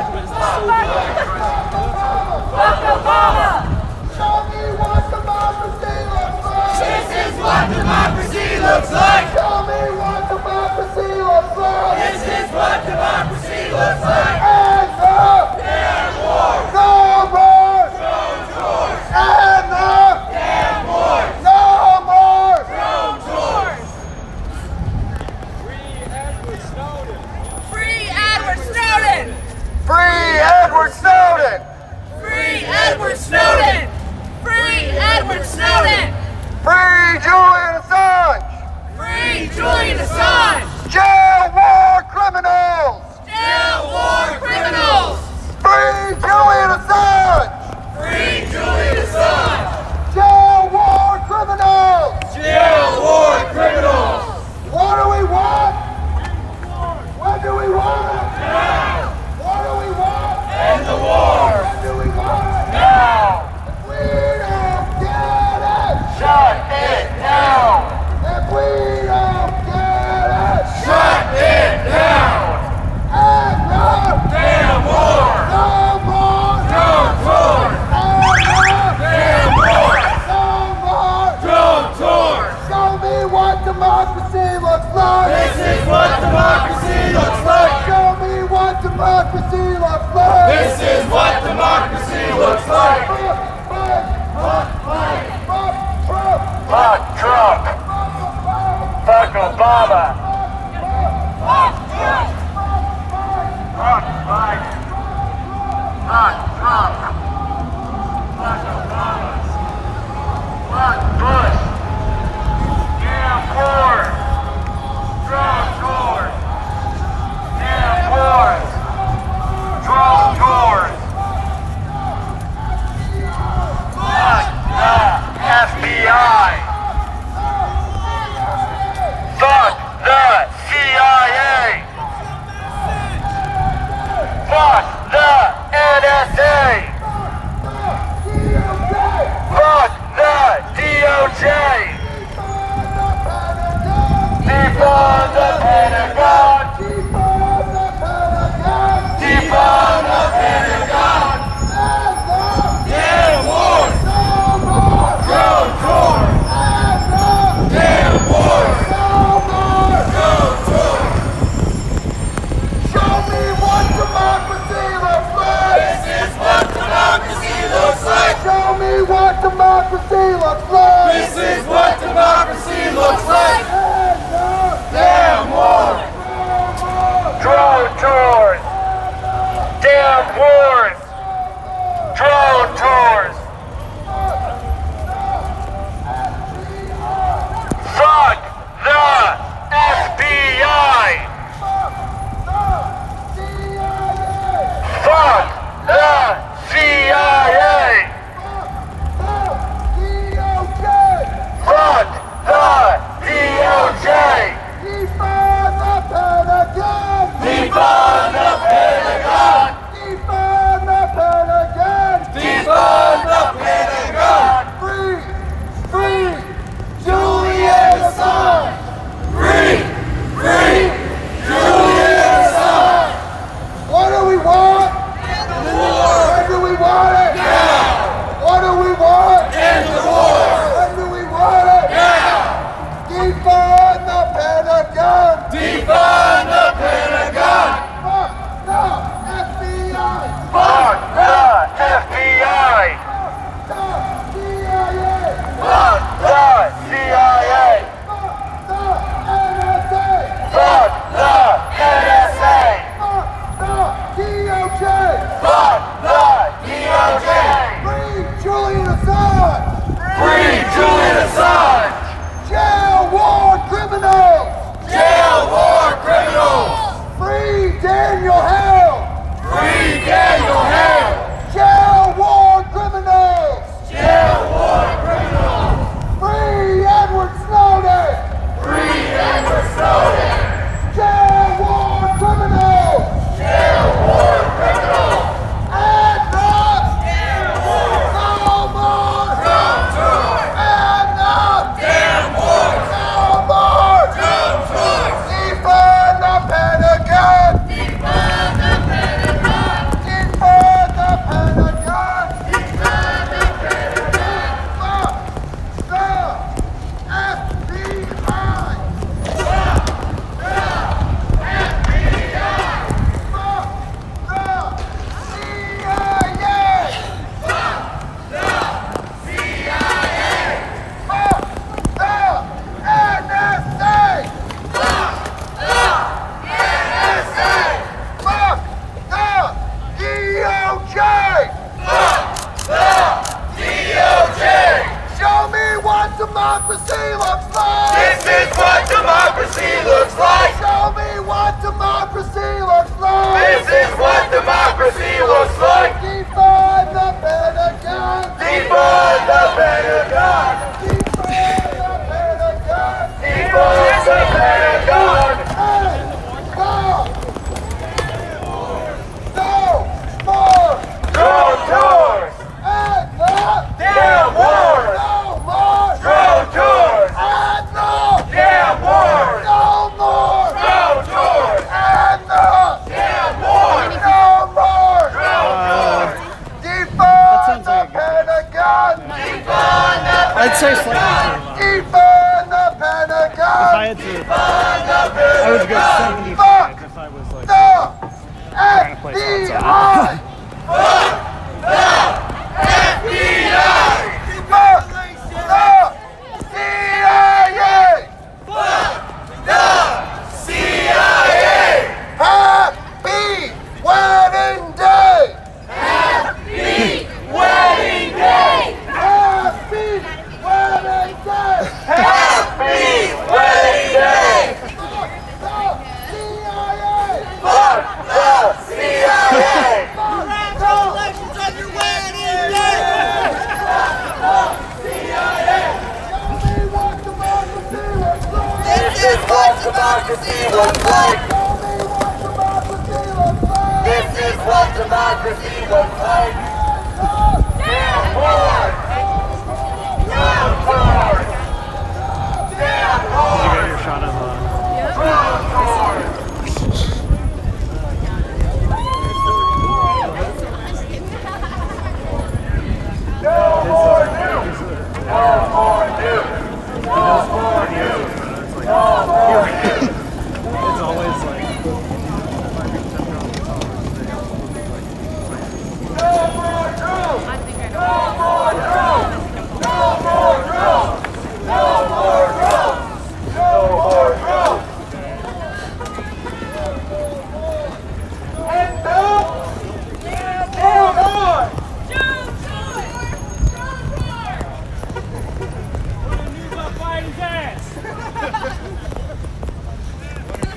A: Fuck Obama! Show me what democracy looks like! This is what democracy looks like! Show me what democracy looks like! This is what democracy looks like! And the damn war! No more! Drone tours! And the damn war! No more! Drone tours!
F: Free Edward Snowden!
A: Free Edward Snowden!
F: Free Edward Snowden!
A: Free Edward Snowden! Free Edward Snowden!
F: Free Julian Assange!
A: Free Julian Assange!
F: Jail war criminals!
A: Jail war criminals!
F: Free Julian Assange!
A: Free Julian Assange!
F: Jail war criminals!
A: Jail war criminals!
F: What do we want? What do we want?
A: Now!
F: What do we want?
A: End the war!
F: What do we want?
A: Now!
F: We don't get it!
A: Shut it down!
F: If we don't get it!
A: Shut it down!
F: And the
A: Damn war!
F: no more!
A: Drone tours!
F: And the
A: Damn war!
F: no more!
A: Drone tours!
F: Show me what democracy looks like!
A: This is what democracy looks like!
F: Show me what democracy looks like!
A: This is what democracy looks like!
F: Fuck Trump! Fuck Obama!
A: Fuck Trump!
F: Fuck Biden! Fuck Trump! Fuck Obama! Fuck Bush! Damn wars! Drone tours! Damn wars! Drone tours! Fuck the FBI! Fuck the CIA! Fuck the NSA! Fuck the DOJ! Defund the Pentagon! Defund the Pentagon!
A: Damn war! Drone tours! Damn war! Drone tours!
F: Show me what democracy looks like!
A: This is what democracy looks like!
F: Show me what democracy looks like!
A: This is what democracy looks like!
F: Damn war! Drone tours! Damn wars! Drone tours! Fuck the FBI! Fuck the CIA! Fuck the DOJ! Defund the Pentagon!
A: Defund the Pentagon!
F: Defund the Pentagon!
A: Defund the Pentagon!
F: Free! Free! Julian Assange!
A: Free! Free! Julian Assange!
F: What do we want?
A: End the war!
F: When do we want it?
A: Now!
F: What do we want?
A: End the war!
F: When do we want it?
A: Now!
F: Defund the Pentagon!
A: Defund the Pentagon!
F: Fuck the FBI!
A: Fuck
F: the FBI!
A: Fuck
F: the CIA!
A: Fuck the NSA!
F: Fuck the DOJ!
A: Fuck the DOJ!
F: Free Julian Assange!
A: Free Julian Assange!
F: Jail war criminals!
A: Jail war criminals!
F: Free Daniel Hale!
A: Free Daniel Hale!
F: Jail war criminals!
A: Jail war criminals!
F: Free Edward Snowden!
A: Free Edward Snowden!
F: Jail war criminals!
A: Jail war criminals!
F: democracy looks like.
T: This is what democracy looks like.
F: Show me what democracy looks like.
T: This is what democracy looks like.
F: Defund the Pentagon.
T: Defund the Pentagon. Defund the Pentagon.
F: Hey, stop. No more
T: drone tours.
F: And the
T: damn wars.
F: No more
T: drone tours.
F: And the
T: damn wars.
F: No more
T: drone tours.
F: And the
T: damn wars.
F: No more
T: drone tours.
F: Defund the Pentagon.
T: Defund the Pentagon.
L: I'd say slightly.
F: Defund the Pentagon.
L: If I had to, I would go 75 if I was like trying to play
F: FBI.
L: outside.
T: Fuck the FBI.
F: Fuck the CIA.
T: Fuck the CIA.
F: Happy wedding day.
T: Happy wedding day.
F: Happy wedding day.
T: Happy wedding day.
F: Fuck the CIA.
T: Fuck the CIA.
F: Congratulations on your wedding day.
T: This is what democracy looks like. This is what democracy looks like. Damn board. Damn board. Damn board.
L: Did you get your shot of
T: Damn board. No more news. No more news. No more news. No more news.
L: It's always like.
T: No more drones. No more drones. No more drones. No more drones. No more drones. And no more.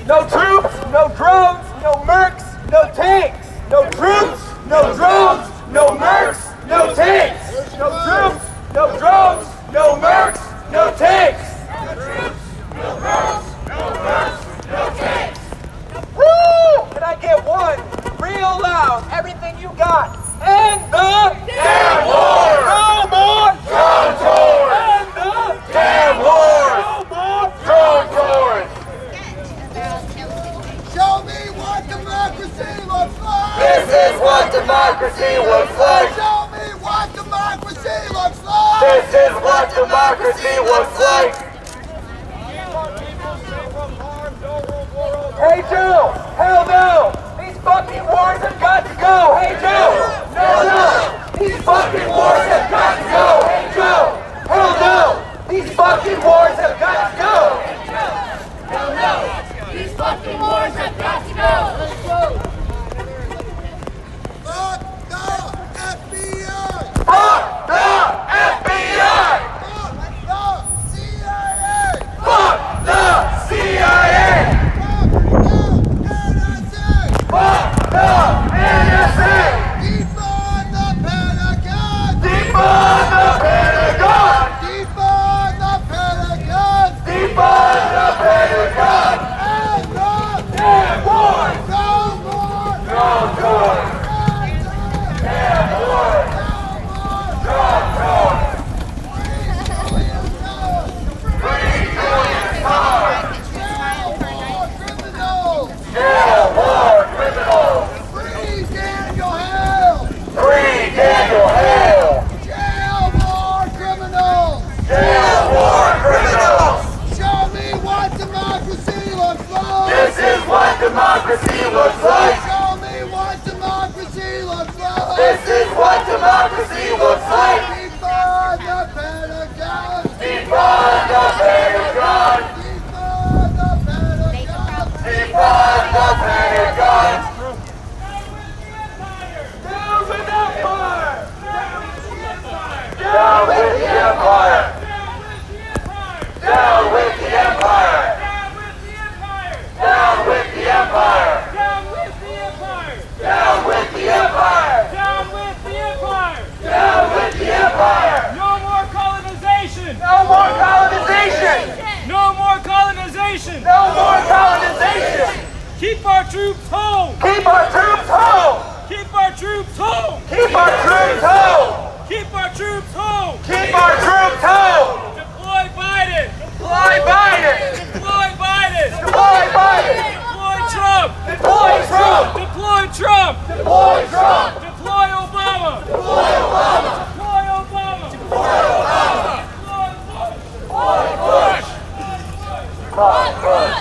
O: No troops, no drones, no mercs, no tanks. No troops, no drones, no mercs, no tanks. No troops, no drones, no mercs, no tanks.
T: No troops, no drones, no mercs, no tanks.
O: Woo! Can I get one real loud? Everything you got. And the
T: damn war.
O: No more
T: drone tours.
O: And the
T: damn wars.
O: No more
T: drone tours.
F: Show me what democracy looks like.
T: This is what democracy looks like.
F: Show me what democracy looks like.
T: This is what democracy looks like.
O: Hey Joe! Hell no! These fucking wars have got to go! Hey Joe! No! These fucking wars have got to go! Hey Joe! Hell no! These fucking wars have got to go!
T: Hell no! These fucking wars have got to go!
F: Fuck the FBI.
T: Fuck the FBI!
F: Fuck the CIA.
T: Fuck the CIA! Fuck the NSA!
F: Defund the Pentagon.
T: Defund the Pentagon!
F: Defund the Pentagon.
T: Defund the Pentagon!
F: And the
T: Damn wars!
F: no more
T: Drone tours! Damn wars! Drone tours! $3 trillion! Jail war criminals!
F: Free Daniel Hale.
T: Free Daniel Hale!
F: Jail war criminals.
T: Jail war criminals!
F: Show me what democracy looks like.
T: This is what democracy looks like!
F: Show me what democracy looks like.
T: This is what democracy looks like!
F: Defund the Pentagon.
T: Defund the Pentagon!
F: Defund the Pentagon.
T: Defund the Pentagon!
O: Down with the empire!
T: Down with the empire! troops home!
C: Keep our troops home!
T: Keep our troops home!
C: Keep our troops home!
T: Deploy Biden!
C: Deploy Biden!
T: Deploy Biden!
C: Deploy Biden!
T: Deploy Trump!
C: Deploy Trump!
T: Deploy Trump!
C: Deploy Trump!
T: Deploy Obama!
C: Deploy Obama!
T: Deploy Obama!
C: Deploy Obama! Deploy Bush! Bush!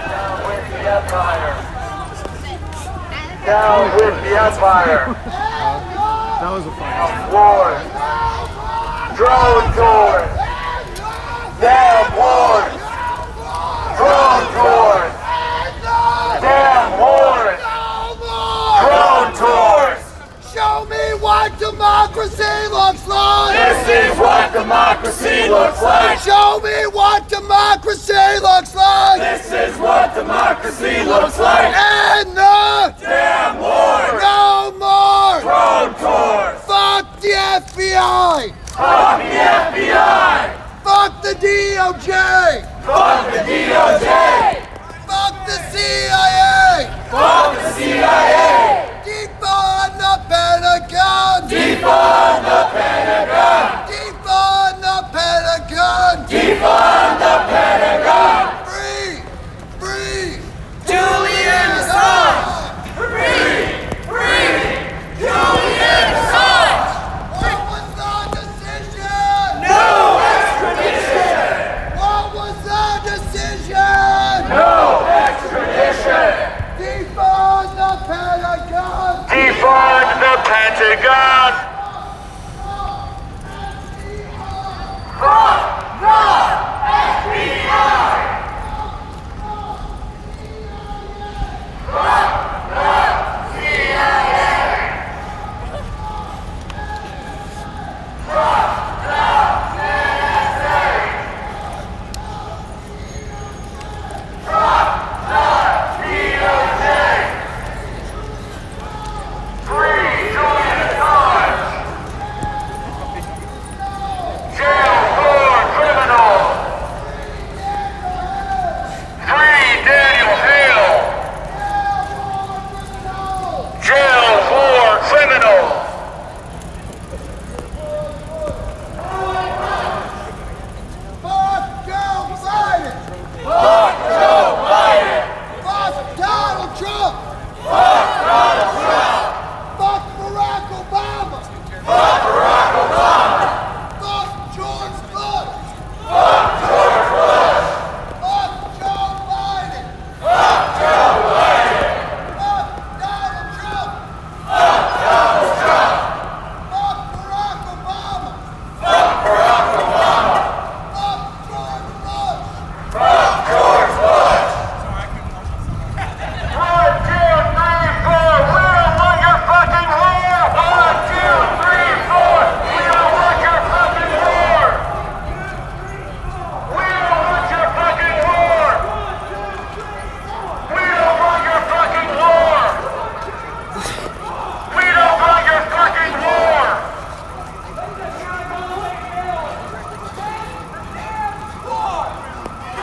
C: Down with the Empire! Down with the Empire!
L: That was a fun.
C: Wars! Drone tours! Damn wars! Drone tours! Damn wars! Drone tours!
F: Show me what democracy looks like!
C: This is what democracy looks like!
F: Show me what democracy looks like!
C: This is what democracy looks like!
F: And the
C: damn wars!
F: No more
C: drone tours!
F: Fuck the FBI!
C: Fuck the FBI!
F: Fuck the DOJ!
C: Fuck the DOJ!
F: Fuck the CIA!
C: Fuck the CIA!
F: Defund the Pentagon!
C: Defund the Pentagon!
F: Defund the Pentagon!
C: Defund the Pentagon!
F: Free! Free!
C: Julian Assange! Free! Free! Julian Assange!
F: What was the decision?
C: No extradition!
F: What was the decision?
C: No extradition!
F: Defund the Pentagon!
C: Defund the Pentagon! Fuck the FBI! Fuck the CIA! Fuck the NSA! Fuck the DOJ! Free Julian Assange! Jail for criminals! Free Daniel Hale! Jail for criminals!
F: Fuck Joe Biden!
C: Fuck Joe Biden!
F: Fuck Donald Trump!
C: Fuck Donald Trump!
F: Fuck Barack Obama!
C: Fuck Barack Obama!
F: Fuck George Bush!
C: Fuck George Bush!
F: Fuck Joe Biden!
C: Fuck Joe Biden!
F: Fuck Donald Trump!
C: Fuck Donald Trump!
F: Fuck Barack Obama!
C: Fuck Barack Obama!
F: Fuck George Bush!
C: Fuck George Bush! 1, 2, 3, 4, we don't want your fucking war! 1, 2, 3, 4, we don't want your fucking war! We don't want your fucking war! We don't want your fucking war! We don't want your fucking war!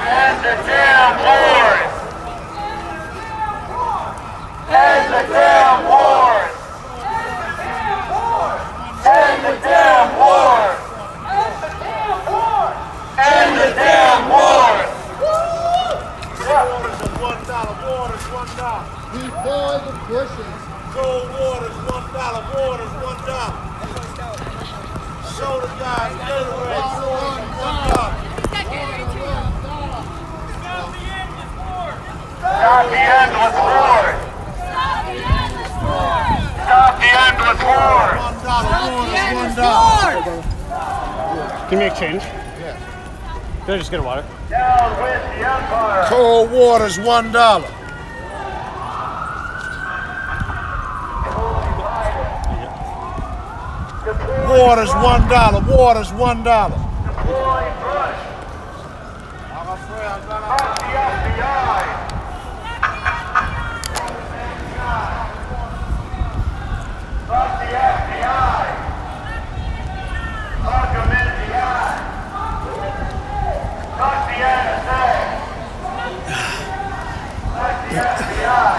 C: And the damn wars! And the damn wars! And the damn wars! And the damn wars!
S: Waters of $1, waters $1.
F: Deploy the bushes!
S: Cold waters $1, waters $1. Soda guys, Gatorade, $1.
C: Stop the endless wars! Stop the endless wars!
S: $1,
L: Can you make change? Yeah. Can I just get a water?
C: Down with the Empire!
S: Cold waters $1. Waters $1. Waters $1.
C: Deploy Bush! Fuck the FBI! Fuck the FBI! Fuck them in the eye! Fuck the NSA! Fuck the FBI!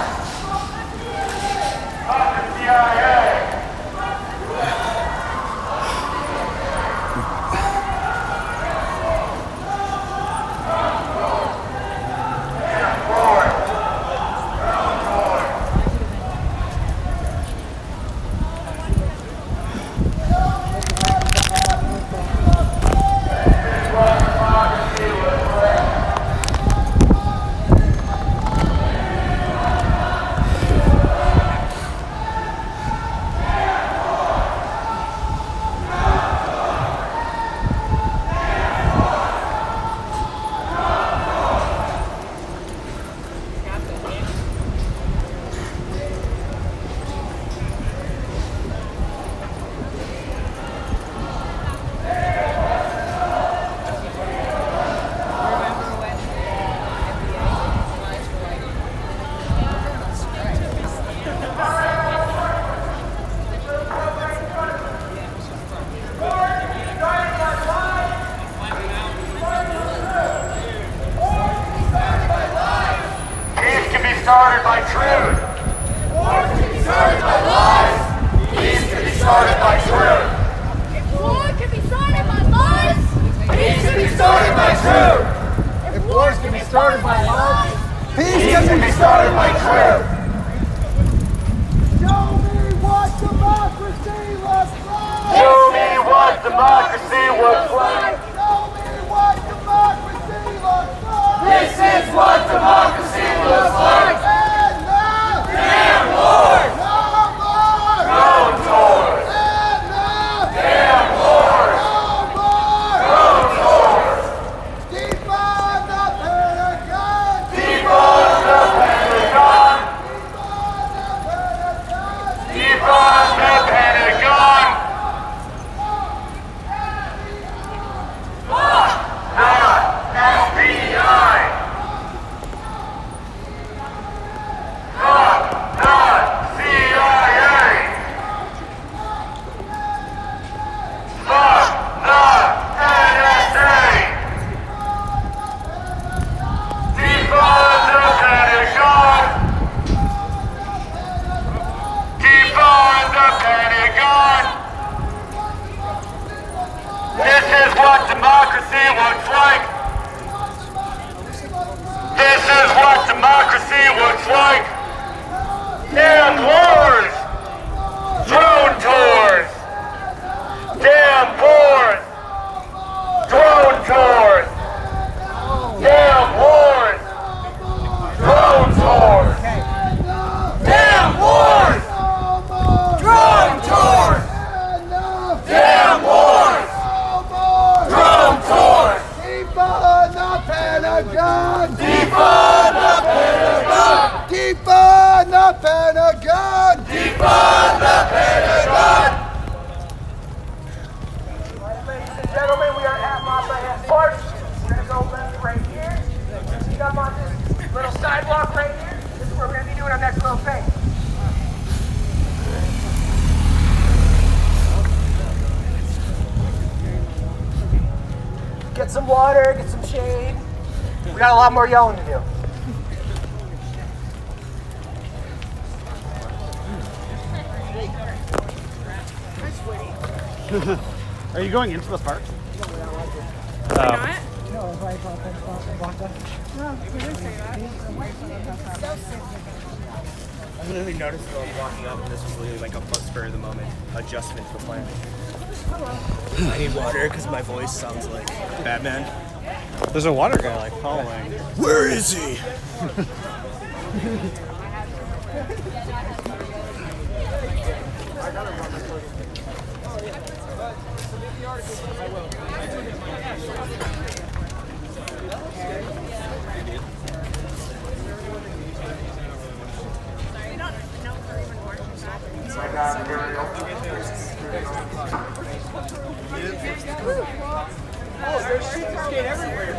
T: started my trip.
F: Show me what democracy looks like.
T: Show me what democracy looks like.
F: Show me what democracy looks like.
T: This is what democracy looks like.
F: And the
T: damn Lord.
F: No more.
T: Drone tours.
F: And the
T: damn Lord.
F: No more.
T: Drone tours.
F: Defund the Pentagon.
T: Defund the Pentagon. Defund the Pentagon. Fuck the FBI. Fuck the CIA. Fuck the NSA. Defund the Pentagon. Defund the Pentagon. This is what democracy looks like. This is what democracy looks like. Damn wars. Drone tours. Damn wars. Drone tours. Damn wars. Drone tours. Damn wars. Drone tours. Damn wars. Drone tours.
F: Defund the Pentagon.
T: Defund the Pentagon.
F: Defund the Pentagon.
T: Defund the Pentagon.
D: Ladies and gentlemen, we are at Lafayette Park. We're going to go left right here. See up on this little sidewalk right here. This is where we're going to be doing our next little thing. Get some water, get some shade. We got a lot more yelling to do.
L: Are you going into the park?
N: Not?
H: I literally noticed while I was walking up, and this was literally like a spur of the moment adjustment to the plan. I need water because my voice sounds like Batman.
L: There's a water guy like following.
H: Where is he?
O: Oh, there's shit to skate everywhere.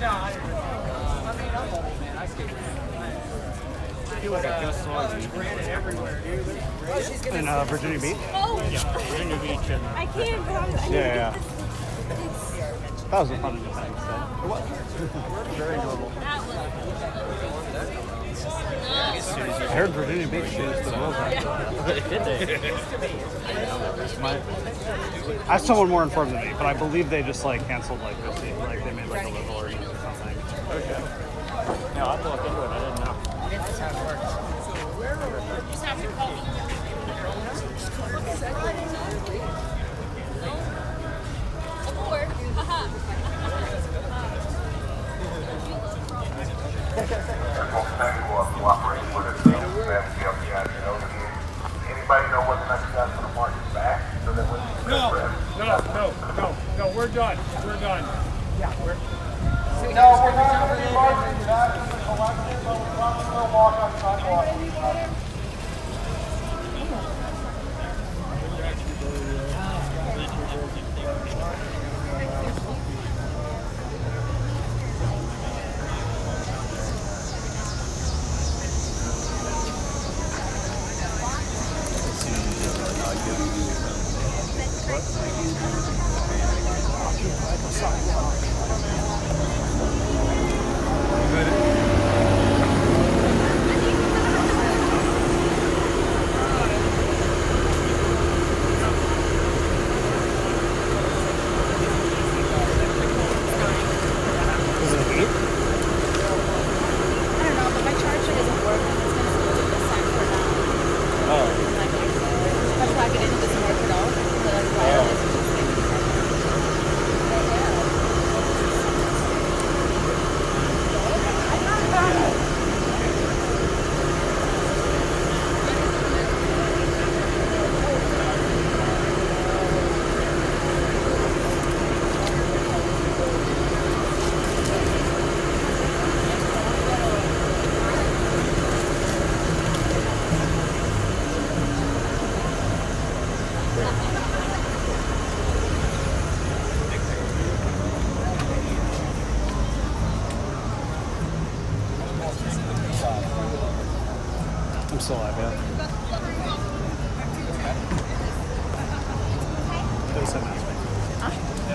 O: No, I
L: In Virginia Beach?
N: Yeah,
L: Virginia Beach. And,
N: I can't, but I'm
L: yeah. That was a fun event. So. It was. Very enjoyable. I heard Virginia Beach is the world record. I have someone more informed than me, but I believe they just like canceled like this. Like they made like a local ordinance or something. Okay.
R: No, I have to look into it. I didn't know.
N: That's how it works. You just have to call me. Aboard.
T: Anybody know what the next step for the market is back? So that when
S: No, we're done. We're done.
O: Yeah, we're.
F: No, we're not going to be marching back to the collective, but we're probably going to walk on sidewalk.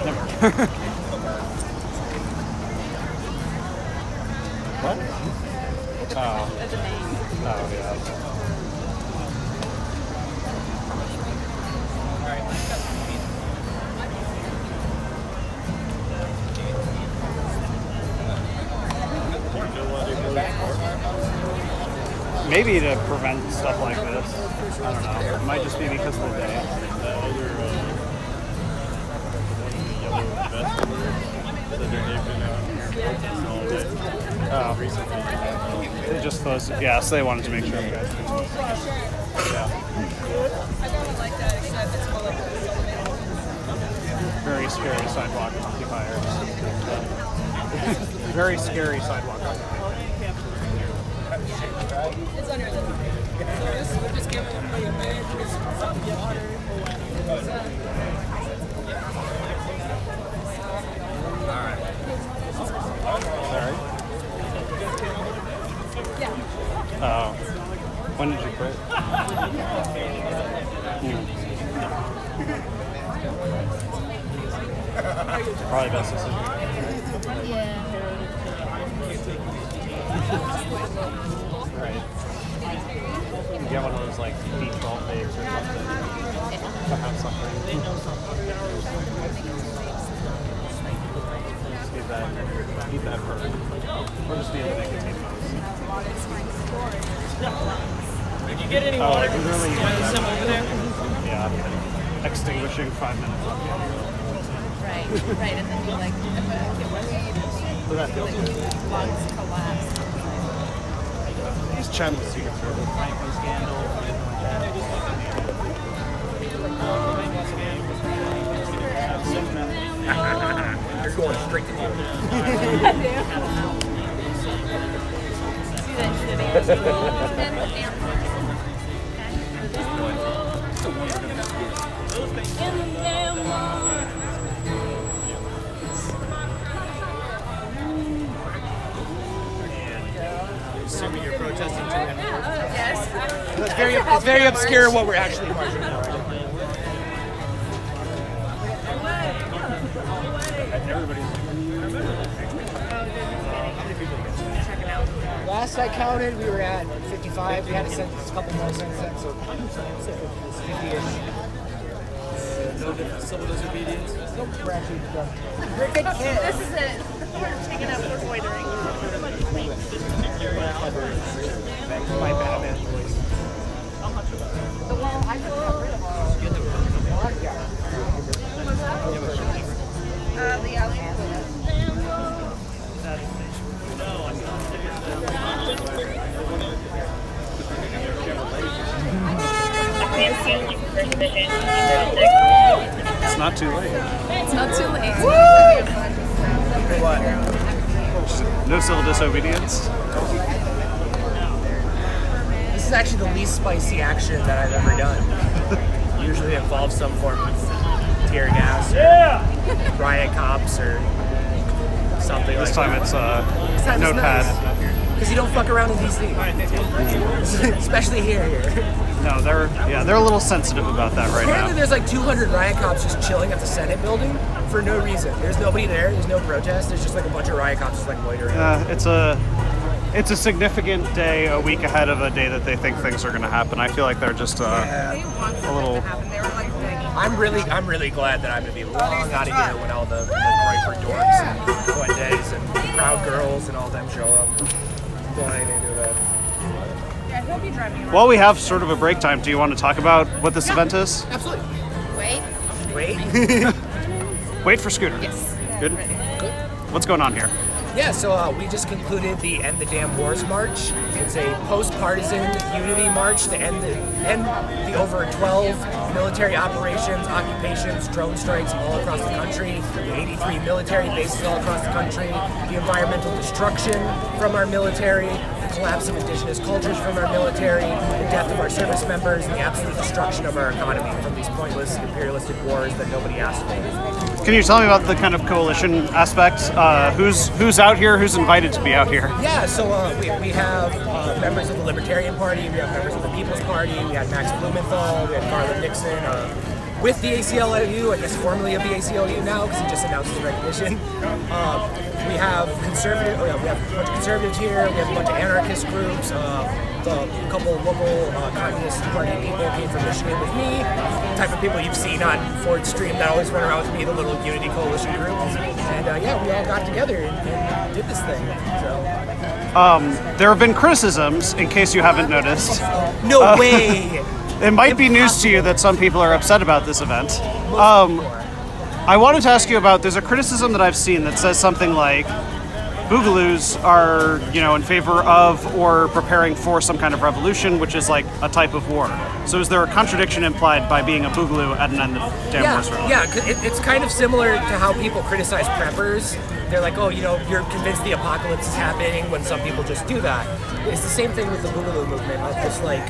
L: Never. What? Oh.
N: As a name.
L: Oh, yeah. Maybe to prevent stuff like this. I don't know. It might just be because of the day. Oh. They just closed it. Yeah, so they wanted to make sure you guys could. Yeah. Very scary sidewalk occupiers. Very scary sidewalk occupiers.
T: It's under the so we're just giving them a minute.
L: Sorry. Oh. When did you quit? Probably best decision.
N: Yeah.
L: Right. You get one of those like B12 babes or something. To have something. Just eat that first. Or just be in the nicotine mouse.
T: Did you get any
L: Oh,
T: water?
L: like literally.
T: Some over there?
L: Yeah. Extinguishing 5 minutes.
N: Right, right, and then you like,
L: So that feels good.
N: lungs collapse.
L: These chants you can throw the Franklin scandal.
P: You're going straight to him.
N: See that shitty
H: Assuming you're protesting to him.
N: Yes.
H: It's very obscure what we're actually marching for. Last I counted, we were at 55. We had to send a couple more since then, so 50-ish. No civil disobedience? Nope, we're actually done. You're a good kid.
N: This is it. We're taking up for loitering.
H: My Batman voice.
N: The wall, I just got rid of all. The alley.
L: It's not too late.
N: It's not too late.
H: What?
L: No civil disobedience.
H: This is actually the least spicy action that I've ever done. Usually involves some form of tear gas, or riot cops, or something
L: This
H: like
L: time
H: that.
L: it's notepad.
H: Because you don't fuck around in DC. Especially here.
L: No, they're a little sensitive about that right
H: Apparently
L: now.
H: there's like 200 riot cops just chilling at the Senate building for no reason. There's nobody there. There's no protest. There's just like a bunch of riot cops just like loitering.
L: It's a significant day, a week ahead of a day that they think things are going to happen. I feel like they're just a little.
H: I'm really glad that I'm gonna be long out of here when all the Riper dorks and Fuentes and Proud Girls and all them show up. Don't want anything to do with that.
N: Yeah, he'll be driving around.
L: While we have sort of a break time, do you want to talk about what this event is?
H: Absolutely.
N: Wait.
L: Wait for Scooter.
N: Yes.
L: Good. What's going on here?
H: Yeah, so we just concluded the End the Damn Wars March. It's a post-partisan unity march to end the over 12 military operations, occupations, drone strikes all across the country, the 83 military bases all across the country, the environmental destruction from our military, the collapse of indigenous cultures from our military, the death of our service members, and the absolute destruction of our economy from these pointless imperialistic wars that nobody asked for.
L: Can you tell me about the kind of coalition aspect? Who's out here? Who's invited to be out here?
H: Yeah, so we have members of the Libertarian Party, we have members of the People's Party, we had Max Blumenthal, we had Garland Nixon,
U: with the ACLU, I guess formerly of the ACLU now, because he just announced his recognition. We have conservative. We have a bunch of conservatives here. We have a bunch of anarchist groups. A couple of local Communist Party people came from Michigan with me. The type of people you've seen on Ford Stream that always run around with me, the little Unity Coalition group. And yeah, we all got together and did this thing. So.
L: There have been criticisms, in case you haven't noticed.
U: No way!
L: It might be news to you that some people are upset about this event. I wanted to ask you about, there's a criticism that I've seen that says something like, Boogaloos are, in favor of or preparing for some kind of revolution, which is like a type of war. So is there a contradiction implied by being a Boogaloo at an end of damn wars rally?
U: Yeah, it's kind of similar to how people criticize preppers. They're like, oh, you're convinced the apocalypse is happening, when some people just do that. It's the same thing with the Boogaloo movement. It's like,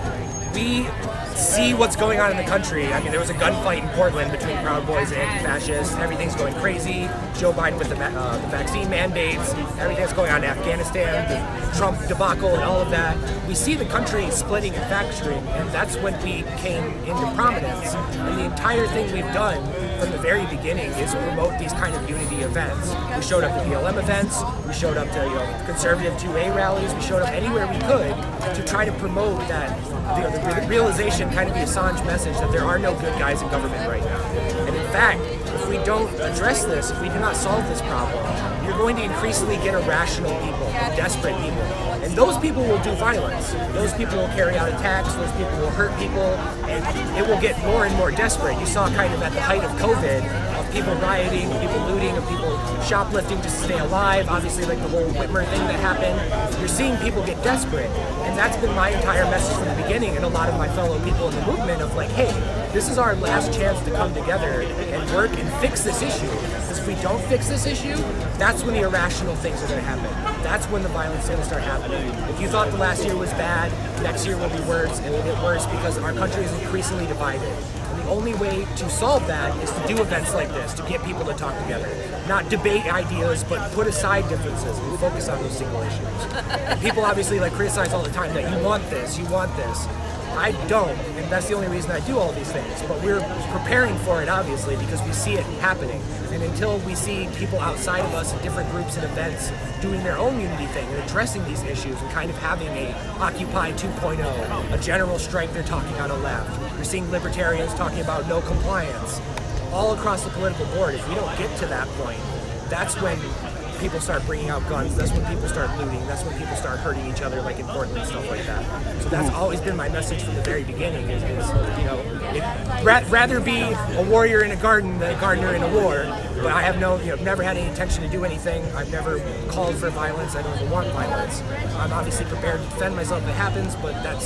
U: we see what's going on in the country. I mean, there was a gunfight in Portland between Proud Boys and anti-fascists. Everything's going crazy. Joe Biden with the vaccine mandates, everything that's going on in Afghanistan, the Trump debacle and all of that. We see the country splitting and fracturing, and that's when we came into prominence. And the entire thing we've done from the very beginning is promote these kind of unity events. We showed up to BLM events, we showed up to conservative 2A rallies, we showed up anywhere we could to try to promote that the realization, kind of the Assange message, that there are no good guys in government right now. And in fact, if we don't address this, if we do not solve this problem, you're going to increasingly get irrational people, desperate people. And those people will do violence. Those people will carry out attacks, those people will hurt people, and it will get more and more desperate. You saw kind of at the height of COVID, of people rioting, people looting, of people shoplifting just to stay alive, obviously like the whole Whitmer thing that happened. You're seeing people get desperate, and that's been my entire message from the beginning, and a lot of my fellow people in the movement of like, hey, this is our last chance to come together and work and fix this issue. Because if we don't fix this issue, that's when the irrational things are going to happen. That's when the violence is going to start happening. If you thought the last year was bad, next year will be worse. It will get worse because our country is increasingly divided. And the only way to solve that is to do events like this, to get people to talk together. Not debate ideas, but put aside differences and focus on those single issues. And people obviously criticize all the time that you want this, you want this. I don't, and that's the only reason I do all these things. But we're preparing for it, obviously, because we see it happening. And until we see people outside of us in different groups and events doing their own unity thing and addressing these issues and kind of having a Occupy 2.0, a general strike they're talking on a left. You're seeing libertarians talking about no compliance. All across the political board, if we don't get to that point, that's when people start bringing out guns, that's when people start looting, that's when people start hurting each other like in Portland and stuff like that. So that's always been my message from the very beginning is rather be a warrior in a garden than a gardener in a war. But I have never had any intention to do anything. I've never called for violence. I don't even want violence. I'm obviously prepared to defend myself if it happens, but that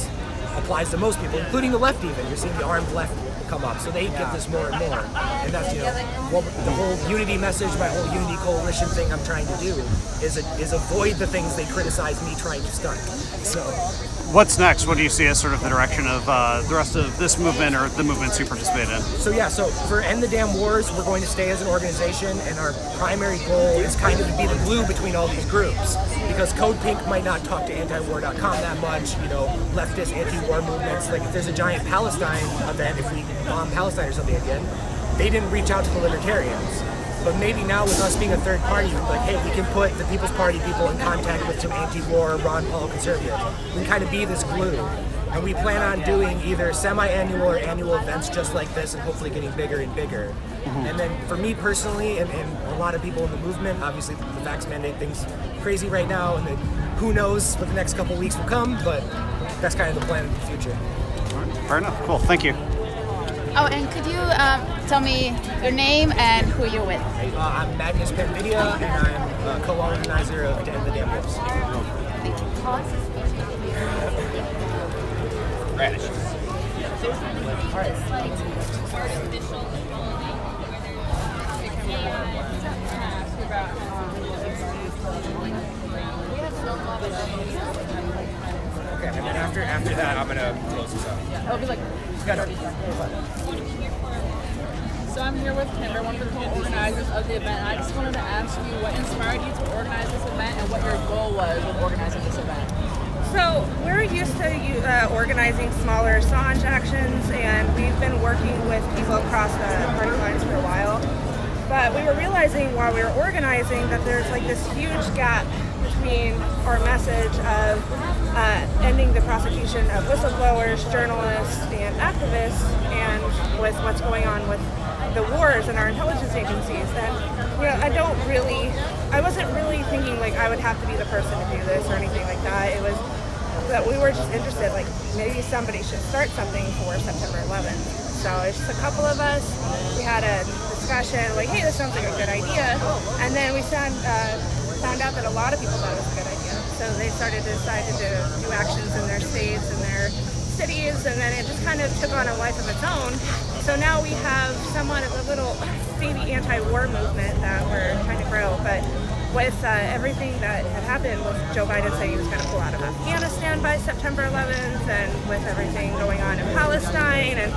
U: applies to most people, including the left even. You're seeing the armed left come up, so they get this more and more. And that's the whole unity message, my whole unity coalition thing I'm trying to do is avoid the things they criticize me trying to start. So
L: what's next? What do you see as sort of the direction of the rest of this movement or the movements you participate in?
U: So for End the Damn Wars, we're going to stay as an organization, and our primary goal is kind of to be the glue between all these groups. Because Code Pink might not talk to antiwar.com that much, leftist anti-war movements. Like if there's a giant Palestine event, if we bomb Palestine or something again, they didn't reach out to the libertarians. But maybe now with us being a third party, like, hey, we can put the People's Party people in contact with some anti-war, Ron Paul conservatives. We can kind of be this glue. And we plan on doing either semi-annual or annual events just like this and hopefully getting bigger and bigger. Mm-hmm. And then for me personally, and a lot of people in the movement, obviously the vax mandate thing's crazy right now, and then who knows what the next couple weeks will come, but that's kind of the plan in the future.
L: All right. Fair enough. Cool. Thank you.
V: Oh, and could you tell me your name and who you're with?
U: I'm Magnus Penvidia, and I'm a co-organizer of End the Damn Wars.
V: Thank you.
U: Radish. Okay, and then after that, I'm gonna close this out.
V: It'll be like.
W: So I'm here with Kinder, one of the co-organizers of the event. I just wanted to ask you what inspired you to organize this event and what your goal was with organizing this event.
X: So we're used to organizing smaller Assange actions, and we've
K: been working with people across the party lines for a while, but we were realizing while we were organizing that there's like this huge gap between our message of ending the prosecution of whistleblowers, journalists, and activists, and with what's going on with the wars in our intelligence agencies. And I wasn't really thinking like I would have to be the person to do this or anything like that. It was that we were just interested, like maybe somebody should start something for September 11th. So it's just a couple of us. We had a discussion, like, hey, this sounds like a good idea. And then we found out that a lot of people thought it was a good idea. So they decided to do actions in their states and their cities, and then it just kind of took on a life of its own. So now we have somewhat of a little baby anti-war movement that we're trying to grow. But with everything that had happened with Joe Biden saying he was going to pull out of Afghanistan by September 11th, and with everything going on in Palestine, and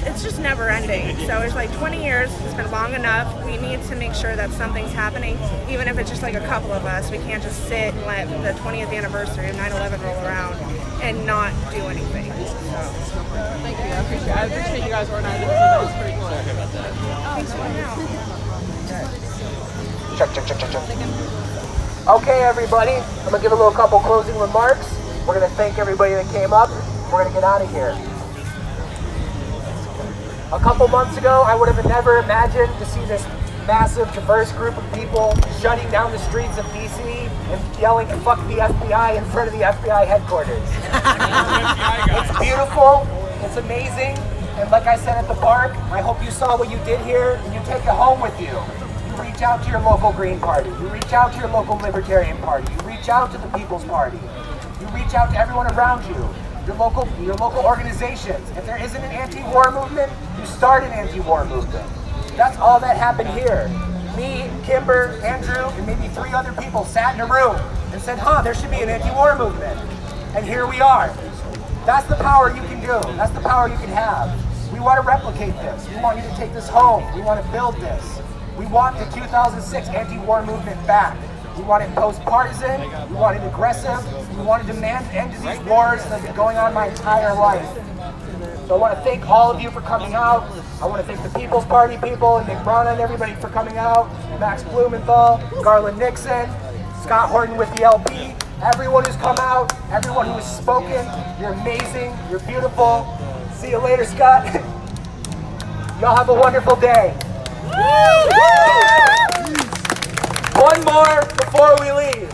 K: it's just never ending. So it's like 20 years, it's been long enough. We need to make sure that something's happening, even if it's just like a couple of us. We can't just sit and let the 20th anniversary of 9/11 roll around and not do anything. So.
W: Thank you, I appreciate you guys organizing this event. It's pretty cool.
K: Thanks for coming out.
D: Check. Okay, everybody. I'm gonna give a little couple closing remarks. We're gonna thank everybody that came up. We're gonna get out of here. A couple months ago, I would have never imagined to see this massive, diverse group of people shutting down the streets of DC and yelling "fuck the FBI" in front of the FBI headquarters. It's beautiful. It's amazing. And like I said at the park, I hope you saw what you did here and you take it home with you. You reach out to your local Green Party. You reach out to your local Libertarian Party. You reach out to the People's Party. You reach out to everyone around you, your local organizations. If there isn't an anti-war movement, you start an anti-war movement. That's all that happened here. Me, Kimber, Andrew, and maybe 3 other people sat in a room and said, there should be an anti-war movement. And here we are. That's the power you can do. That's the power you can have. We want to replicate this. We want you to take this home. We want to build this. We want the 2006 anti-war movement back. We want it post-partisan. We want it aggressive. We want to demand end to these wars that have been going on my entire life. So I want to thank all of you for coming out. I want to thank the People's Party people and Nick Brana and everybody for coming out. Max Blumenthal, Garland Nixon, Scott Horton with the LP. Everyone who's come out, everyone who has spoken, you're amazing, you're beautiful. See you later, Scott. Y'all have a wonderful day. One more before we leave.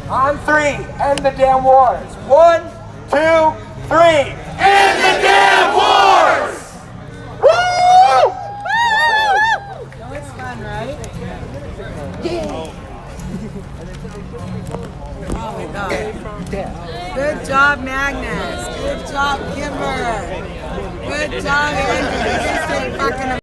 D: On 3, end the damn wars. 1, 2, 3. End the damn wars! Woo!
B: It's fun, right?
D: Yeah.
B: Oh my God. Good job, Magnus. Good job, Kimber. Good job, Andrew.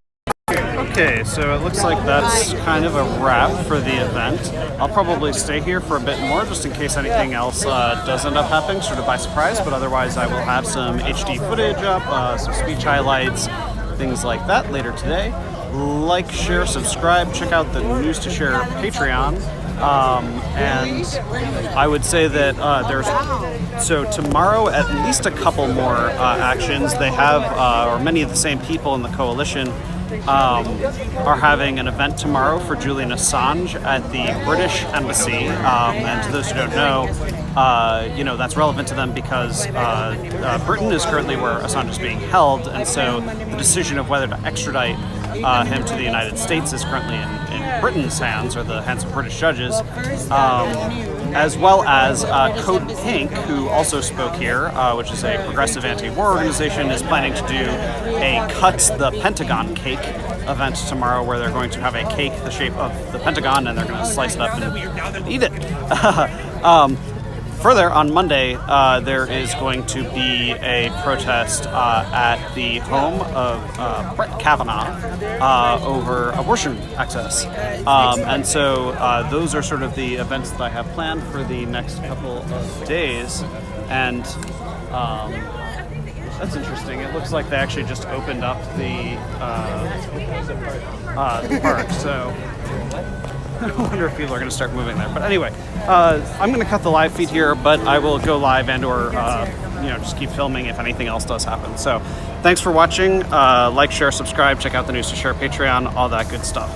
L: Okay, so it looks like that's kind of a wrap for the event. I'll probably stay here for a bit more just in case anything else does end up happening, sort of by surprise, but otherwise I will have some HD footage up, some speech highlights, things like that later today. Like, share, subscribe, check out the News to Share Patreon. And I would say that so tomorrow at least a couple more actions. They have, or many of the same people in the coalition are having an event tomorrow for Julian Assange at the British Embassy. And to those who don't know, that's relevant to them because Britain is currently where Assange is being held, and so the decision of whether to extradite him to the United States is currently in Britain's hands, or the hands of British judges, as well as Code Pink, who also spoke here, which is a progressive anti-war organization, is planning to do a Cut the Pentagon Cake event tomorrow, where they're going to have a cake the shape of the Pentagon, and they're going to slice it up and eat it. Further, on Monday, there is going to be a protest at the home of Brett Kavanaugh over abortion access. And so those are sort of the events that I have planned for the next couple of days. And that's interesting. It looks like they actually just opened up the park, so I wonder if people are going to start moving there. But anyway, I'm going to cut the live feed here, but I will go live and or just keep filming if anything else does happen. So thanks for watching. Like, share, subscribe, check out the News to Share Patreon, all that good stuff.